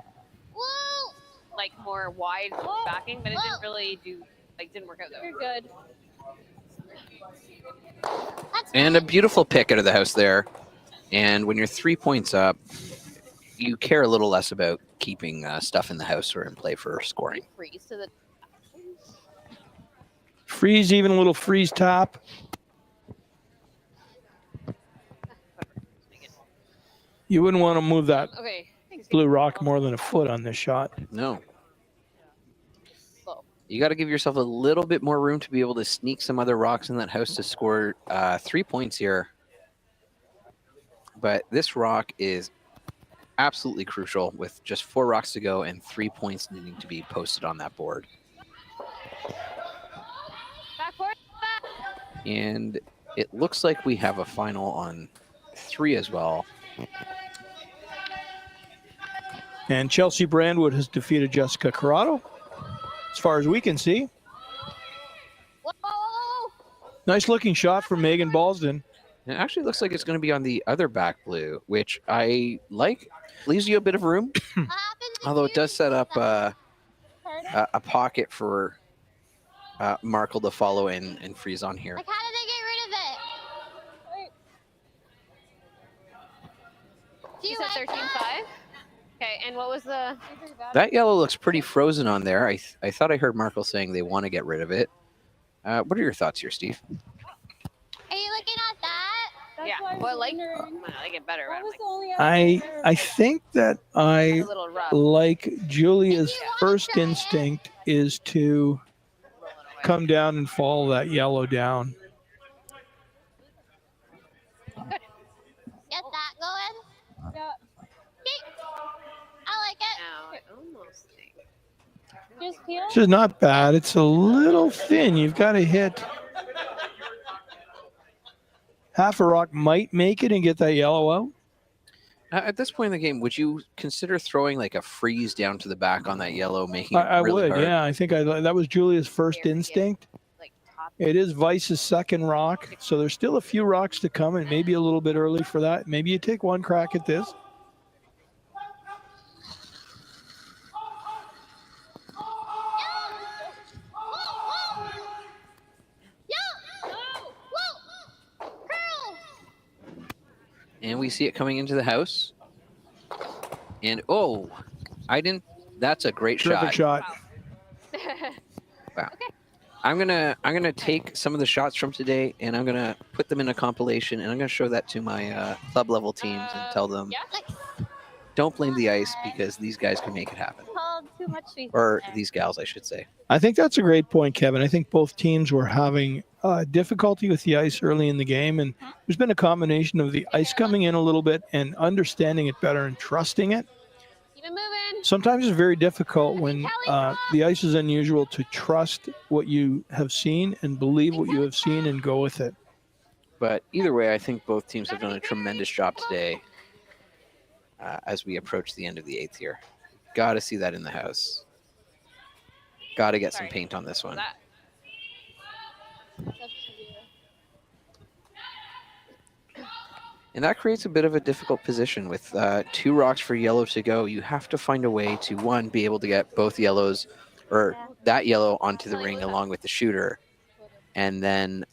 Like more wide backing, but it didn't really didn't work out though. You're good. And a beautiful pick out of the house there. And when you're 3 points up, you care a little less about keeping stuff in the house or in play for scoring. Freeze, even a little freeze top. You wouldn't want to move that blue rock more than a foot on this shot. No. You got to give yourself a little bit more room to be able to sneak some other rocks in that house to score 3 points here. But this rock is absolutely crucial with just 4 rocks to go and 3 points needing to be posted on that board. And it looks like we have a final on 3 as well. And Chelsea Brandwood has defeated Jessica Corrado, as far as we can see. Nice looking shot from Megan Balsden. It actually looks like it's going to be on the other back blue, which I like. Leaves you a bit of room, although it does set up a pocket for Markle to follow and freeze on here. Like, how did they get rid of it? You said 13-5? Okay, and what was the... That yellow looks pretty frozen on there. I thought I heard Markle saying they want to get rid of it. What are your thoughts here, Steve? Are you looking at that? Yeah, well, I like it better. But I think that I like Julia's first instinct is to come down and follow that yellow down. Get that going? Yeah. I like it. Now, I almost think. Just peel? This is not bad. It's a little thin. You've got to hit. Half a rock might make it and get that yellow out. At this point in the game, would you consider throwing like a freeze down to the back on that yellow, making it I really would, hard? yeah. I think that was Julia's first instinct. It is Vice's second rock, so there's still a few rocks to come, and maybe a little bit early for that. Maybe you take one crack at this. And we see it coming into the house. And oh, I didn't. That's a great Terrific shot. Wow. I'm gonna take some of the shots from today and I'm gonna put them in a compilation and I'm gonna show that to my club level teams and tell them, don't blame the ice because these guys can make it happen. Too much Or these gals, I should say. I think that's a great point, Kevin. I think both teams were having difficulty with the ice early in the game, and there's been a combination of the ice coming in a little bit and understanding it better and trusting it. Sometimes it's very difficult when the ice is unusual to trust what you have seen and believe what you have seen and go with it. But either way, I think both teams have done a tremendous job today as we approach the end of the 8th here. Got to see that in the house. Got to get some paint on this one. And that creates a bit of a difficult position with 2 rocks for yellow to go. You have to find a way to, one, be able to get both yellows or that yellow onto the ring along with the shooter. And then,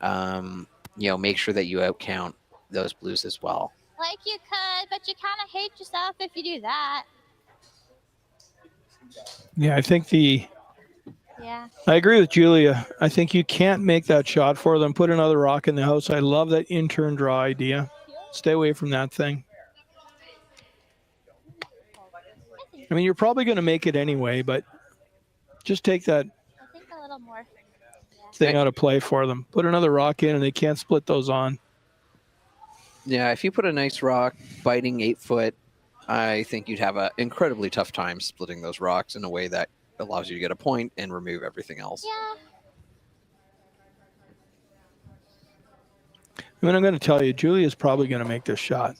make sure that you outcount those blues as well. Like you could, but you kind of hate yourself if you do that. Yeah, I think Yeah. I agree with Julia. I think you can't make that shot for them. Put another rock in the house. I love that in-turn draw idea. Stay away from that thing. I mean, you're probably going to make it anyway, but just take that I think a little more. thing out of play for them. Put another rock in, and they can't split those on. Yeah, if you put a nice rock biting 8 foot, I think you'd have an incredibly tough time splitting those rocks in a way that allows you to get a point and remove everything else. Yeah. I mean, I'm going to tell you, Julia's probably going to make this shot.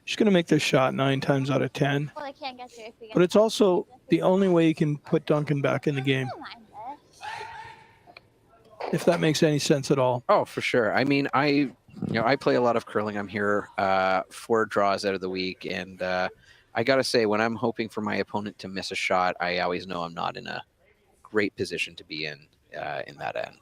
She's going to make this shot 9 times out of 10. Well, I can't get you if we get But it's also the only way you can put Duncan back in the game. If that makes any sense at all. Oh, for sure. I mean, I play a lot of curling. I'm here 4 draws out of the week, and I got to say, when I'm hoping for my opponent to miss a shot, I always know I'm not in a great position to be in that end.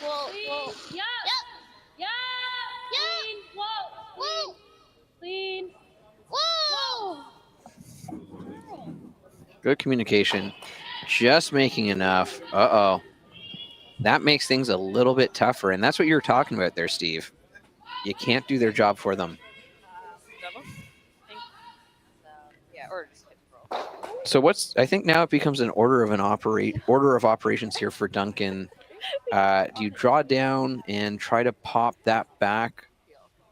Whoa. Yeah. Yeah. Clean. Whoa. Clean. Whoa. Good communication. Just making enough. Uh-oh. That makes things a little bit tougher, and that's what you were talking about there, Steve. You can't do their job for them. Yeah, or just hit the roll. So I think now it becomes an order of operations here for Duncan. Do you draw down and try to pop that back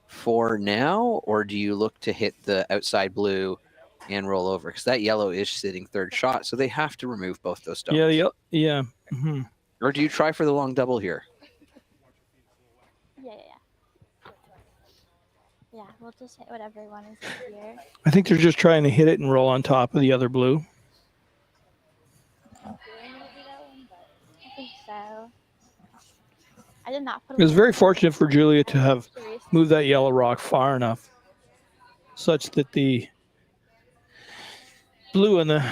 for now, or do you look to hit the outside blue and roll over? Because that yellow is sitting third shot, so they have to remove both those stones. Yeah. Mm-hmm. Or do you try for the long double here? Yeah, we'll just hit whatever one is here. I think they're just trying to hit it and roll on top of the other blue. I think so. I did not put It was very fortunate for Julia to have moved that yellow rock far enough such that the blue in the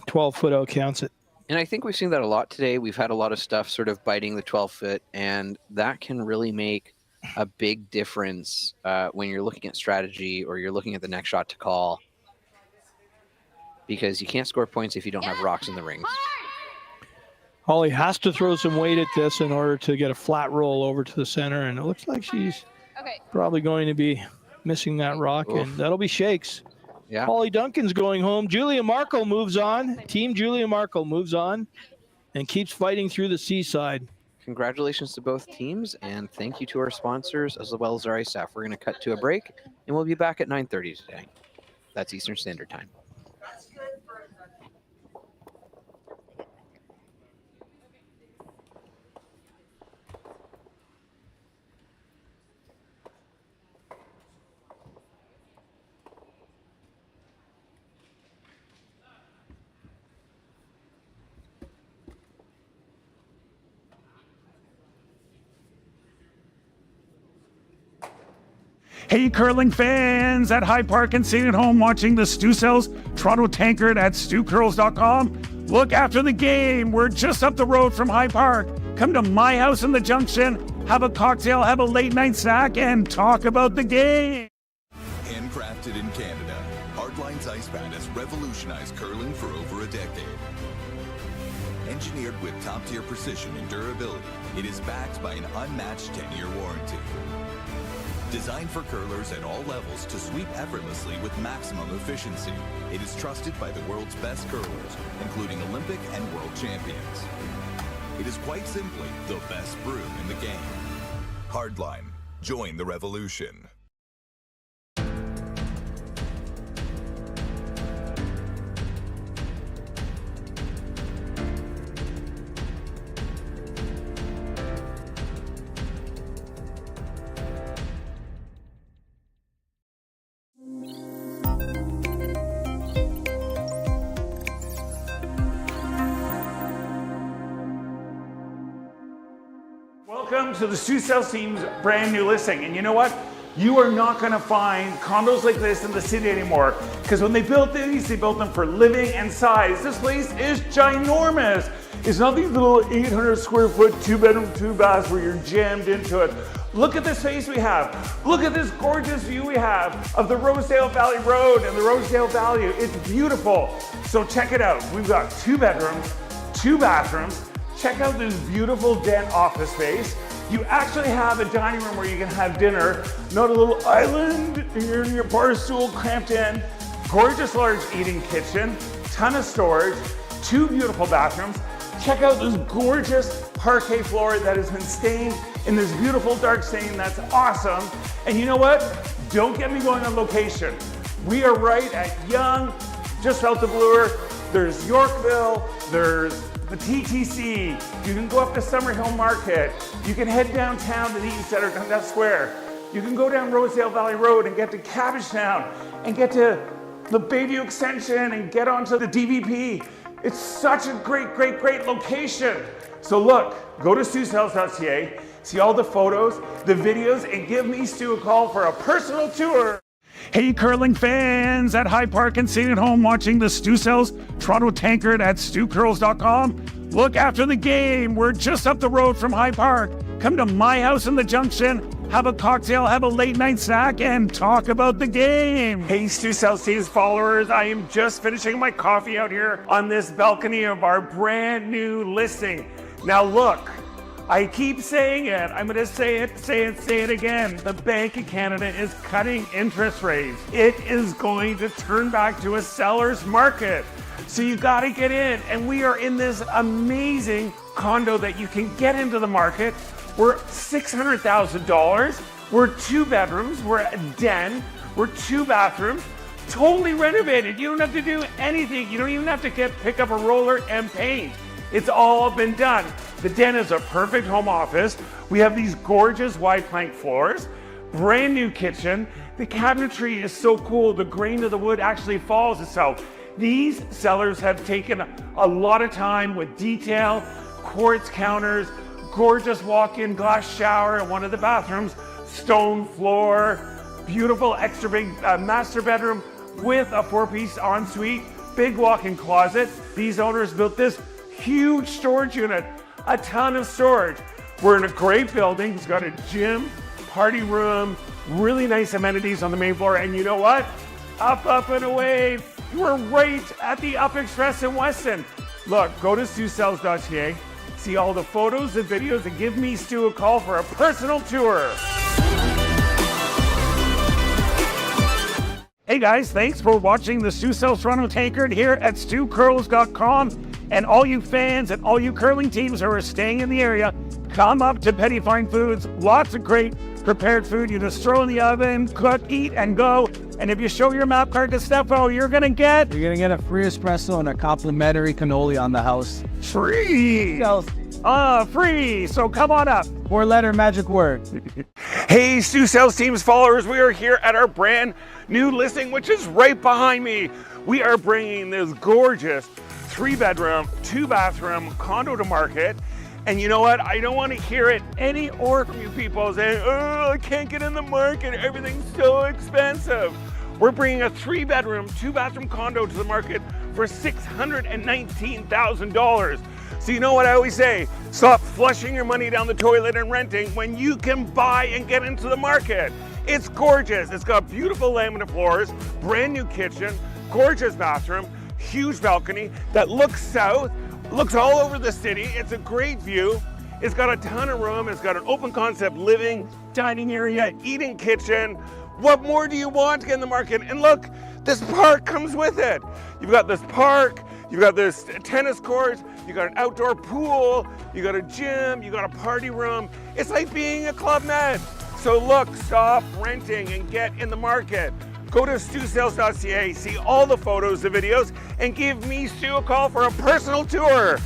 12-foot out counts it. And I think we've seen that a lot today. We've had a lot of stuff sort of biting the 12-foot, and that can really make a big difference when you're looking at strategy or you're looking at the next shot to call, because you can't score points if you don't have rocks in the rings. Hollie has to throw some weight at this in order to get a flat roll over to the center, and it looks like she's probably going to be missing that rock, and that'll be shakes. Yeah. Hollie Duncan's going home. Julia Markle moves on. Team Julia Markle moves on and keeps fighting through the seaside. Congratulations to both teams, and thank you to our sponsors as well as our ice staff. We're going to cut to a break, and we'll be back at 9:30 today. That's Eastern Standard Time. Hey, curling fans at High Park and sitting at home watching the Stu Sells Toronto Tankard at StuCurls.com. Look, after the game, we're just up the road from High Park. Come to my house in the Junction, have a cocktail, have a late night snack, and talk about the game. Handcrafted in Canada, Hardline's Ice Pad has revolutionized curling for over a decade. Engineered with top-tier precision and durability, it is backed by an unmatched 10-year warranty. Designed for curlers at all levels to sweep effortlessly with maximum efficiency, it is trusted by the world's best curlers, including Olympic and world champions. It is quite simply the best broom in the game. Hardline. Join the revolution. Welcome to the Stu Sells team's brand new listing. And you know what? You are not going to find condos like this in the city anymore, because when they built these, they built them for living and size. This place is ginormous. It's not these little 800 square foot 2-bedroom, 2-baths where you're jammed into it. Look at the space we have. Look at this gorgeous view we have of the Rosedale Valley Road and the Rosedale Valley. It's beautiful. So check it out. We've got 2 bedrooms, 2 bathrooms. Check out this beautiful den office space. You actually have a dining room where you can have dinner, not a little island you're in your bar stool cramped in. Gorgeous large eating kitchen, ton of storage, 2 beautiful bathrooms. Check out this gorgeous parquet floor that has been stained in this beautiful dark stain. That's awesome. And you know what? Don't get me going on location. We are right at Yonge, just south of Bloor. There's Yorkville, there's the TTC. You can go up to Summerhill Market. You can head downtown to the East Center, Dundas Square. You can go down Rosedale Valley Road and get to Cabbagetown and get to the Bayview Extension and get onto the DVP. It's such a great, great, great location. So look, go to StuSells.ca, see all the photos, the videos, and give me Stu a call for a personal tour. Hey, curling fans at High Park and sitting at home watching the Stu Sells Toronto Tankard at StuCurls.com. Look, after the game, we're just up the road from High Park. Come to my house in the Junction, have a cocktail, have a late night snack, and talk about the game. Hey, Stu Sells team's followers, I am just finishing my coffee out here on this balcony of our brand new listing. Now look, I keep saying it. I'm going to say it again. The Bank of Canada is cutting interest rates. It is going to turn back to a seller's market. So you got to get in. And we are in this amazing condo that you can get into the market. We're $600,000. We're 2 bedrooms. We're a den. We're 2 bathrooms. Totally renovated. You don't have to do anything. You don't even have to pick up a roller and paint. It's all been done. The den is a perfect home office. We have these gorgeous wide plank floors, brand new kitchen. The cabinetry is so cool. The grain of the wood actually follows itself. These sellers have taken a lot of time with detail, quartz counters, gorgeous walk-in glass shower in one of the bathrooms, stone floor, beautiful extra big master bedroom with a 4-piece ensuite, big walk-in closet. These owners built this huge storage unit, a ton of storage. We're in a great building. It's got a gym, party room, really nice amenities on the main floor. And you know what? Up, and away. We're right at the Up Express in Weston. Look, go to StuSells.ca, see all the photos and videos, and give me Stu a call for a personal tour. Hey guys, thanks for watching the Stu Sells Toronto Tankard here at StuCurls.com. And all you fans and all you curling teams who are staying in the area, come up to Petty Fine Foods. Lots of great prepared food. You just throw in the oven, cook, eat, and go. And if you show your map card to Stefo, you're gonna get a free espresso and a complimentary cannoli on the house. Free! Free! So come on up. 4-letter magic word. Hey, Stu Sells Teams followers, we are here at our brand new listing, which is right behind me. We are bringing this gorgeous 3-bedroom, 2-bathroom condo to market. And you know what? I don't want to hear it any more from you people saying, oh, I can't get in the market. Everything's so expensive. We're bringing a 3-bedroom, 2-bathroom condo to the market for $619,000. So you know what I always say? Stop flushing your money down the toilet and renting when you can buy and get into the market. It's gorgeous. It's got beautiful laminate floors, brand new kitchen, gorgeous bathroom, huge balcony that looks south, looks all over the city. It's a great view. It's got a ton of room. It's got an open concept living, dining area, eating kitchen. What more do you want to get in the market? And look, this park comes with it. You've got this park, you've got this tennis court, you've got an outdoor pool, you got a gym, you got a party room. It's like being a Club Med. So look, stop renting and get in the market. Go to StuSells.ca, see all the photos, the videos, and give me, Stu, a call for a personal tour.